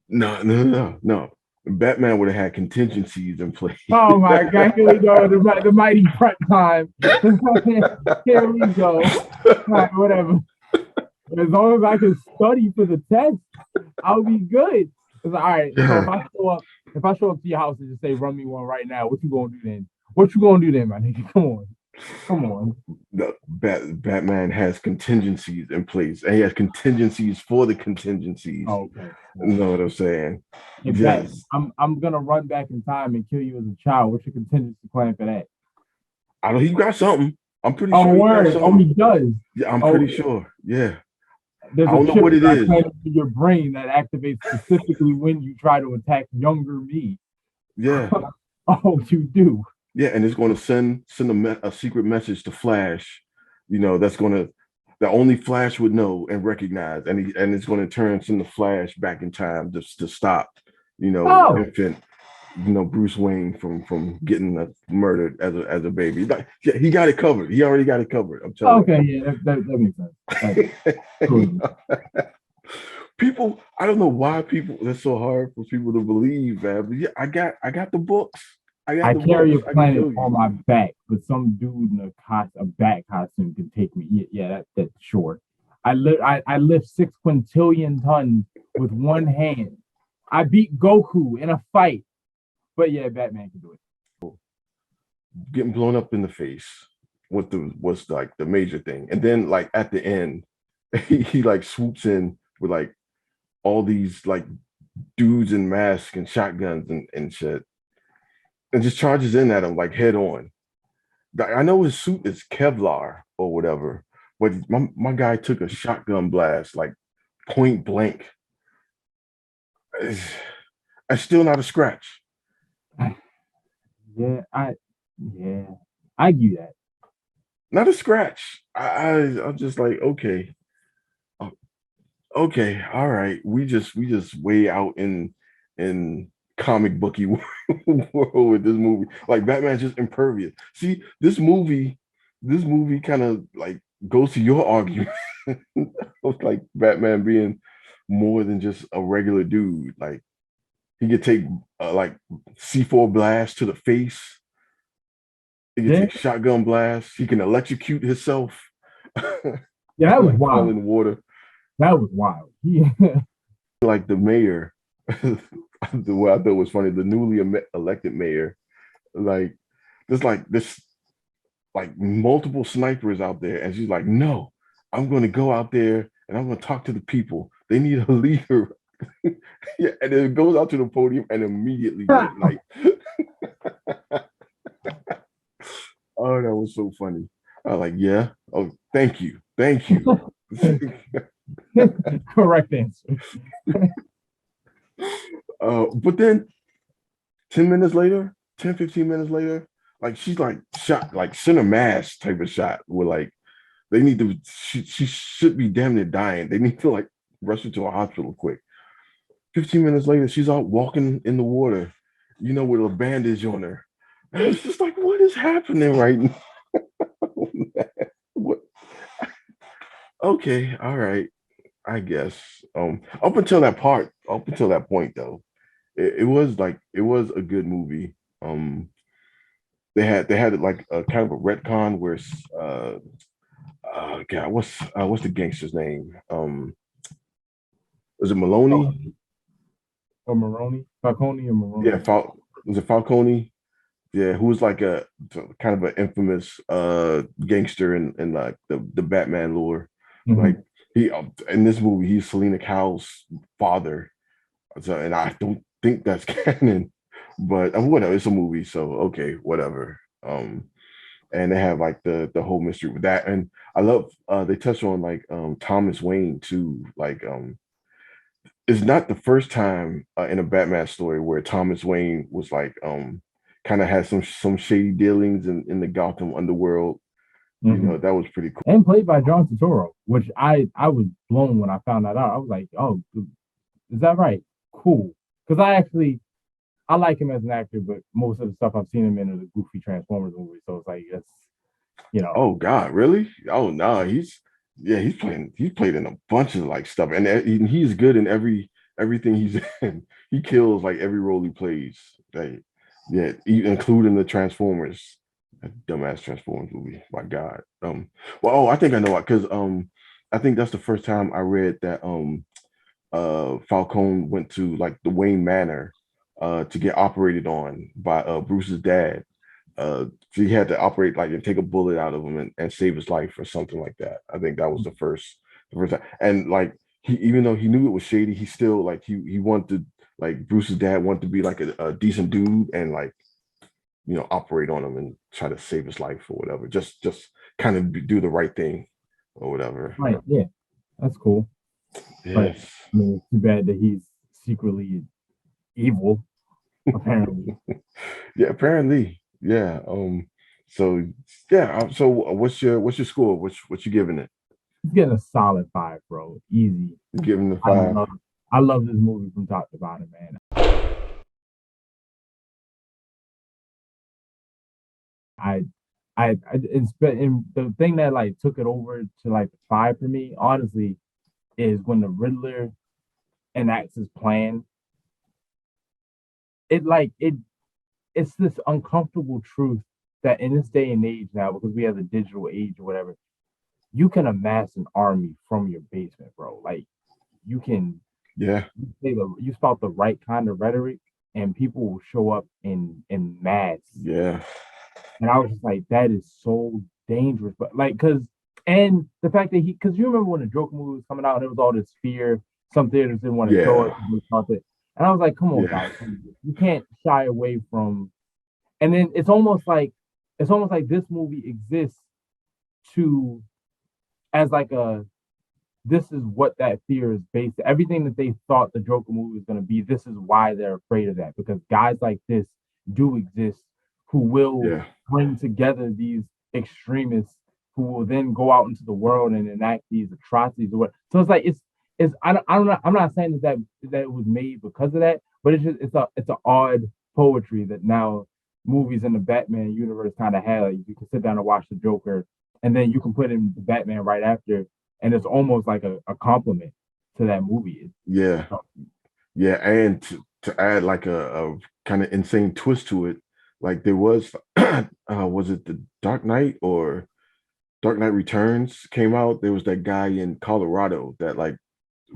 No, no, no, no. Batman would have had contingencies in place. Oh my God! Here we go. The mighty prep time. Here we go. All right, whatever. As long as I can study for the test, I'll be good. It's like, all right. So Yeah. if I show up to your house and just say, "Run me one right now," what you gonna do then? What you gonna do then, my nigga? Come on. The Batman has contingencies in place, and he has contingencies for the contingencies. Oh, okay. You Well, know what I'm saying? if that, Yes. I'm gonna run back in time and kill you as a child. What's your contingency plan for that? I know he got something. I'm pretty Oh, sure he got word. Oh, something. he does. Yeah, I'm pretty Oh, sure. Yeah. there's I a don't know chip what it that I is. planted in your brain that activates specifically when you try to attack younger me. Yeah. Oh, you do. Yeah, and it's going to send a secret message to Flash. That's going to that only Flash would know and recognize, and it's going to send the Flash back in time just to stop, Oh, infant. Bruce Wayne from getting murdered as a baby. Like, yeah, he got it covered. He already got it covered. I'm telling Okay, yeah, that makes sense. That you. totally. People, I don't know why people. It's so hard for people to believe, man. But yeah, I got the books. I got I the carry books. a I can planet show you. on my back, but some dude in a bat costume can take me. Yeah, that's sure. I lift 6 quintillion tons with one hand. I beat Goku in a fight, but yeah, Batman can do it. Getting blown up in the face was like the major thing, and then like at the end, he like swoops in with like all these like dudes in masks and shotguns and shit, and just charges in at him like head on. I know his suit is Kevlar or whatever, but my guy took a shotgun blast like point blank. It's still not a scratch. Yeah, yeah, I give you that. Not a scratch. I'm just like, okay, okay, all right. We just way out in comic booky world with this movie. Like Batman's just impervious. See, this movie kind of like goes to your argument of like Batman being more than just a regular dude. Like he could take like C4 blast to the face. He could Yeah, take shotgun blast. He can electrocute himself. yeah, that was Like fall wild. in the water. That was wild. Yeah, Like the mayor, the what I thought was funny, the newly elected mayor, like this like multiple snipers out there, and she's like, no, I'm going to go out there and I'm going to talk to the people. They need a leader. Yeah, and then it goes out to the podium and immediately get like, oh, that was so funny. I was like, yeah, oh, thank you. correct answer. But then 10 minutes later, 10, 15 minutes later, like she's like shot, like center mass type of shot where like they need to, she should be damn near dying. They need to like rush her to a hospital quick. 15 minutes later, she's out walking in the water, with a bandage on her. And it's just like, what is happening right now? What? Okay, all right, I guess. Up until that point though, it was a good movie. They had like a kind of a retcon where God, what's the gangster's name? Was it Oh, Maloney? or Maroni, Falcone, or Yeah, Maroni. was it Falcone? Yeah, who was like a kind of an infamous gangster in like the Batman lore. Mm-hmm. Like he in this movie, he's Selena Kyle's father. So, and I don't think that's canon, but whatever. It's a movie, so okay, whatever. And they have like the whole mystery with that, and I love they touch on like Thomas Wayne too. Like it's not the first time in a Batman story where Thomas Wayne was like kind of had some shady dealings in the Gotham underworld. Mm-hmm. That was pretty cool. And played by John Turturro, which I was blown when I found that out. I was like, oh, is that right? Cool. Because I like him as an actor, but most of the stuff I've seen him in are the goofy Transformers movies. So it's like that's you know, Oh God, really? Oh no, he's played in a bunch of like stuff, and he's good in everything he's in. He kills like every role he plays. Like, yeah, including the Transformers, that dumbass Transformers movie. My God. Well, I think I know why, because I think that's the first time I read that Falcone went to like the Wayne Manor to get operated on by Bruce's dad. So he had to operate like and take a bullet out of him and save his life or something like that. I think that was the first time. And like he, even though he knew it was shady, he still like he wanted like Bruce's dad wanted to be like a decent dude and like operate on him and try to save his life or whatever. Just kind of do the right thing or whatever. right? Yeah, that's cool. But Yes. I mean, it's too bad that he's secretly evil, apparently. Yeah, apparently. Yeah. So yeah. So what's your score? What you giving it? He's getting a solid 5, bro. Easy. You giving the I five? love I love this movie from top to bottom, man. I and the thing that like took it over to like the five for me, honestly, is when the Riddler enacts his plan. It like it's this uncomfortable truth that in this day and age now, because we have the digital age or whatever, you can amass an army from your basement, bro. Like you can Yeah, you spout the right kind of rhetoric, and people will show up in mass. yeah, And I was just like, that is so dangerous. But like, and the fact that because you remember when the Joker movie was coming out, and there was all this fear. Some theaters didn't want to show it, yeah, and I was like, come on, yeah, guys, you can't shy away from. And then it's almost like this movie exists to as like a this is what that fear is based. Everything that they thought the Joker movie was going to be, this is why they're afraid of that because guys like this do exist who will yeah, bring together these extremists who will then go out into the world and enact these atrocities or what. So it's like it's I don't know. I'm not saying that it was made because of that, but it's an odd poetry that now movies in the Batman universe kind of have. Like you can sit down and watch the Joker, and then you can put in the Batman right after, and it's almost like a compliment to that movie. yeah, yeah. And to add like a kind of insane twist to it, like there was it the Dark Knight or Dark Knight Returns came out? There was that guy in Colorado that like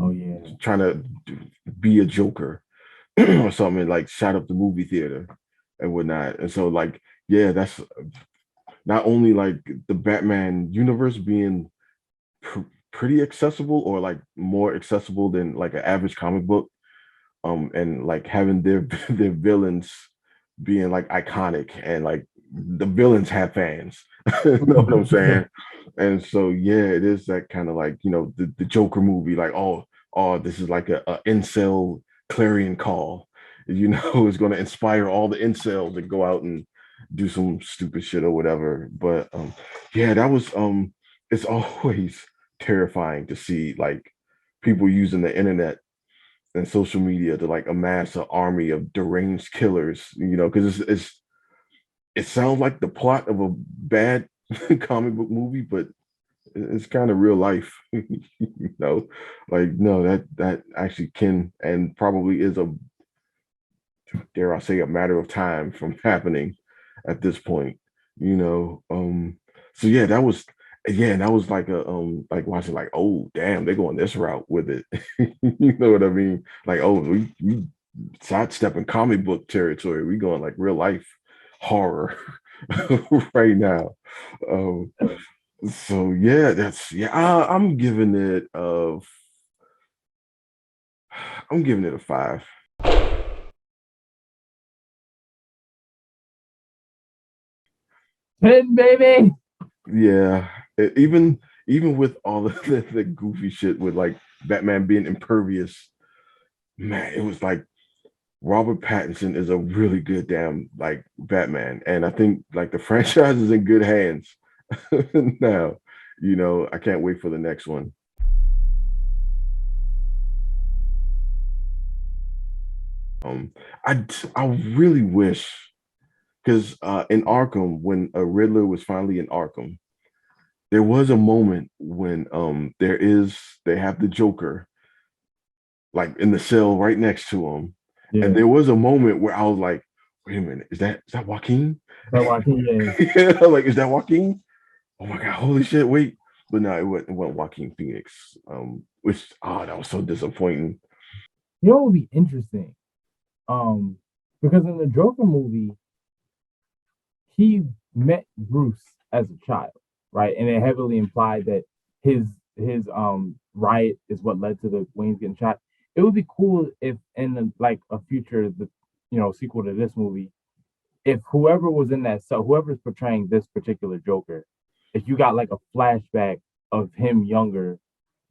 Oh yeah. trying to be a Joker or something, and, like shot up the movie theater and whatnot. And so like, yeah, that's not only like the Batman universe being pr- pretty accessible or like more accessible than like an average comic book, and like having their their villains being like iconic and like the villains have fans. You know what I'm saying? And so yeah, it is that kind of like, the Joker movie, like, oh, this is like a incel clarion call, it's gonna inspire all the incels to go out and do some stupid shit or whatever. But yeah, that was it's always terrifying to see like people using the internet and social media to like amass an army of deranged killers, because it sounds like the plot of a bad comic book movie, but it's kind of real life, know. Like no, that actually can and probably is a, dare I say, a matter of time from happening at this point, you know. So yeah, that was like a like watching like, oh damn, they're going this route with it. You know what I mean? Like, oh, we sidestepping comic book territory. We going like real life horror right now. Um, so yeah, I'm giving it I'm giving it a five. 10, baby. Yeah, even with all the goofy shit with like Batman being impervious, man, it was like Robert Pattinson is a really good damn like Batman, and I think like the franchise is in good hands now. I can't wait for the next one. Um, I really wish because in Arkham, when a Riddler was finally in Arkham, there was a moment when they have the Joker like in the cell right next to him. And Yeah. there was a moment where I was like, wait a minute, is that Joaquin? That Joaquin, yeah. Yeah, like, is that Joaquin? Oh my god, holy shit, wait. But no, it wasn't Joaquin Phoenix. Which that was so disappointing. You know what would be interesting? Um, because in the Joker movie, he met Bruce as a child, right? And it heavily implied that his riot is what led to the Wayne's getting shot. It would be cool if in like a future sequel to this movie, if whoever was in that cell, whoever's portraying this particular Joker, if you got like a flashback of him younger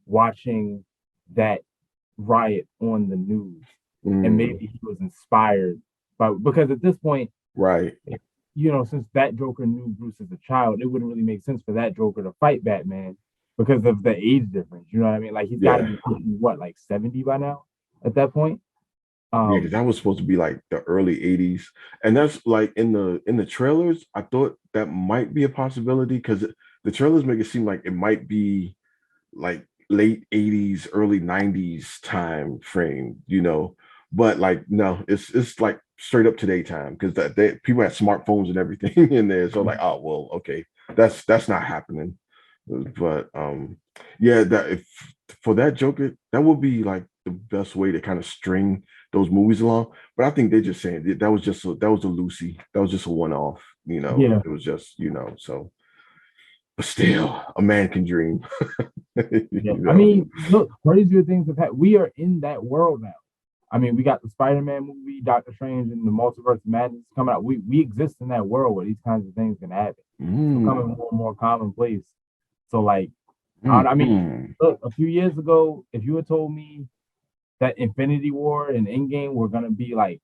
watching that riot on the news, and Mm, maybe he was inspired by because at this point, right. since that Joker knew Bruce as a child, it wouldn't really make sense for that Joker to fight Batman because of the age difference. You know what I mean? Like he's got to Yeah. be pushing what, like 70 by now at that point. Yeah, because Um, that was supposed to be like the early 80s. And that's like in the trailers, I thought that might be a possibility because the trailers make it seem like it might be like late 80s, early 90s time frame, you know. But like no, it's like straight up today time because that they people had smartphones and everything in there. So like, oh well, okay, that's not happening. But yeah, that if for that Joker, that would be like the best way to kind of string those movies along. But I think they're just saying that was just that was a Lucy, that was just a one off, you know. yeah, It was just, you know, so but still a man can dream. yeah. You I know. mean, look, crazier things have happened. We are in that world now. I mean, we got the Spider-Man movie, Doctor Strange, and the Multiverse of Madness coming out. We exist in that world where these kinds of things can happen. It's becoming Mm, more and more commonplace. So, like, I mean, mm. look, a few years ago, if you had told me that Infinity War and Endgame were gonna be like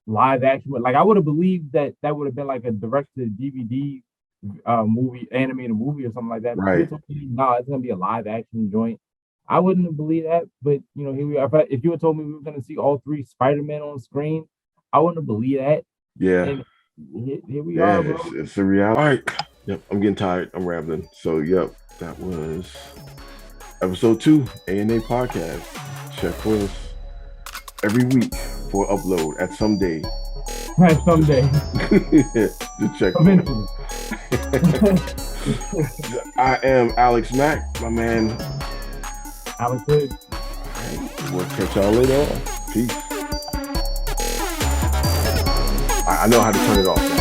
live action, like I would have believed that that would have been like a direct to DVD movie, animated movie or something like that. But if you Right. told me, no, it's gonna be a live action joint, I wouldn't have believed that. But you know, here we are. If you had told me we were gonna see all three Spider-Man on screen, I wouldn't have believed that. Yeah. And here we Yeah. are, bro. It's a reality. All right. Yep. I'm getting tired. I'm rambling. So yep, that was episode 2, A.n.A podcast. Check for us every week for upload at some day. Just, Someday, just check for eventually. us. I am Alex Mack, my man. Alex Hood. We'll catch y'all later on. Peace. I know how to turn it off now.